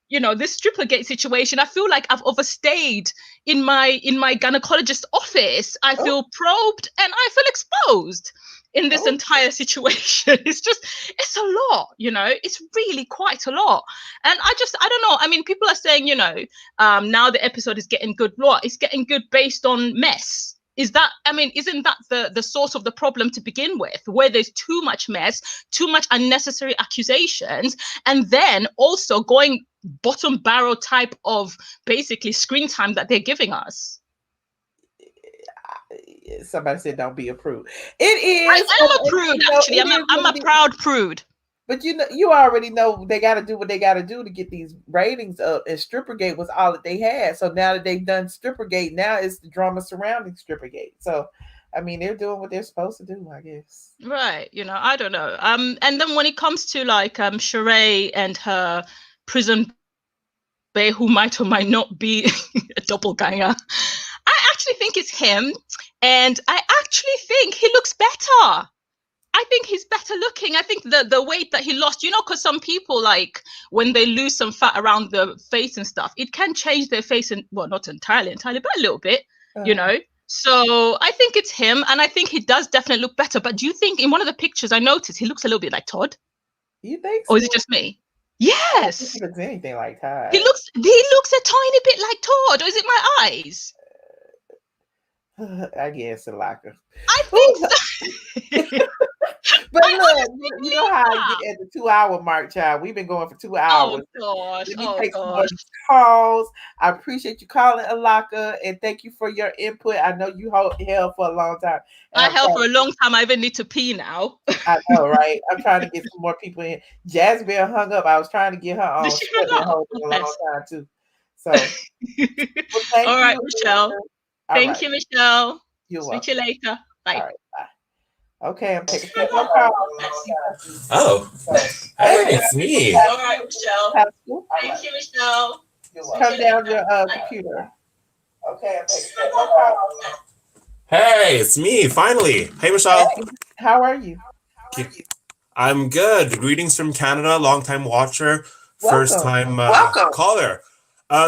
you know, this Strippergate situation. I feel like I've overstayed in my gynecologist's office. I feel probed and I feel exposed in this entire situation. It's a lot, you know, it's really quite a lot. And I don't know. I mean, people are saying, you know, now the episode is getting good. What? It's getting good based on mess. Is that, I mean, isn't that the source of the problem to begin with, where there's too much mess, too much unnecessary accusations, and then also going bottom barrel type of basically screen time that they're giving us?
Somebody said don't be a prude. It is.
I am a prude, actually. I'm a proud prude.
But you know, you already know they got to do what they got to do to get these ratings up. And Strippergate was all that they had. So now that they've done Strippergate, now it's the drama surrounding Strippergate. So, I mean, they're doing what they're supposed to do, I guess.
Right. You know, I don't know. And then when it comes to like Shereé and her prison bae, who might or might not be a doppelganger, I actually think it's him. And I actually think he looks better. I think he's better looking. I think the weight that he lost, you know, because some people, like, when they lose some fat around the face and stuff, it can change their face, and well, not entirely, but a little bit, you know. So I think it's him, and I think he does definitely look better. But do you think in one of the pictures I noticed he looks a little bit like Todd?
You think so?
Or is it just me? Yes.
I don't think he looks anything like Todd.
He looks a tiny bit like Todd, or is it my eyes?
I guess a locker.
I think so.
But look, you know how I get at the 2-hour mark, child. We've been going for 2 hours.
Oh gosh.
Let me take some more calls. I appreciate you calling, Alaka, and thank you for your input. I know you held for a long time.
I held for a long time. I even need to pee now.
I know, right? I'm trying to get some more people in. Jasmine hung up. I was trying to get her on.
She hung up?
For a long time too. So, well,
all right, Michelle. Thank you, Michelle.
You're
welcome.
welcome.
Speak to you later. Bye.
All right, bye. Okay, I'm taking some more calls.
Oh, hey, it's me.
All right, Michelle. Thank you, Michelle.
Come down your computer. Okay, I'm taking some more calls.
Hey, it's me, finally. Hey, Michelle.
Hey, how are you?
I'm good. Greetings from Canada, long-time watcher, first-time caller.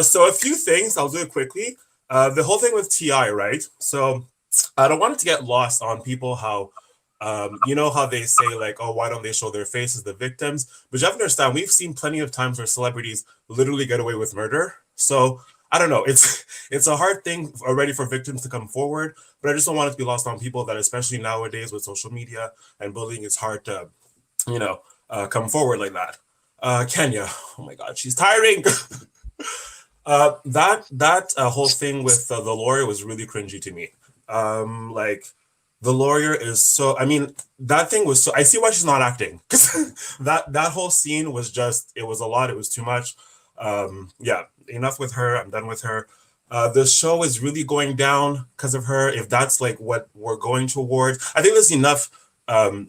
So a few things, I'll do it quickly. The whole thing with TI, right? So I don't want it to get lost on people how, you know how they say like, oh, why don't they show their faces, the victims? But you have to understand, we've seen plenty of times where celebrities literally get away with murder. So I don't know. It's a hard thing already for victims to come forward, but I just don't want it to be lost on people that, especially nowadays with social media and bullying, it's hard to, you know, come forward like that. Kenya, oh my God, she's tiring. That whole thing with the lawyer was really cringy to me. Like the lawyer is so, I mean, that thing was so, I see why she's not acting. that whole scene was just, it was a lot. It was too much. Yeah, enough with her. I'm done with her. The show is really going down because of her. If that's like what we're going towards, I think there's enough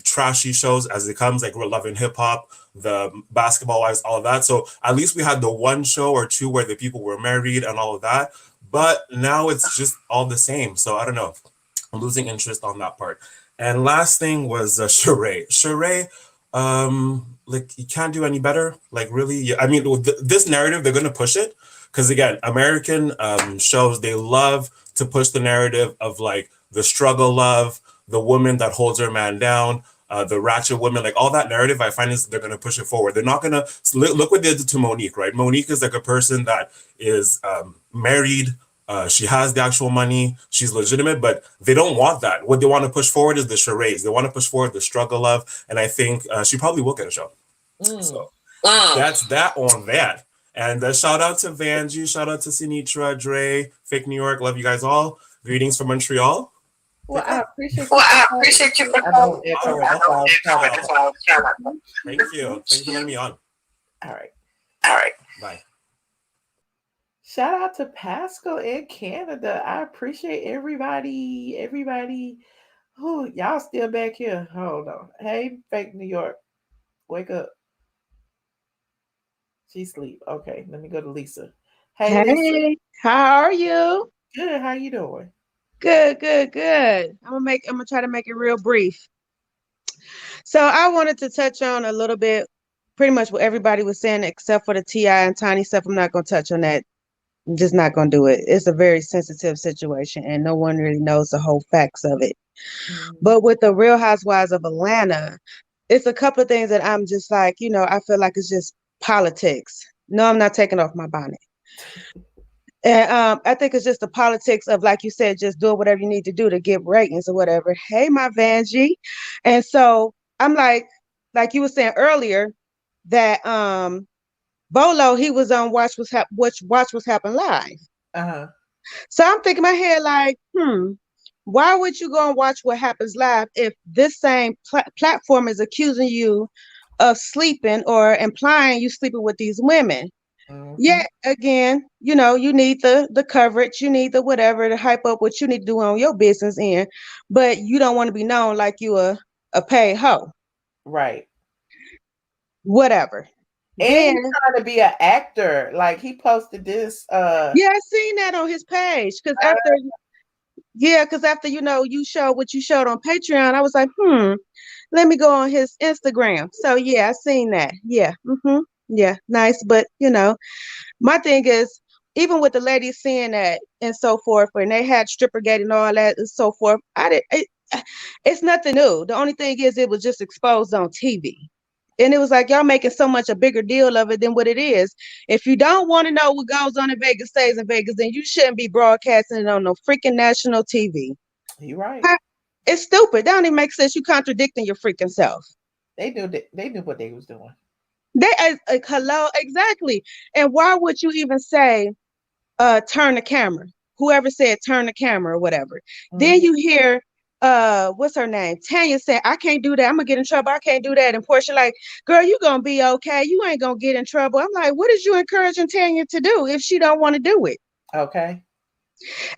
trashy shows as it comes, like we're loving hip hop, the Basketball Wives, all of that. So at least we had the one show or two where the people were married and all of that. But now it's just all the same. So I don't know. I'm losing interest on that part. And last thing was Shereé. Shereé, like you can't do any better. Like really, I mean, this narrative they're gonna push it because again, American shows they love to push the narrative of like the struggle love, the woman that holds her man down, the ratchet woman, like all that narrative. I find is they're gonna push it forward. They're not gonna look what they did to Monique, right? Monique is like a person that is married. She has the actual money. She's legitimate, but they don't want that. What they want to push forward is the charades. They want to push forward the struggle of, and I think she probably will get a show. So that's that on that. And shout out to Vanjie, shout out to Sinitra, Dre, Fake New York. Love you guys all. Greetings from Montreal.
Well, I appreciate you.
Thank you. Thank you for letting me on.
All right.
Bye.
Shout out to Pascal in Canada. I appreciate everybody. Oh, y'all still back here. Hold on. Hey, Fake New York. Wake up. She sleep. Okay, let me go to Lisa. Hey, Lisa.
How are you?
Good. How you doing?
Good. I'm gonna try to make it real brief. So I wanted to touch on a little bit, pretty much what everybody was saying, except for the T.I. and Tiny stuff. I'm not gonna touch on that. I'm just not gonna do it. It's a very sensitive situation, and no one really knows the whole facts of it. But with the Real Housewives of Atlanta, it's a couple of things that I'm just like, I feel like it's just politics. No, I'm not taking off my bonnet. And I think it's just the politics of, like you said, just doing whatever you need to do to get ratings or whatever. Hey, my Vanjie. And so I'm like you were saying earlier, that BOLO, he was on Watch What's Happen Live. So I'm thinking in my head like, why would you go and watch What Happens Live if this same platform is accusing you of sleeping or implying you sleeping with these women? Yeah, again, you need the coverage, you need the whatever to hype up what you need to do on your business end, but you don't want to be known like you a paid hoe.
Right.
Whatever.
And he's trying to be an actor. Like he posted this.
Yeah, I seen that on his page. Because after you showed what you showed on Patreon, I was like, let me go on his Instagram. So yeah, I seen that. Yeah. Yeah, nice. But my thing is, even with the ladies seeing that and so forth, when they had Strippergate and all that and so forth, it's nothing new. The only thing is it was just exposed on TV. And it was like, y'all making so much a bigger deal of it than what it is. If you don't want to know what goes on in Vegas stays in Vegas, then you shouldn't be broadcasting it on no freaking national TV.
You're right.
It's stupid. That don't even make sense. You contradicting your freaking self.
They knew what they was doing.
Hello, exactly. And why would you even say, turn the camera? Whoever said turn the camera or whatever. Then you hear, what's her name? Tanya said, I can't do that. I'm gonna get in trouble. I can't do that. And Portia like, girl, you gonna be okay. You ain't gonna get in trouble. I'm like, what is you encouraging Tanya to do if she don't want to do it?
Okay.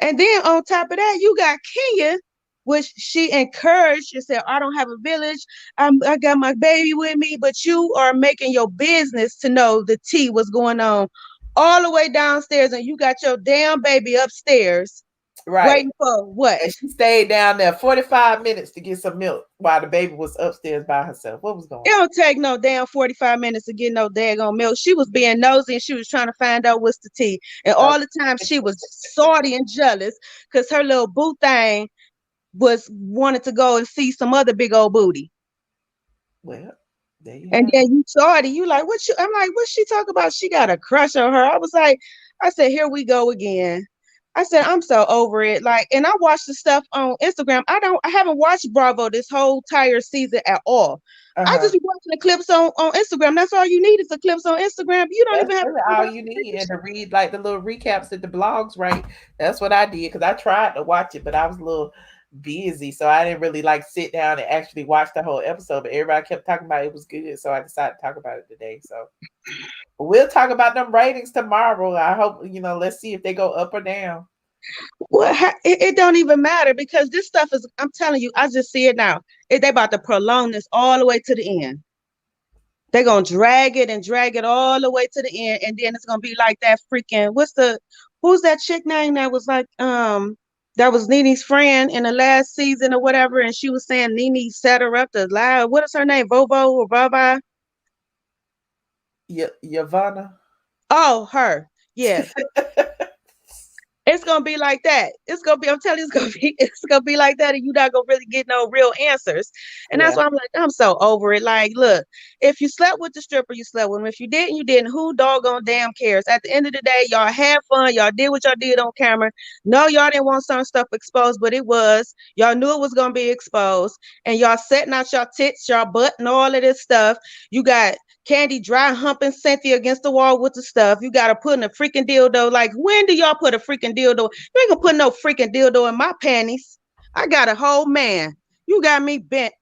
And then on top of that, you got Kenya, which she encouraged and said, I don't have a village. I got my baby with me, but you are making your business to know the tea what's going on all the way downstairs, and you got your damn baby upstairs.
Right.
Waiting for what?
And she stayed down there 45 minutes to get some milk while the baby was upstairs by herself. What was going on?
It don't take no damn 45 minutes to get no daggone milk. She was being nosy and she was trying to find out what's the tea. And all the time she was salty and jealous because her little boo thing wanted to go and see some other big old booty.
Well, there you
and then you salty. You like, I'm like, what's she talking about? She got a crush on her. I said, here we go again. I said, I'm so over it. Like, and I watched the stuff on Instagram. I haven't watched Bravo this whole entire season at all. I just be watching the clips on Instagram. That's all you need is the clips on Instagram. You don't even have
really all you need, and to read like the little recaps that the blogs write. That's what I did because I tried to watch it, but I was a little busy, so I didn't really like sit down and actually watch the whole episode. But everybody kept talking about it was good, so I decided to talk about it today. So we'll talk about them ratings tomorrow. I hope let's see if they go up or down.
Well, it don't even matter because this stuff is, I'm telling you, I just see it now. They about to prolong this all the way to the end. They're going to drag it all the way to the end. And then it's going to be like that freaking, who's that chick name that was like, that was Nene's friend in the last season or whatever. And she was saying Nene set her up to lie. What is her name? Vovo or Vava?
Yavanna.
Oh, her. Yeah. It's gonna be like that. It's gonna be, I'm telling you, it's gonna be like that, and you're not gonna really get no real answers. And that's why I'm like, I'm so over it. Like, look, if you slept with the stripper, you slept with him. If you didn't, you didn't. Who doggone damn cares? At the end of the day, y'all had fun. Y'all did what y'all did on camera. No, y'all didn't want some stuff exposed, but it was. Y'all knew it was gonna be exposed, and y'all setting out your tits, your butt, and all of this stuff. You got Kandi dry humping Cynthia against the wall with the stuff. You got to put in a freaking dildo. Like, when do y'all put a freaking dildo? You ain't gonna put no freaking dildo in my panties. I got a whole man. You got me bent.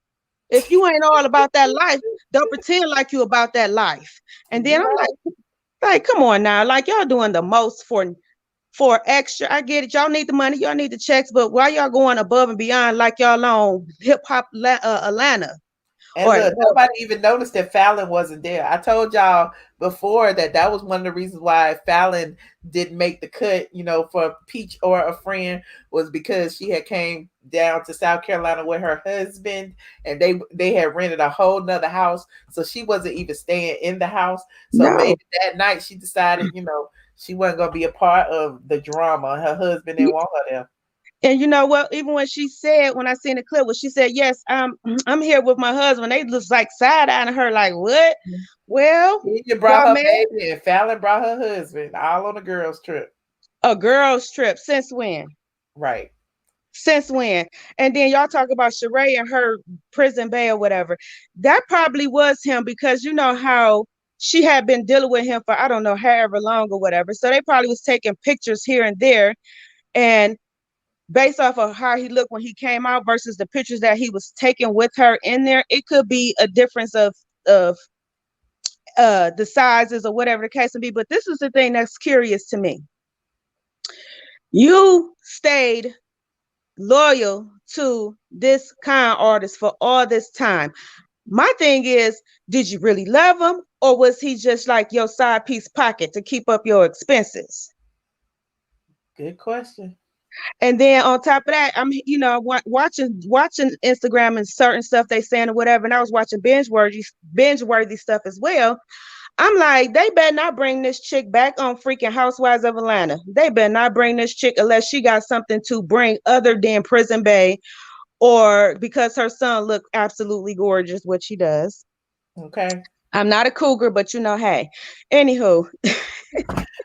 If you ain't all about that life, don't pretend like you about that life. And then I'm like, come on now. Like, y'all doing the most for extra. I get it. Y'all need the money. Y'all need the checks. But why y'all going above and beyond like y'all on Hip Hop Atlanta?
And look, nobody even noticed that Fallon wasn't there. I told y'all before that was one of the reasons why Fallon didn't make the cut, for Peach or a friend, was because she had came down to South Carolina with her husband, and they had rented a whole nother house. So she wasn't even staying in the house. So maybe that night she decided, she wasn't going to be a part of the drama. Her husband didn't want her there.
And you know what? Even when she said, when I seen the clip, when she said, "Yes, I'm here with my husband," they look like side-eyeing her, like, "What?" Well,
you brought her baby, and Fallon brought her husband, all on a girls' trip.
A girls' trip? Since when?
Right.
Since when? And then y'all talk about Shereé and her prison bail, whatever. That probably was him, because you know how she had been dealing with him for, I don't know, however long or whatever. So they probably was taking pictures here and there, and based off of how he looked when he came out versus the pictures that he was taking with her in there, it could be a difference of the sizes or whatever the case may be. But this is the thing that's curious to me. You stayed loyal to this con artist for all this time. My thing is, did you really love him, or was he just like your side piece pocket to keep up your expenses?
Good question.
And then on top of that, I'm watching Instagram and certain stuff they saying or whatever, and I was watching binge-worthy stuff as well. I'm like, they better not bring this chick back on freaking Housewives of Atlanta. They better not bring this chick unless she got something to bring other than Prison Bae, or because her son looked absolutely gorgeous, which she does.
Okay.
I'm not a cougar, but hey. Anywho.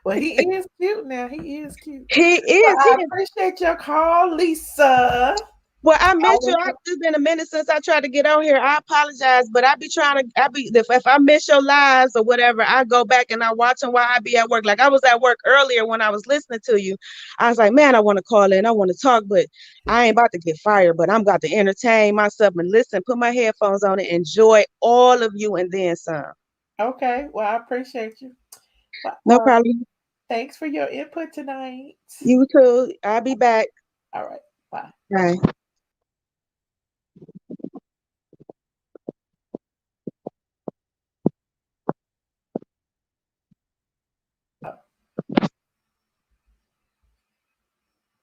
Well, he is cute now. He is cute.
He is.
Well, I appreciate your call, Lisa.
Well, I missed you. It's been a minute since I tried to get on here. I apologize, but if I miss your lives or whatever, I go back and I watch them while I be at work. Like, I was at work earlier when I was listening to you. I was like, man, I want to call in. I want to talk, but I ain't about to get fired, but I'm about to entertain myself and listen, put my headphones on and enjoy all of you and then some.
Okay. Well, I appreciate you.
No problem.
Thanks for your input tonight.
You too. I'll be back.
All right. Bye.
Bye.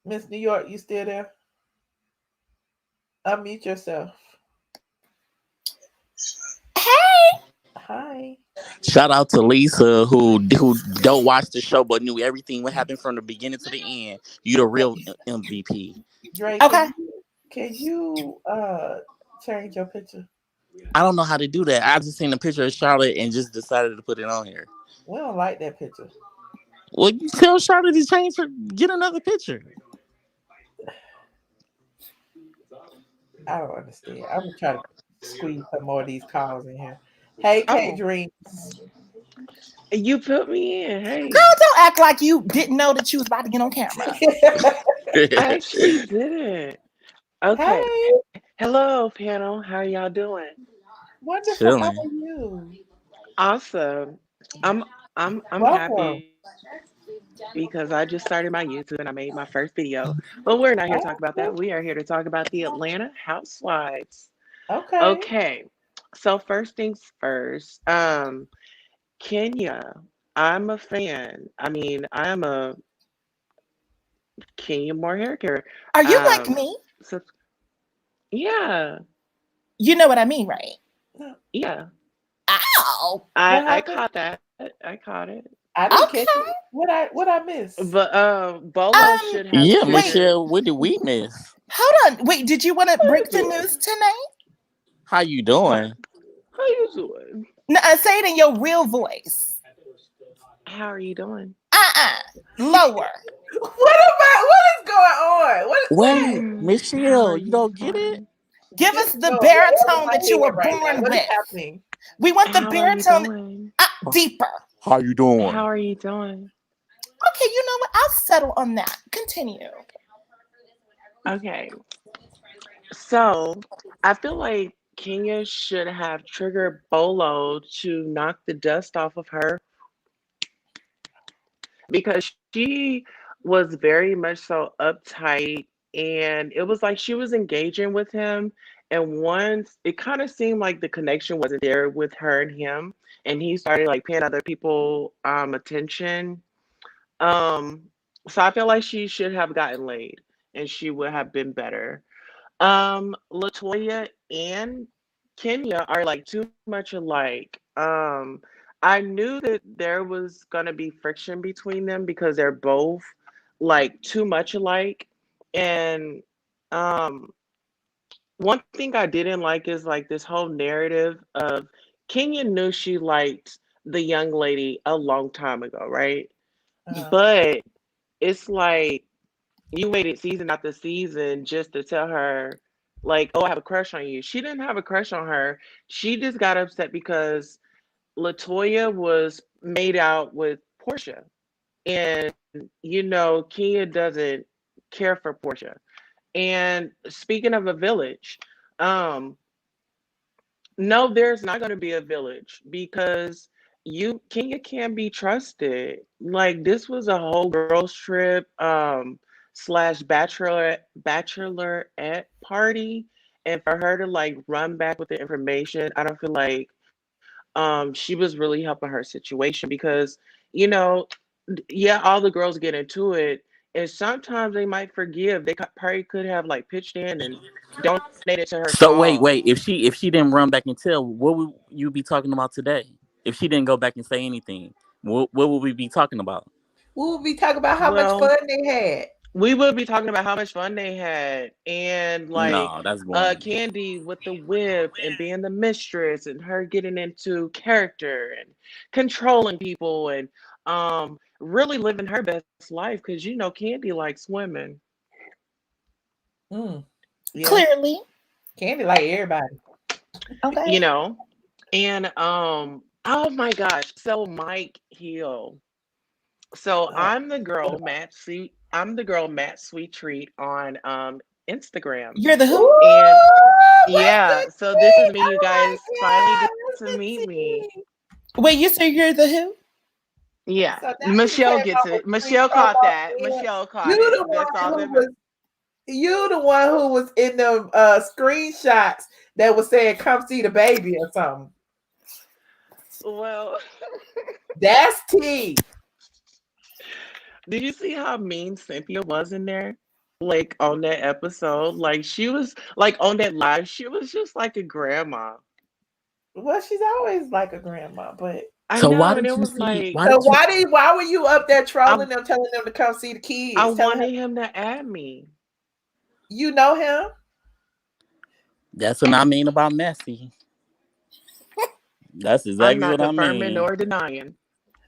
Miss New York, you still there? Unmute yourself.
Hey.
Hi.
Shout out to Lisa, who don't watch the show but knew everything what happened from the beginning to the end. You the real MVP.
Drake, okay. Can you change your picture?
I don't know how to do that. I just seen a picture of Charlotte and just decided to put it on here.
We don't like that picture.
Well, you tell Charlotte to change her, get another picture.
I don't understand. I'm gonna try to squeeze some more of these calls in here. Hey, K Dreams.
You put me in. Hey,
girl, don't act like you didn't know that you was about to get on camera.
I actually didn't. Okay.
Hey.
Hello, panel. How are y'all doing?
Wonderful.
Chilling.
How are you?
Awesome. I'm happy because I just started my YouTube and I made my first video. But we're not here to talk about that. We are here to talk about the Atlanta Housewives. Okay. So first things first. Kenya. I'm a fan. I mean, I'm a Kenya Moore hair care.
Are you like me?
So, yeah.
You know what I mean, right?
Yeah.
Ow.
I caught that. I caught it.
I didn't catch it. What I miss?
But BOLO should have
Yeah,
triggered.
Michelle, what did we miss?
Hold on. Wait, did you want to break the news tonight?
How you doing?
How you doing?
No, say it in your real voice.
How are you doing?
Lower.
What is going on?
Wait, Michelle, you don't get it?
Give us the baritone that you were born
What
with.
is happening?
We want the
How are you
baritone
doing?
deeper.
How you doing?
How are you doing?
Okay, you know what? I'll settle on that. Continue.
Okay. So I feel like Kenya should have triggered BOLO to knock the dust off of her because she was very much so uptight, and it was like she was engaging with him, and once it kind of seemed like the connection wasn't there with her and him, and he started like paying other people attention. So I feel like she should have gotten laid and she would have been better. Latoya and Kenya are like too much alike. I knew that there was gonna be friction between them because they're both like too much alike. And um one thing I didn't like is like this whole narrative of Kenya knew she liked the young lady a long time ago, right? But it's like you waited season after season just to tell her, like, oh, I have a crush on you. She didn't have a crush on her. She just got upset because Latoya was made out with Portia. And, Kenya doesn't care for Portia. And speaking of a village, no, there's not going to be a village because Kenya can't be trusted. Like this was a whole girls trip slash bachelorette party, and for her to like run back with the information, I don't feel like she was really helping her situation because yeah, all the girls get into it, and sometimes they might forgive. They probably could have like pitched in and donated to her
So wait.
cause.
If she didn't run back and tell, what would you be talking about today? If she didn't go back and say anything, what would we be talking about?
We will be talking about how much
Well,
fun they had.
we would be talking about how much fun they had and like
No, that's boring.
Kandi with the whip and being the mistress and her getting into character and controlling people and really living her best life because Kandi likes women.
Yeah.
Clearly.
Kandi like everybody.
Okay.
And oh my gosh, so Mike Hill. So I'm the girl Matt Sweet Treat on Instagram.
You're the who?
And yeah, so this is me. You guys finally get to meet me.
Wait, you say you're the who?
Yeah,
So
Michelle gets it. Michelle caught that. Michelle caught it. That's all that.
You the one who was in the screenshots that was saying "Come see the baby" or something.
Well,
that's T.
Did you see how mean Cynthia was in there? Like on that episode, like she was like on that live, she was just like a grandma.
Well, she's always like a grandma, but
I know, and it was like,
why were you up there trolling them, telling them to come see the kids?
I wanted him to add me.
You know him?
That's what I mean about messy. That's exactly what I mean.
I'm not confirming nor denying.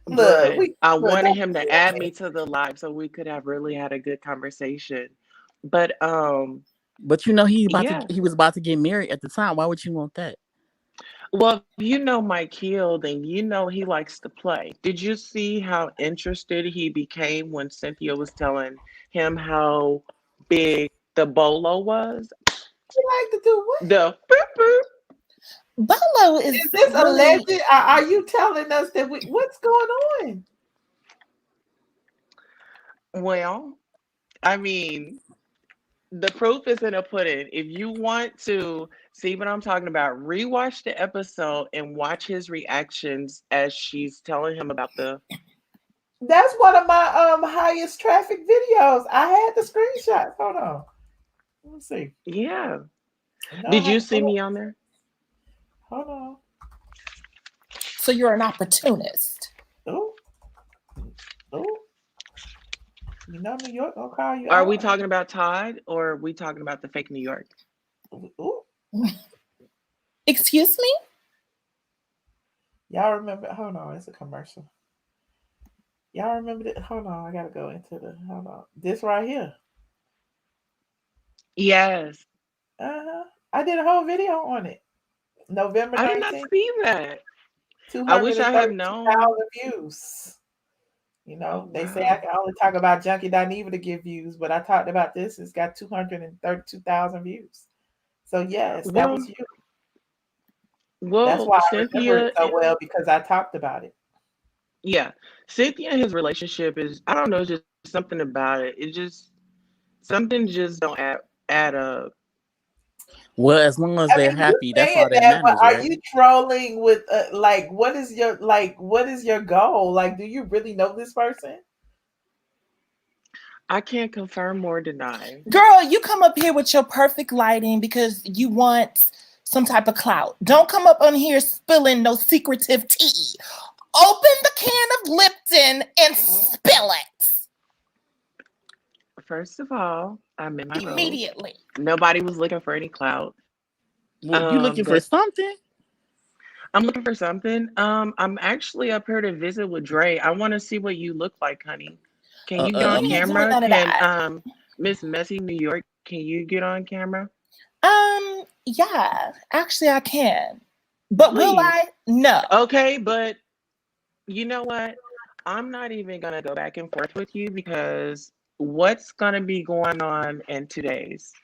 Look,
I wanted him to add me to the live so we could have really had a good conversation. But
he was about to get married at the time. Why would you want that?
Well, Mike Hill, then he likes to play. Did you see how interested he became when Cynthia was telling him how big the BOLO was?
He like to do what?
The boop, boop.
BOLO is
this alleged? Are you telling us that what's going on?
Well, I mean, the proof is in the pudding. If you want to see what I'm talking about, rewatch the episode and watch his reactions as she's telling him about the.
That's one of my highest traffic videos. I had the screenshots. Hold on. Let's see.
Yeah. Did you see me on there?
Hold on.
So you're an opportunist.
Oh, you know New York gonna call you
Are
out.
we talking about Todd or are we talking about the fake New York?
Ooh.
Excuse me?
Y'all remember? Hold on, it's a commercial. Y'all remember that? Hold on, I gotta go into the. Hold on, this right here.
Yes.
I did a whole video on it. November
I did not
19th.
see that. I wish I had known.
232,000 views. You know, they say I can only talk about Junkie.Neva to get views, but I talked about this. It's got 232,000 views. So yes, that was you. That's why I remember it so well because I talked about it.
Yeah, Cynthia and his relationship is, I don't know, it's just something about it. It just, something just don't add up.
Well, as long as they're happy, that's all that
But
matters,
are
right?
you trolling with like what is your goal? Like, do you really know this person?
I can't confirm or deny.
Girl, you come up here with your perfect lighting because you want some type of clout. Don't come up on here spilling no secretive tea. Open the can of Lipton and spill it.
First of all, I'm in my role.
Immediately.
Nobody was looking for any clout.
Well, you looking for something?
I'm looking for something. I'm actually up here to visit with Dre. I want to see what you look like, honey. Can you get on camera? Can Miss Messy New York, can you get on camera?
Yeah, actually I can. But
Please.
will I? No.
Okay, but you know what? I'm not even gonna go back and forth with you because what's gonna be going on in 2 days?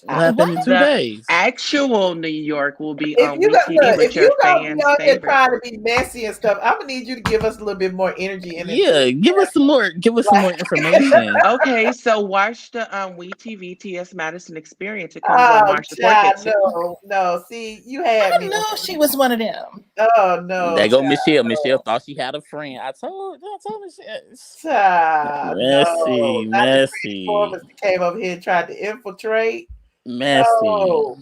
What happened in 2 days?
Actual New York will be
If
on
you
WeTV with your
gonna be
fans'
out here
favorite.
trying to be messy and stuff, I'm gonna need you to give us a little bit more energy.
Yeah, give us some more information.
Okay, so watch the WeTV TS Madison Experience. It comes on March the 4th.
No. See, you had me.
I know she was one of them.
Oh no.
There go Michelle. Michelle thought she had a friend. I told Michelle. Messy.
Came over here and tried to infiltrate.
Messy.
No.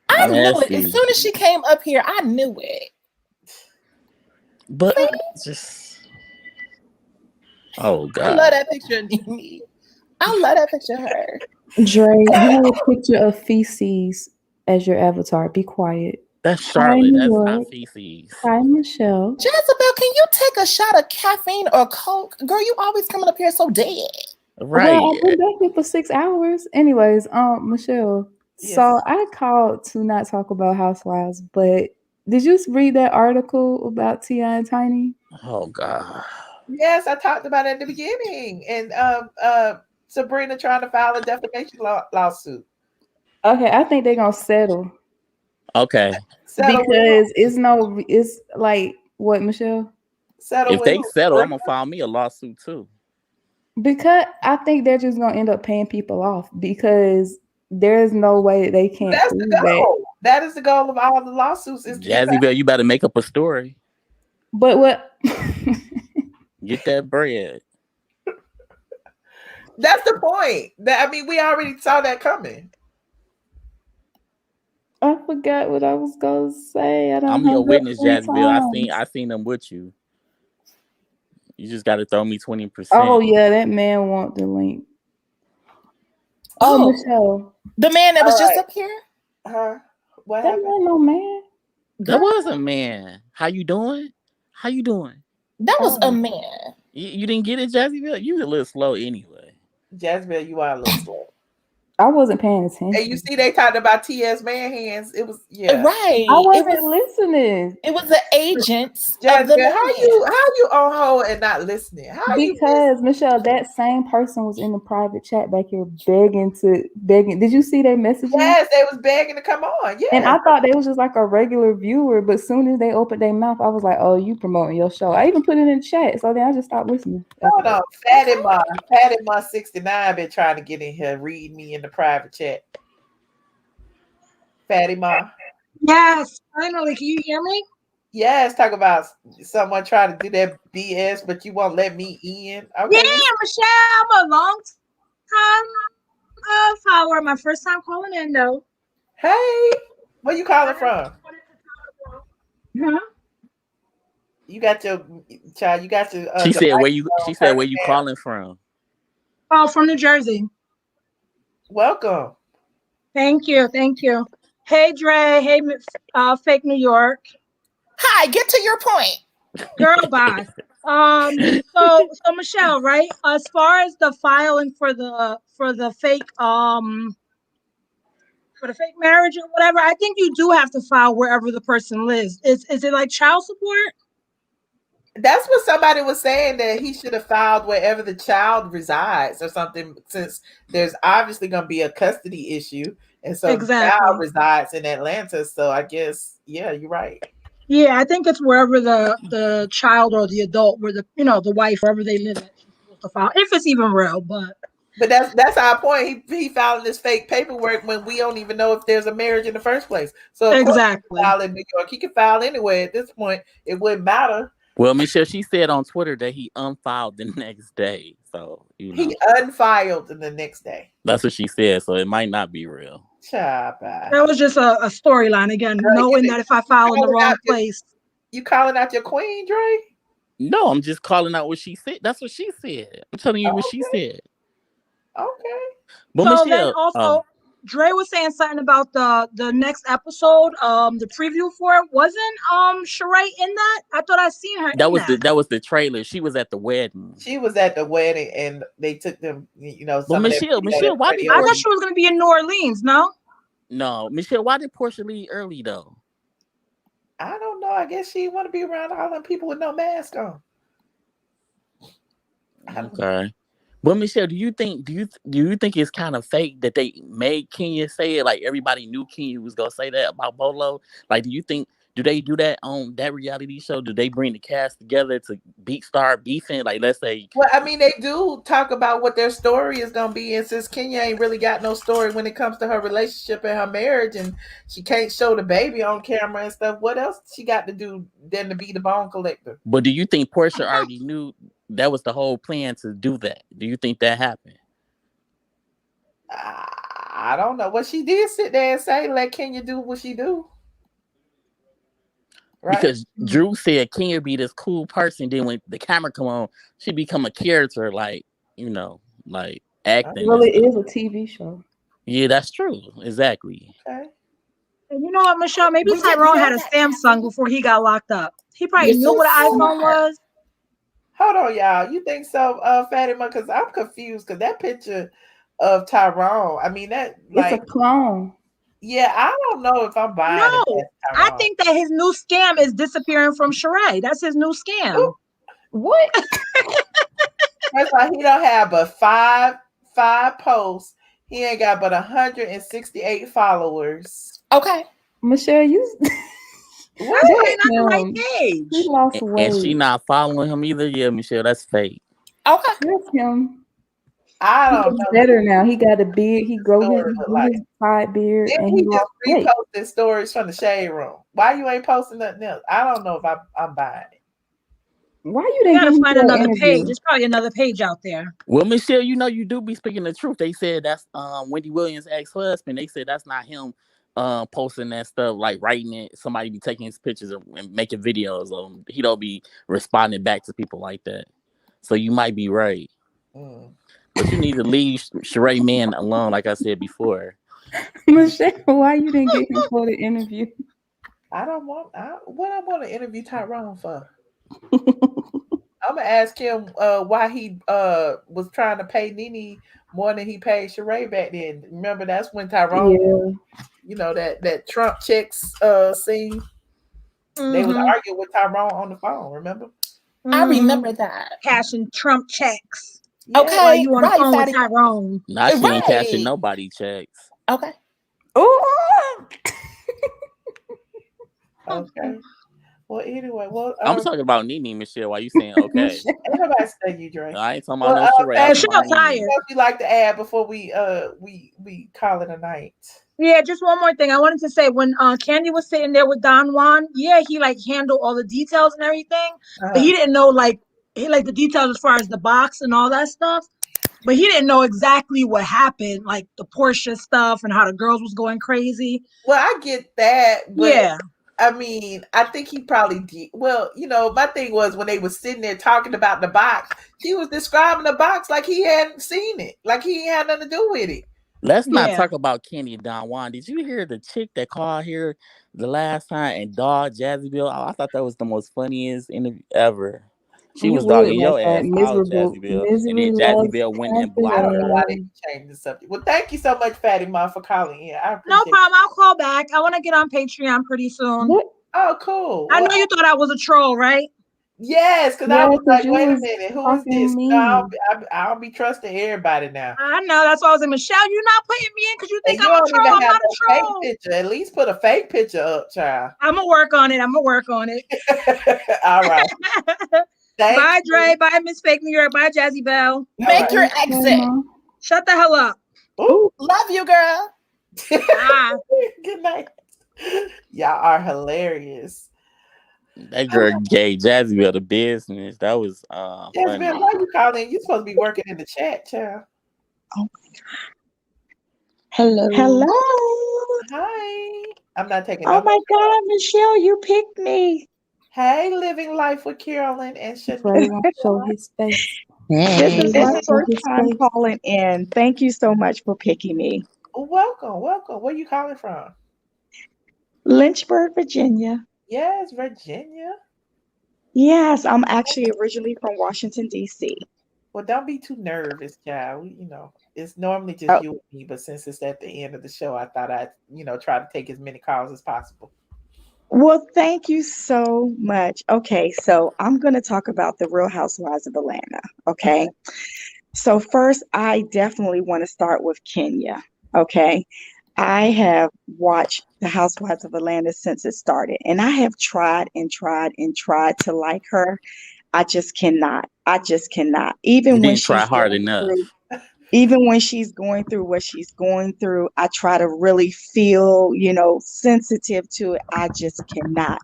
I knew it. As soon as she came up here, I knew it.
But just oh God.
I love that picture of me. I love that picture of her.
Dre, you have a picture of feces as your avatar. Be quiet.
That's Charlotte. That's not feces.
Hi, Michelle.
Jezebel, can you take a shot of caffeine or Coke? Girl, you always coming up here so dead.
Right.
Well, I've been back here for 6 hours. Anyways, Michelle.
Yes.
So I called to not talk about Housewives, but did you read that article about T.I. and Tiny?
Oh God.
Yes, I talked about it at the beginning. And Sabrina trying to file a defamation lawsuit.
Okay, I think they're gonna settle.
Okay.
Because it's like what, Michelle?
Settle
if they settle, I'm gonna file me a lawsuit too.
Because I think they're just gonna end up paying people off because there's no way that they can't.
That's the goal. That is the goal of all the lawsuits. Is
Jazzy Bell, you better make up a story.
But what?
Get that bread.
That's the point. I mean, we already saw that coming.
I forgot what I was gonna say.
I'm your witness, Jazzy Bell. I seen them with you. You just got to throw me 20%.
Oh yeah, that man want the link. Oh, Michelle,
the man that was just up here.
What
that
happened?
wasn't no man.
That was a man. How you doing? How you doing?
That was a man.
You didn't get it, Jazzy Bell? You a little slow anyway.
Jazzy Bell, you are a little slow.
I wasn't paying attention.
And you see, they talked about T.S. man hands. It was
right.
I wasn't listening.
It was the agent.
Jazzy Bell, how you on hold and not listening?
Because Michelle, that same person was in the private chat back here begging. Did you see their messages?
Yes, they was begging to come on. Yeah.
And I thought they was just like a regular viewer, but soon as they opened their mouth, I was like, "Oh, you promoting your show?" I even put it in the chat, so then I just stopped listening.
Hold on, Fatty Ma 69 been trying to get in here, read me in the private chat. Fatty Ma.
Yes, finally. Can you hear me?
Yes, talk about someone trying to do that BS, but you won't let me in. Okay.
Yeah, Michelle, I'm a long time follower. My first time calling in, though.
Hey, where you calling from?
Huh?
You got your child. You got your.
She said where you.
microphone
She said
turned
where you
down.
calling from.
Oh, from New Jersey.
Welcome.
Thank you. Thank you. Hey, Dre. Hey, fake New York.
Hi, get to your point.
Girl boss. So Michelle, right? As far as the filing for the fake marriage or whatever, I think you do have to file wherever the person lives. Is it like child support?
That's what somebody was saying, that he should have filed wherever the child resides or something, since there's obviously going to be a custody issue. And so the child resides in Atlanta. So I guess, yeah, you're right.
Yeah, I think it's wherever the child or the adult, where the wife, wherever they live at, she's supposed to file, if it's even real. But
that's our point. He filing this fake paperwork when we don't even know if there's a marriage in the first place. So of course he can file in New York. He can file anywhere at this point. It wouldn't matter.
Well, Michelle, she said on Twitter that he unfiled the next day. So
he unfiled the next day.
That's what she said. So it might not be real.
That was just a storyline again, knowing that if I file in the wrong place.
You calling out your queen, Dre?
No, I'm just calling out what she said. That's what she said. I'm telling you what she said.
Okay.
But
So
Michelle,
then also, Dre was saying something about the next episode, the preview for it. Wasn't Shereé in that? I thought I seen her.
that was the trailer. She was at the wedding.
She was at the wedding, and they took them.
But Michelle, why did
I thought she was going to be in New Orleans?
No, Michelle, why did Portia leave early though?
I don't know. I guess she want to be around all them people with no mask on.
Okay. But Michelle, do you think it's kind of fake that they made Kenya say it? Like everybody knew Kenya was gonna say that about BOLO. Like, do they do that on that reality show? Do they bring the cast together to start beefing? Like, let's say.
Well, I mean, they do talk about what their story is gonna be, and since Kenya ain't really got no story when it comes to her relationship and her marriage, and she can't show the baby on camera and stuff, what else she got to do than to be the bone collector?
But do you think Portia already knew that was the whole plan to do that? Do you think that happened?
I don't know. Well, she did sit there and say, "Let Kenya do what she do." Right?
Because Drew said Kenya be this cool person. Then when the camera come on, she become a character, like acting.
Well, it is a TV show.
Yeah, that's true. Exactly.
Okay.
And you know what, Michelle? Maybe Tyrone had a Samsung before he got locked up. He probably knew what an iPhone was.
Hold on, y'all. You think so, Fatima? Because I'm confused. Because that picture of Tyrone, I mean, that
it's a clone.
Yeah, I don't know if I'm buying it.
No, I think that his new scam is disappearing from Shereé. That's his new scam.
Ooh.
What?
First of all, he don't have but five posts. He ain't got but 168 followers.
Okay,
Michelle, you.
What? Not the right page.
He lost weight.
And she not following him either. Yeah, Michelle, that's fake.
Okay.
That's him.
I don't know.
Better now. He got a beard. He grew his side beard.
Then
and
he
lost
just
weight.
reposted stories from the Shade Room. Why you ain't posting nothing else? I don't know if I'm buying it.
Why you didn't
gotta find another
interview?
page? There's probably another page out there.
Well, Michelle, you do be speaking the truth. They said that's Wendy Williams' ex-husband. They said that's not him posting that stuff, like writing it. Somebody be taking his pictures and making videos of him. He don't be responding back to people like that. So you might be right. But you need to leave Shereé man alone, like I said before.
Michelle, why you didn't get him for the interview?
I want to interview Tyrone for. I'm gonna ask him why he was trying to pay Nene more than he paid Shereé back then. Remember, that's when Tyrone, that Trump checks scene. They was arguing with Tyrone on the phone. Remember?
I remember that.
Cashing Trump checks.
Yeah.
Okay,
While you on the phone with
Fatty.
Tyrone.
Nah, she ain't cashing nobody checks.
Okay.
Okay. Well, anyway,
I'm talking about Nene, Michelle. Why you saying okay?
Everybody say you, Dre.
I ain't talking about no Shereé.
What you like to add before we call it a night?
Yeah, just one more thing. I wanted to say when Kandi was sitting there with Don Juan, he handled all the details and everything, but he didn't know the details as far as the box and all that stuff. But he didn't know exactly what happened, like the Portia stuff and how the girls was going crazy.
Well, I get that. But I mean, I think he probably did. Well, you know, my thing was when they were sitting there talking about the box, he was describing the box like he hadn't seen it, like he had nothing to do with it.
Let's not talk about Kenny and Don Juan. Did you hear the chick that called here the last time and dogged Jazzy Bill? I thought that was the most funniest interview ever. She
You
was
would
dogging
like
your
that
ass out,
miserable,
Jazzy Bill, and
misery
then Jazzy
loves
Bill went and
I
blocked
don't know
her.
why they changed the subject. Well, thank you so much, Fatty Ma, for calling in. I
No
appreciate
problem. I'll call back. I want to get on Patreon pretty soon.
What?
Oh, cool.
I
Well,
know you thought I was a troll, right?
yes, because I
Yeah,
was
because
like,
you
wait a
was
minute, who is this?
talking
No,
mean.
I'll be trusting everybody now.
I know. That's why I was like, Michelle, you're not putting me in because you think
And you
I'm a
don't
troll.
even
I'm
have
not a
no fake
troll.
picture. At least put a fake picture up, child.
I'm going to work on it.
All right.
Bye, Dre. Bye, Miss Fake New York. Bye, Jazzy Bell.
Make your exit.
Shut the hell up.
Ooh.
Love you, girl.
Bye.
Good night. Y'all are hilarious.
That girl gave Jazzy Bill the business. That was
Yes,
funny.
man, why you calling? You supposed to be working in the chat, child.
Oh. Hello.
Hi. I'm not taking
Oh my God, Michelle, you picked me.
Hey, Living Life with Carolyn and
That's right, he
Shanice.
won't show his face.
This is my
Show
first
his
time
face.
calling in. Thank you so much for picking me.
Welcome. Where you calling from?
Lynchburg, Virginia.
Yes, Virginia.
Yes, I'm actually originally from Washington, D.C.
Well, don't be too nervous, child. You know, it's normally just you and me, but since it's at the end of the show, I thought I'd, try to take as many calls as possible.
Well, thank you so much. Okay, so I'm going to talk about the Real Housewives of Atlanta. Okay. So first, I definitely want to start with Kenya. Okay. I have watched the Housewives of Atlanta since it started, and I have tried and tried and tried to like her. I just cannot.
You didn't try hard enough.
Even when she's going through what she's going through, I try to really feel, sensitive to it. I just cannot.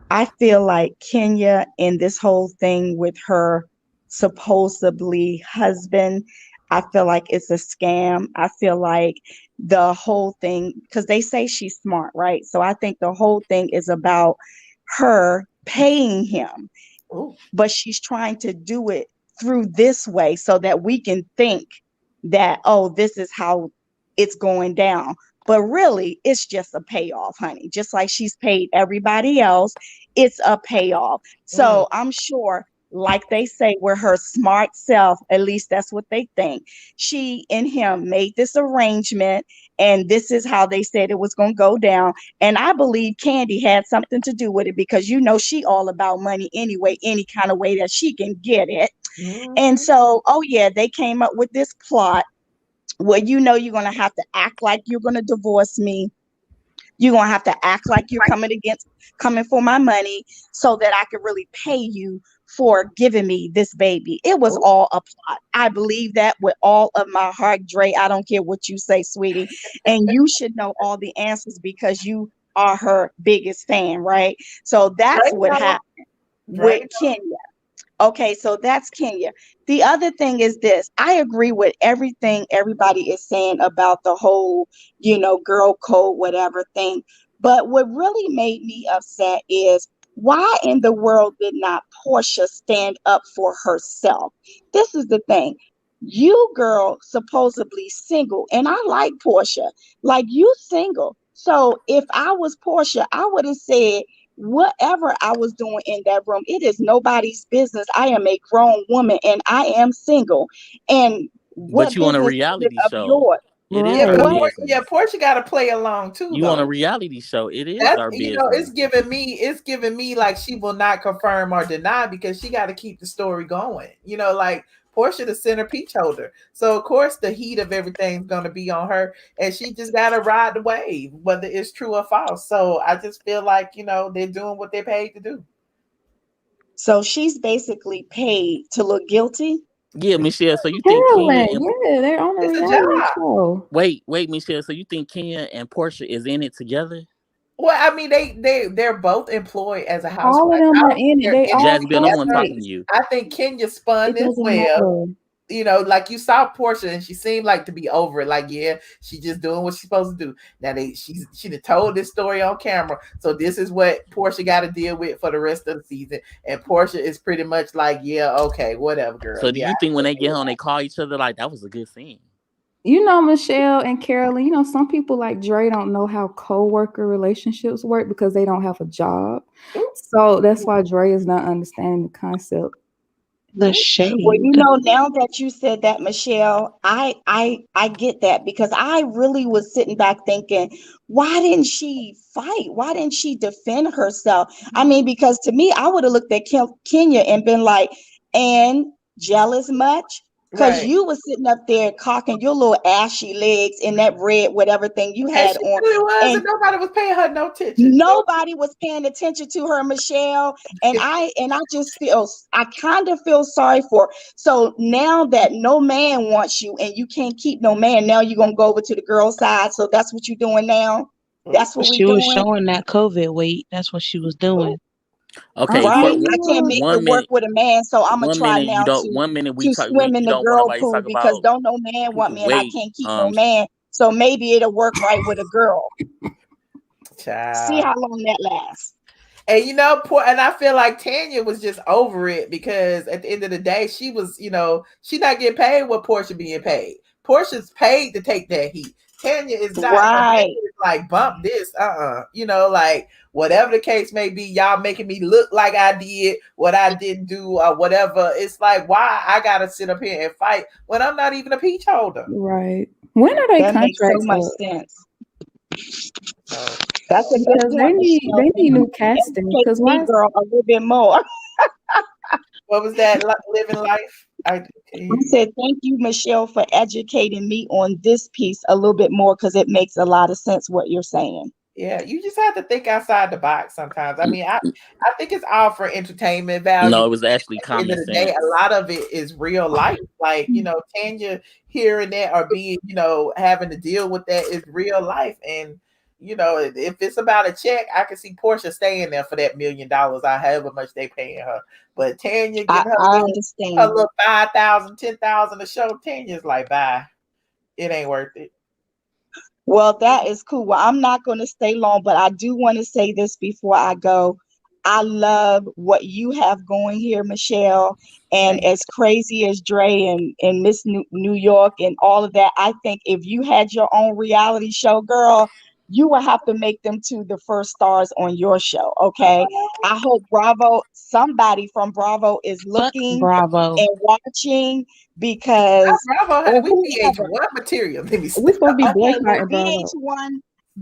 I feel like Kenya and this whole thing with her supposedly husband, I feel like it's a scam. I feel like the whole thing, because they say she's smart, right? So I think the whole thing is about her paying him.
Ooh.
But she's trying to do it through this way so that we can think that, oh, this is how it's going down. But really, it's just a payoff, honey. Just like she's paid everybody else, it's a payoff. So I'm sure, like they say, with her smart self, at least that's what they think, she and him made this arrangement, and this is how they said it was going to go down. And I believe Kandi had something to do with it because, she all about money anyway, any kind of way that she can get it. And so, they came up with this plot where you're going to have to act like you're going to divorce me. You're going to have to act like you're coming for my money so that I can really pay you for giving me this baby. It was all a plot. I believe that with all of my heart, Dre. I don't care what you say, sweetie. And you should know all the answers because you are her biggest fan, right? So that's what happened with Kenya. Okay, so that's Kenya. The other thing is this. I agree with everything everybody is saying about the whole, girl code, whatever thing. But what really made me upset is why in the world did not Portia stand up for herself? This is the thing. You, girl, supposedly single, and I like Portia. Like, you single. So if I was Portia, I would have said, whatever I was doing in that room, it is nobody's business. I am a grown woman and I am single. And
But you on a reality show. It is our business.
Yeah, Portia got to play along too.
You on a reality show. It is our business.
It's giving me like she will not confirm or deny because she got to keep the story going. Like Portia, the center peach holder. So of course the heat of everything's gonna be on her, and she just gotta ride the wave, whether it's true or false. So I just feel like they're doing what they're paid to do.
So she's basically paid to look guilty.
Yeah, Michelle. So you think Kenya and
they're on a reality show.
Wait, Michelle. So you think Kenya and Portia is in it together?
Well, I mean, they're both employed as a housewife.
All of them are in it. They all
Jazzy Bill, no one talking to you.
I think Kenya spun as well. you know, like you saw Portia and she seemed like to be over it. Like, yeah, she just doing what she's supposed to do. Now she done told this story on camera. So this is what Portia got to deal with for the rest of the season. And Portia is pretty much like, yeah, okay, whatever, girl.
So do you think when they get home, they call each other like that was a good scene?
You know, Michelle and Carolyn, you know, some people like Dre don't know how co-worker relationships work because they don't have a job. So that's why Dre is not understanding the concept.
The shade. Well, you know, now that you said that, Michelle, I get that, because I really was sitting back thinking, why didn't she fight? Why didn't she defend herself? I mean, because to me, I would have looked at Kenya and been like, and jealous much? Because you was sitting up there cocking your little ashy legs in that red whatever thing you had on.
Really was, and nobody was paying her no attention.
Nobody was paying attention to her, Michelle. And I just feel, I kind of feel sorry for her. So now that no man wants you and you can't keep no man, now you're gonna go over to the girl side. So that's what you're doing now. That's what
she
we're
was
doing.
showing that COVID weight. That's what she was doing.
Okay,
right. I can't make it work with a man, so I'm gonna try now to swim in the girl pool, because don't no man want me and I can't keep no man. So maybe it'll work right with a girl.
Child.
See how long that lasts.
And you know, and I feel like Tanya was just over it, because at the end of the day, she was, you know, she not getting paid what Portia being paid. Portia's paid to take that heat. Tanya is not.
Right.
Tanya is like, bump this, you know, like whatever the case may be, y'all making me look like I did what I didn't do or whatever. It's like, why I gotta sit up here and fight when I'm not even a peach holder?
Right. When are they
that
contracts
makes so much
up?
sense. That's a good
Because they
point,
need
Michelle.
new casting. Because why?
Girl, a little bit more.
What was that? Living life.
I said, thank you, Michelle, for educating me on this piece a little bit more, because it makes a lot of sense what you're saying.
Yeah, you just have to think outside the box sometimes. I mean, I think it's all for entertainment value.
No, it was actually
At the end
common
of the day,
sense.
a lot of it is real life. Like, you know, Tanya hearing that or being, you know, having to deal with that is real life. And, you know, if it's about a check, I can see Portia staying there for that $1 million, or however much they paying her. But Tanya getting
I understand.
her little 5,000, 10,000 a show, Tanya's like, bye. It ain't worth it.
Well, that is cool. Well, I'm not going to stay long, but I do want to say this before I go. I love what you have going here, Michelle. And as crazy as Dre and Miss New York and all of that, I think if you had your own reality show, girl, you will have to make them to the first stars on your show. Okay. I hope somebody from Bravo is looking and watching, because
Bravo, we VH1 material.
We supposed to be boycotting Bravo.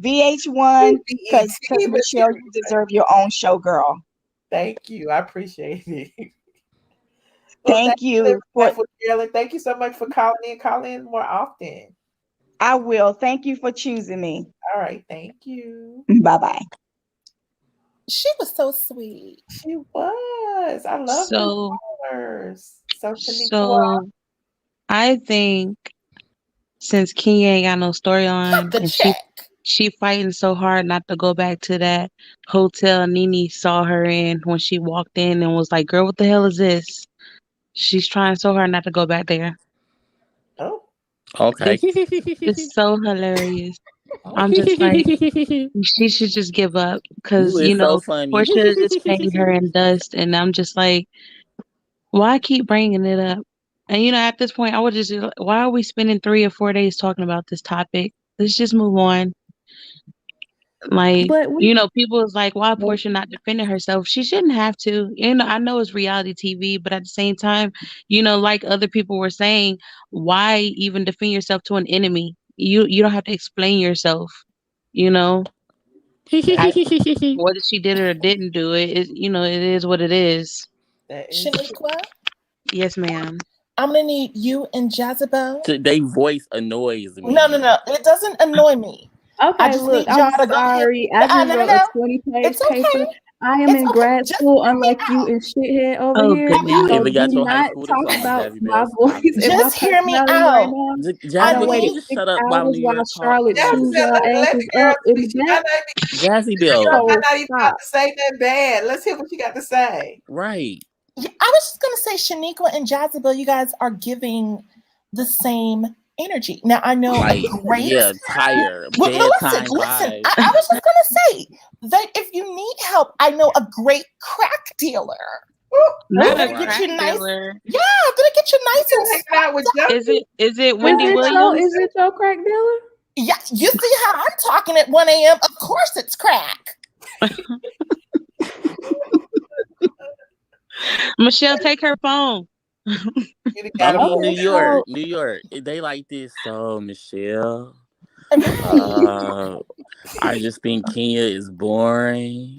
VH1, because Michelle, you deserve your own show, girl.
Thank you. I appreciate it.
Thank you.
Thank you so much for calling in. Call in more often.
I will. Thank you for choosing me.
All right. Thank you.
Bye-bye.
She was so sweet.
She was. I love
So,
followers.
So I think since Kenya ain't got no storyline and she fighting so hard not to go back to that hotel Nene saw her in when she walked in and was like, girl, what the hell is this? She's trying so hard not to go back there.
Oh.
Okay.
It's so hilarious. I'm just like, she should just give up, because,
You
you
is so
know,
funny.
Portia is just paying her in dust. And I'm just like, why keep bringing it up? And, you know, at this point, I would just, why are we spending 3 or 4 days talking about this topic? Let's just move on. Like, you know, people is like, why Portia not defending herself? She shouldn't have to. You know, I know it's reality TV, but at the same time, you know, like other people were saying, why even defend yourself to an enemy? You don't have to explain yourself, you know. Whether she did it or didn't do it, you know, it is what it is.
Shaniqua,
yes, ma'am.
I'm gonna need you and Jezebel.
They voice annoys me.
No, it doesn't annoy me.
Okay,
I just
look,
need y'all
I'm
to
sorry.
go.
I just wrote a 20-page
It's okay.
paper. I am in grad school, unlike you and shithead over here.
Goodness.
So
If it got
do
your high
not
school
talk
diploma,
about
Jazzy
my
Bell,
voice and my
Just hear me
personality
out.
right now. I
Jazzy,
done
can
waited
you just
6
shut up while
hours
New
while
York talk?
Charlotte chews y'all asses up in the back.
Jazzy
Girl
Bell.
might not even have to say nothing bad. Let's hear what you got to say.
Right.
Yeah, I was just gonna say, Shaniqua and Jazabelle, you guys are giving the same energy. Now I know
Like,
a great.
yeah, tired,
Well, no,
bedtime
listen.
vibes.
I was just gonna say that if you need help, I know a great crack dealer.
Not a
Gonna get
crack
you nice.
dealer.
Yeah, gonna get you nice and
out with
Is it Wendy Williams?
Is it your crack dealer?
Yeah, you see how I'm talking at 1 a.m. Of course it's crack.
Michelle, take her phone.
I'm in New York. New York. They like this. So Michelle, I just think Kenya is boring.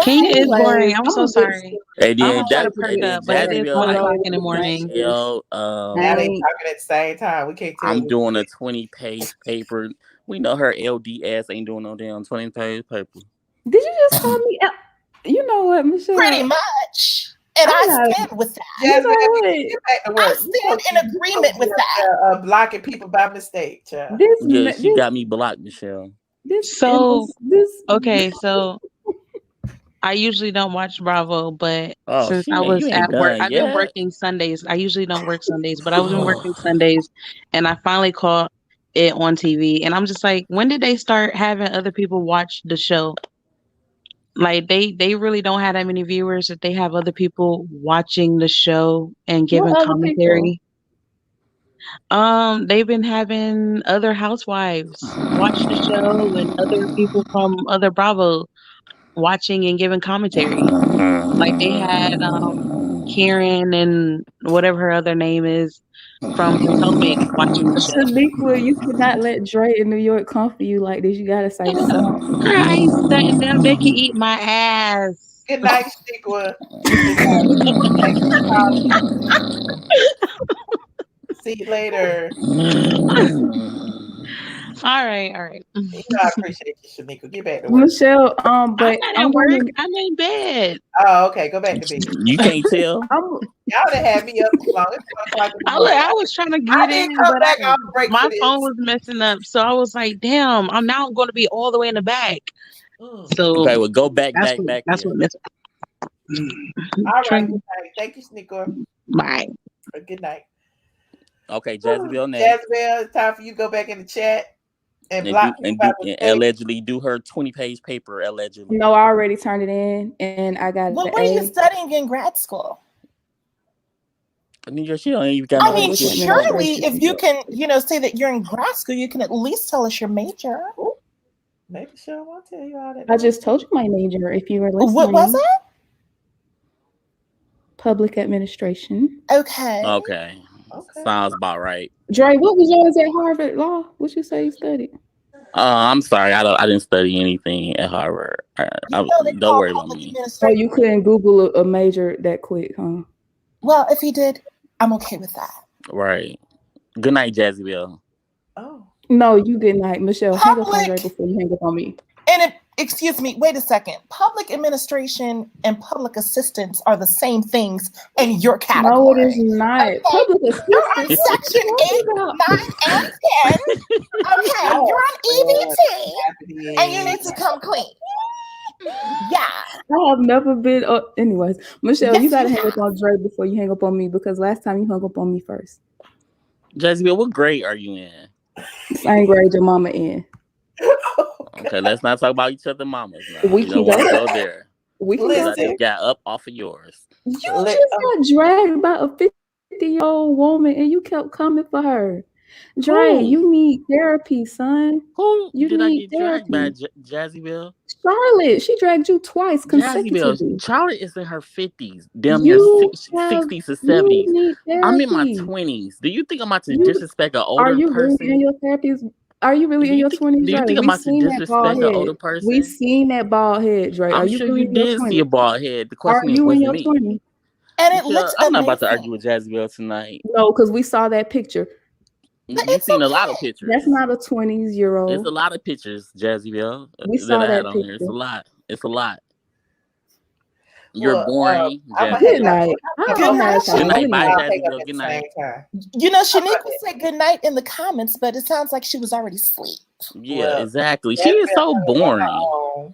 Kenya is boring. I'm so sorry.
And
I'm
then
gonna try to perk up, but it is 1 o'clock in the morning.
Yo,
Now they talking at the same time. We can't tell
I'm
you.
doing a 20-page paper. We know her LD ass ain't doing no damn 20-page paper.
Did you just call me? You know what, Michelle?
Pretty much. And I stand with that.
I
stand in agreement with that.
Blocking people by mistake, child.
Yeah, she got me blocked, Michelle.
Okay, so I usually don't watch Bravo, but since I was
you ain't
at work,
done
I've been
yet.
working Sundays. I usually don't work Sundays, but I was been working Sundays, and I finally caught it on TV. And I'm just like, when did they start having other people watch the show? Like they really don't have that many viewers that they have other people watching the show and giving
What other
commentary. They've been having other housewives watch the show and other people from other Bravo watching and giving commentary. Like they had Karen and whatever her other name is from Potomac watching the show.
Shaniqua, you cannot let Dre in New York come for you like this. You gotta say something.
Girl, I ain't stunting them. They can eat my ass.
Good night, Shaniqua. See you later.
All right.
I appreciate you, Shaniqua. Get back to work.
Michelle, but
I'm not at work. I'm in bed.
Oh, okay. Go back to bed.
You can't tell.
Y'all done had me up too long.
I was trying to get in, but my
for
phone was messing up. So I was like, damn, I'm now going to be all the way in the back. So
Okay, well, go back.
That's what messed up.
All right. Good night. Thank you, Shaniqua.
Bye.
Good night.
Okay, Jazabelle next.
Jazabelle, it's time for you to go back in the chat and
allegedly do her 20-page paper. Allegedly.
No, I already turned it in, and I got
What
the
were
A.
you studying in grad school?
She don't even got
I mean, surely if you can, say that you're in grad school, you can at least tell us your major.
Maybe she'll want to tell you all that.
I just told you my major. If you were listening,
what was it?
Public administration.
Okay.
Sounds about right.
Dre, what was yours at Harvard Law? What you say you studied?
I'm sorry, I didn't study anything at Harvard. Don't worry about me.
Oh, you couldn't Google a major that quick, huh?
Well, if he did, I'm okay with that.
Right. Good night, Jazabelle.
Oh.
No, you good night, Michelle. Hang up on Dre before you hang up on me.
And excuse me, wait a second. Public administration and public assistance are the same things in your category.
No, it is not.
Okay.
Public
You're on
assistance.
section 8, 9, and 10. Okay, you're on EBT, and you need to come clean. Yeah.
I have never been. Anyways, Michelle,
Yes,
you gotta
you
hang up on Dre before you hang up on me because last time you hung up on me first.
Jazabelle, what grade are you in?
Same grade your mama in.
Okay, let's not talk about each other mamas now.
We
You
can
don't want to
go
go there.
We can go
I
there.
just got up off of yours.
You just got dragged by a 50-year-old woman and you kept coming for her. Dre, you need therapy, son.
Who
you
did
need
I get dragged by?
therapy.
Jazabelle?
Charlotte, she dragged you twice consecutively.
Jazabelle, Charlotte is in her 50s, damn near
You
60s to
you
70s.
need
I'm in my
therapy.
20s. Do you think I'm about to disrespect an
Are
older
you
person?
really in your therapies? Are you really in your 20s,
Do you
Dre?
think I'm
We
about to
seen that bald
disrespect an
head.
older person?
We seen that bald head, Dre. Are
I'm
you
sure
really
you
in your
did
20s?
see a bald head. The
Are
question is,
you in
was it
your
me?
20s?
And it
Michelle,
looks
I'm not about to
amazing.
argue with Jazabelle tonight.
No, because we saw that picture.
You've seen a lot of pictures.
That's not a 20-year-old.
It's a lot of pictures, Jazabelle,
We saw
that I had
that
on here. It's
picture.
a lot. It's a lot. You're boring,
I'm
Jazabelle.
Good night.
Good night,
Good night. Bye,
Shaniqua.
Jazabelle. Good night.
Shaniqua said good night in the comments, but it sounds like she was already asleep.
Yeah, exactly. She is so boring.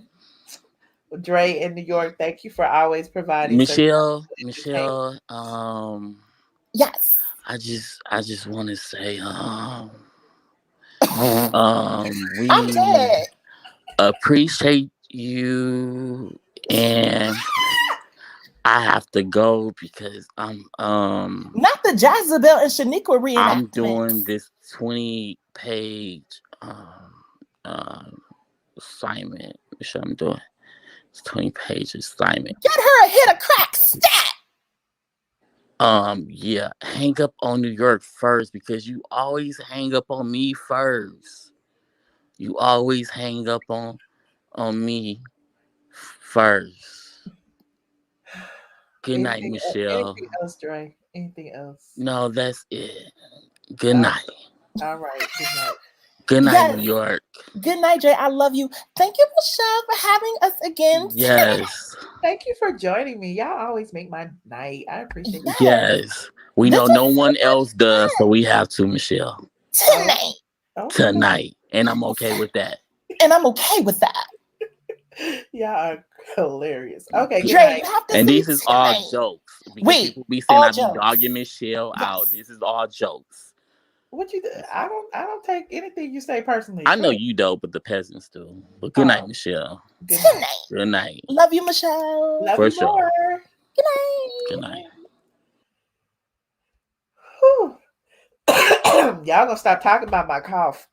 Dre in New York, thank you for always providing
Michelle.
Yes.
I just want to say,
I'm
we
dead.
appreciate you, and I have to go because I'm
Not the Jezebel and Shaniqua
I'm
reenactment.
doing this 20-page assignment. Which I'm doing. It's 20-page assignment.
Get her a hit a crack stat.
Yeah, hang up on New York first because you always hang up on me first. You always hang up on me first. Good night, Michelle.
Anything else, Dre? Anything else?
No, that's it. Good night.
All right. Good night.
Good night,
Yes.
New York.
Good night, Jay. I love you. Thank you, Michelle, for having us again.
Yes.
Thank you for joining me. Y'all always make my night. I appreciate it.
Yes. We know no one else does, so we have to, Michelle.
Tonight.
Tonight. And I'm okay with that.
And I'm okay with that.
Y'all are hilarious. Okay, good
Dre,
night.
you have to
And
see
this is all
tonight.
jokes. Because
Wait,
people be saying
all
I be
jokes.
dogging Michelle out. This is all jokes.
What you do? I don't take anything you say personally.
I know you don't, but the peasants do. But good night, Michelle.
Good
night.
Good night.
Love you, Michelle.
Love
For
you
sure.
more.
Good night.
Good night.
Whew. Y'all gonna stop talking about my cough.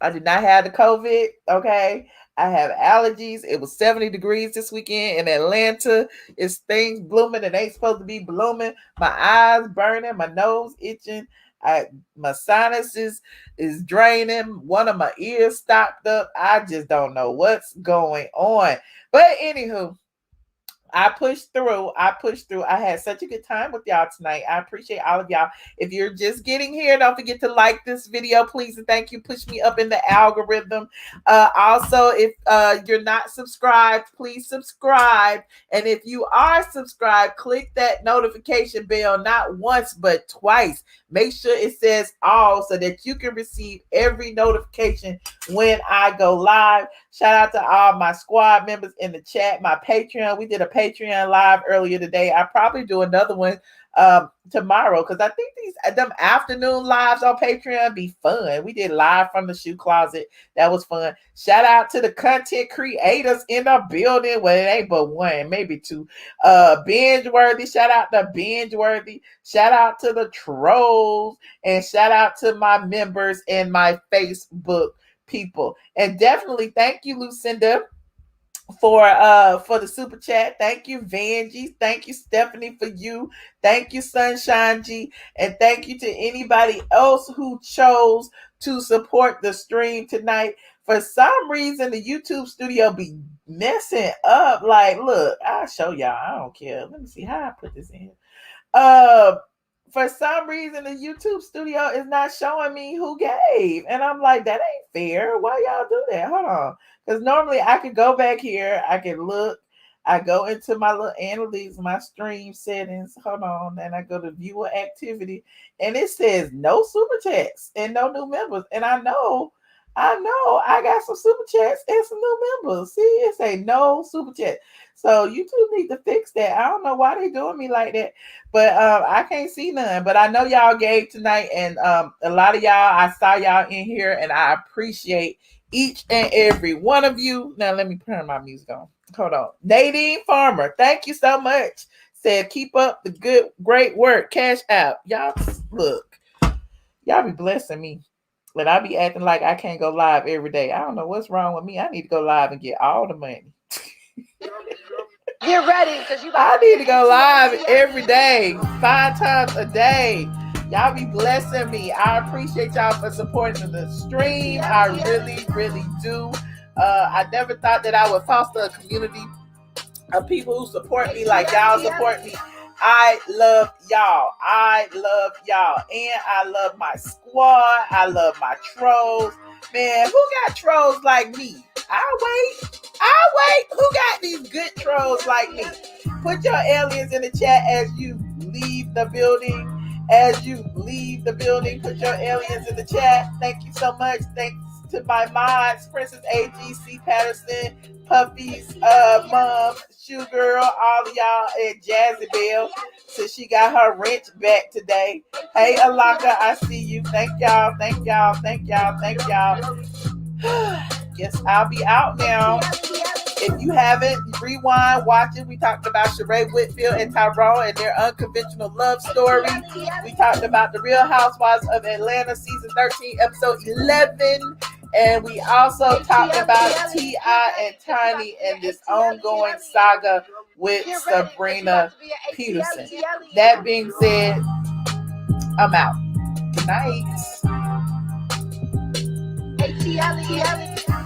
I did not have the COVID. Okay. I have allergies. It was 70 degrees this weekend in Atlanta. It's things blooming and ain't supposed to be blooming. My eyes burning, my nose itching. My sinuses is draining. One of my ears stopped up. I just don't know what's going on. But anywho, I pushed through. I had such a good time with y'all tonight. I appreciate all of y'all. If you're just getting here, don't forget to like this video, please, and thank you. Push me up in the algorithm. Also, if you're not subscribed, please subscribe. And if you are subscribed, click that notification bell, not once, but twice. Make sure it says all so that you can receive every notification when I go live. Shout out to all my squad members in the chat, my Patreon. We did a Patreon live earlier today. I'll probably do another one tomorrow because I think them afternoon lives on Patreon be fun. We did live from the shoe closet. That was fun. Shout out to the content creators in the building. Well, it ain't but one, maybe two. Binge Worthy. Shout out to Binge Worthy. Shout out to the trolls. And shout out to my members in my Facebook people. And definitely thank you, Lucinda, for the super chat. Thank you, Vanjie. Thank you, Stephanie, for you. Thank you, Sunshine G. And thank you to anybody else who chose to support the stream tonight. For some reason, the YouTube studio be messing up. Like, look, I'll show y'all. I don't care. Let me see how I put this in. For some reason, the YouTube studio is not showing me who gave. And I'm like, that ain't fair. Why y'all do that? Hold on. Because normally I could go back here. I can look. I go into my little analytics, my stream settings. Hold on. And I go to viewer activity. And it says no super chats and no new members. And I know I got some super chats and some new members. See, it say no super chat. So YouTube need to fix that. I don't know why they doing me like that, but I can't see none. But I know y'all gave tonight, and a lot of y'all, I saw y'all in here, and I appreciate each and every one of you. Now let me turn my music on. Hold on. Nadine Farmer, thank you so much. Said keep up the great work. Cash out. Y'all look. Y'all be blessing me. But I be acting like I can't go live every day. I don't know what's wrong with me. I need to go live and get all the money.
Get ready, because
I need to go live every day, 5 times a day. Y'all be blessing me. I appreciate y'all for supporting the stream. I really, really do. I never thought that I would foster a community of people who support me like y'all support me. I love y'all. And I love my squad. I love my trolls. Man, who got trolls like me? I'll wait. Who got these good trolls like me? Put your aliens in the chat as you leave the building. Put your aliens in the chat. Thank you so much. Thanks to my mods, Princess AGC Patterson, Puffy's mom, Shoe Girl, all of y'all, and Jazzy Bell. So she got her wrench back today. Hey, Alaka, I see you. Thank y'all. Guess I'll be out now. If you haven't, rewind, watch it. We talked about Shereé Whitfield and Tyrone and their unconventional love story. We talked about the Real Housewives of Atlanta, season 13, episode 11. And we also talked about T.I. and Tiny and this ongoing saga with Sabrina Peterson. That being said, I'm out. Good night. ATLien.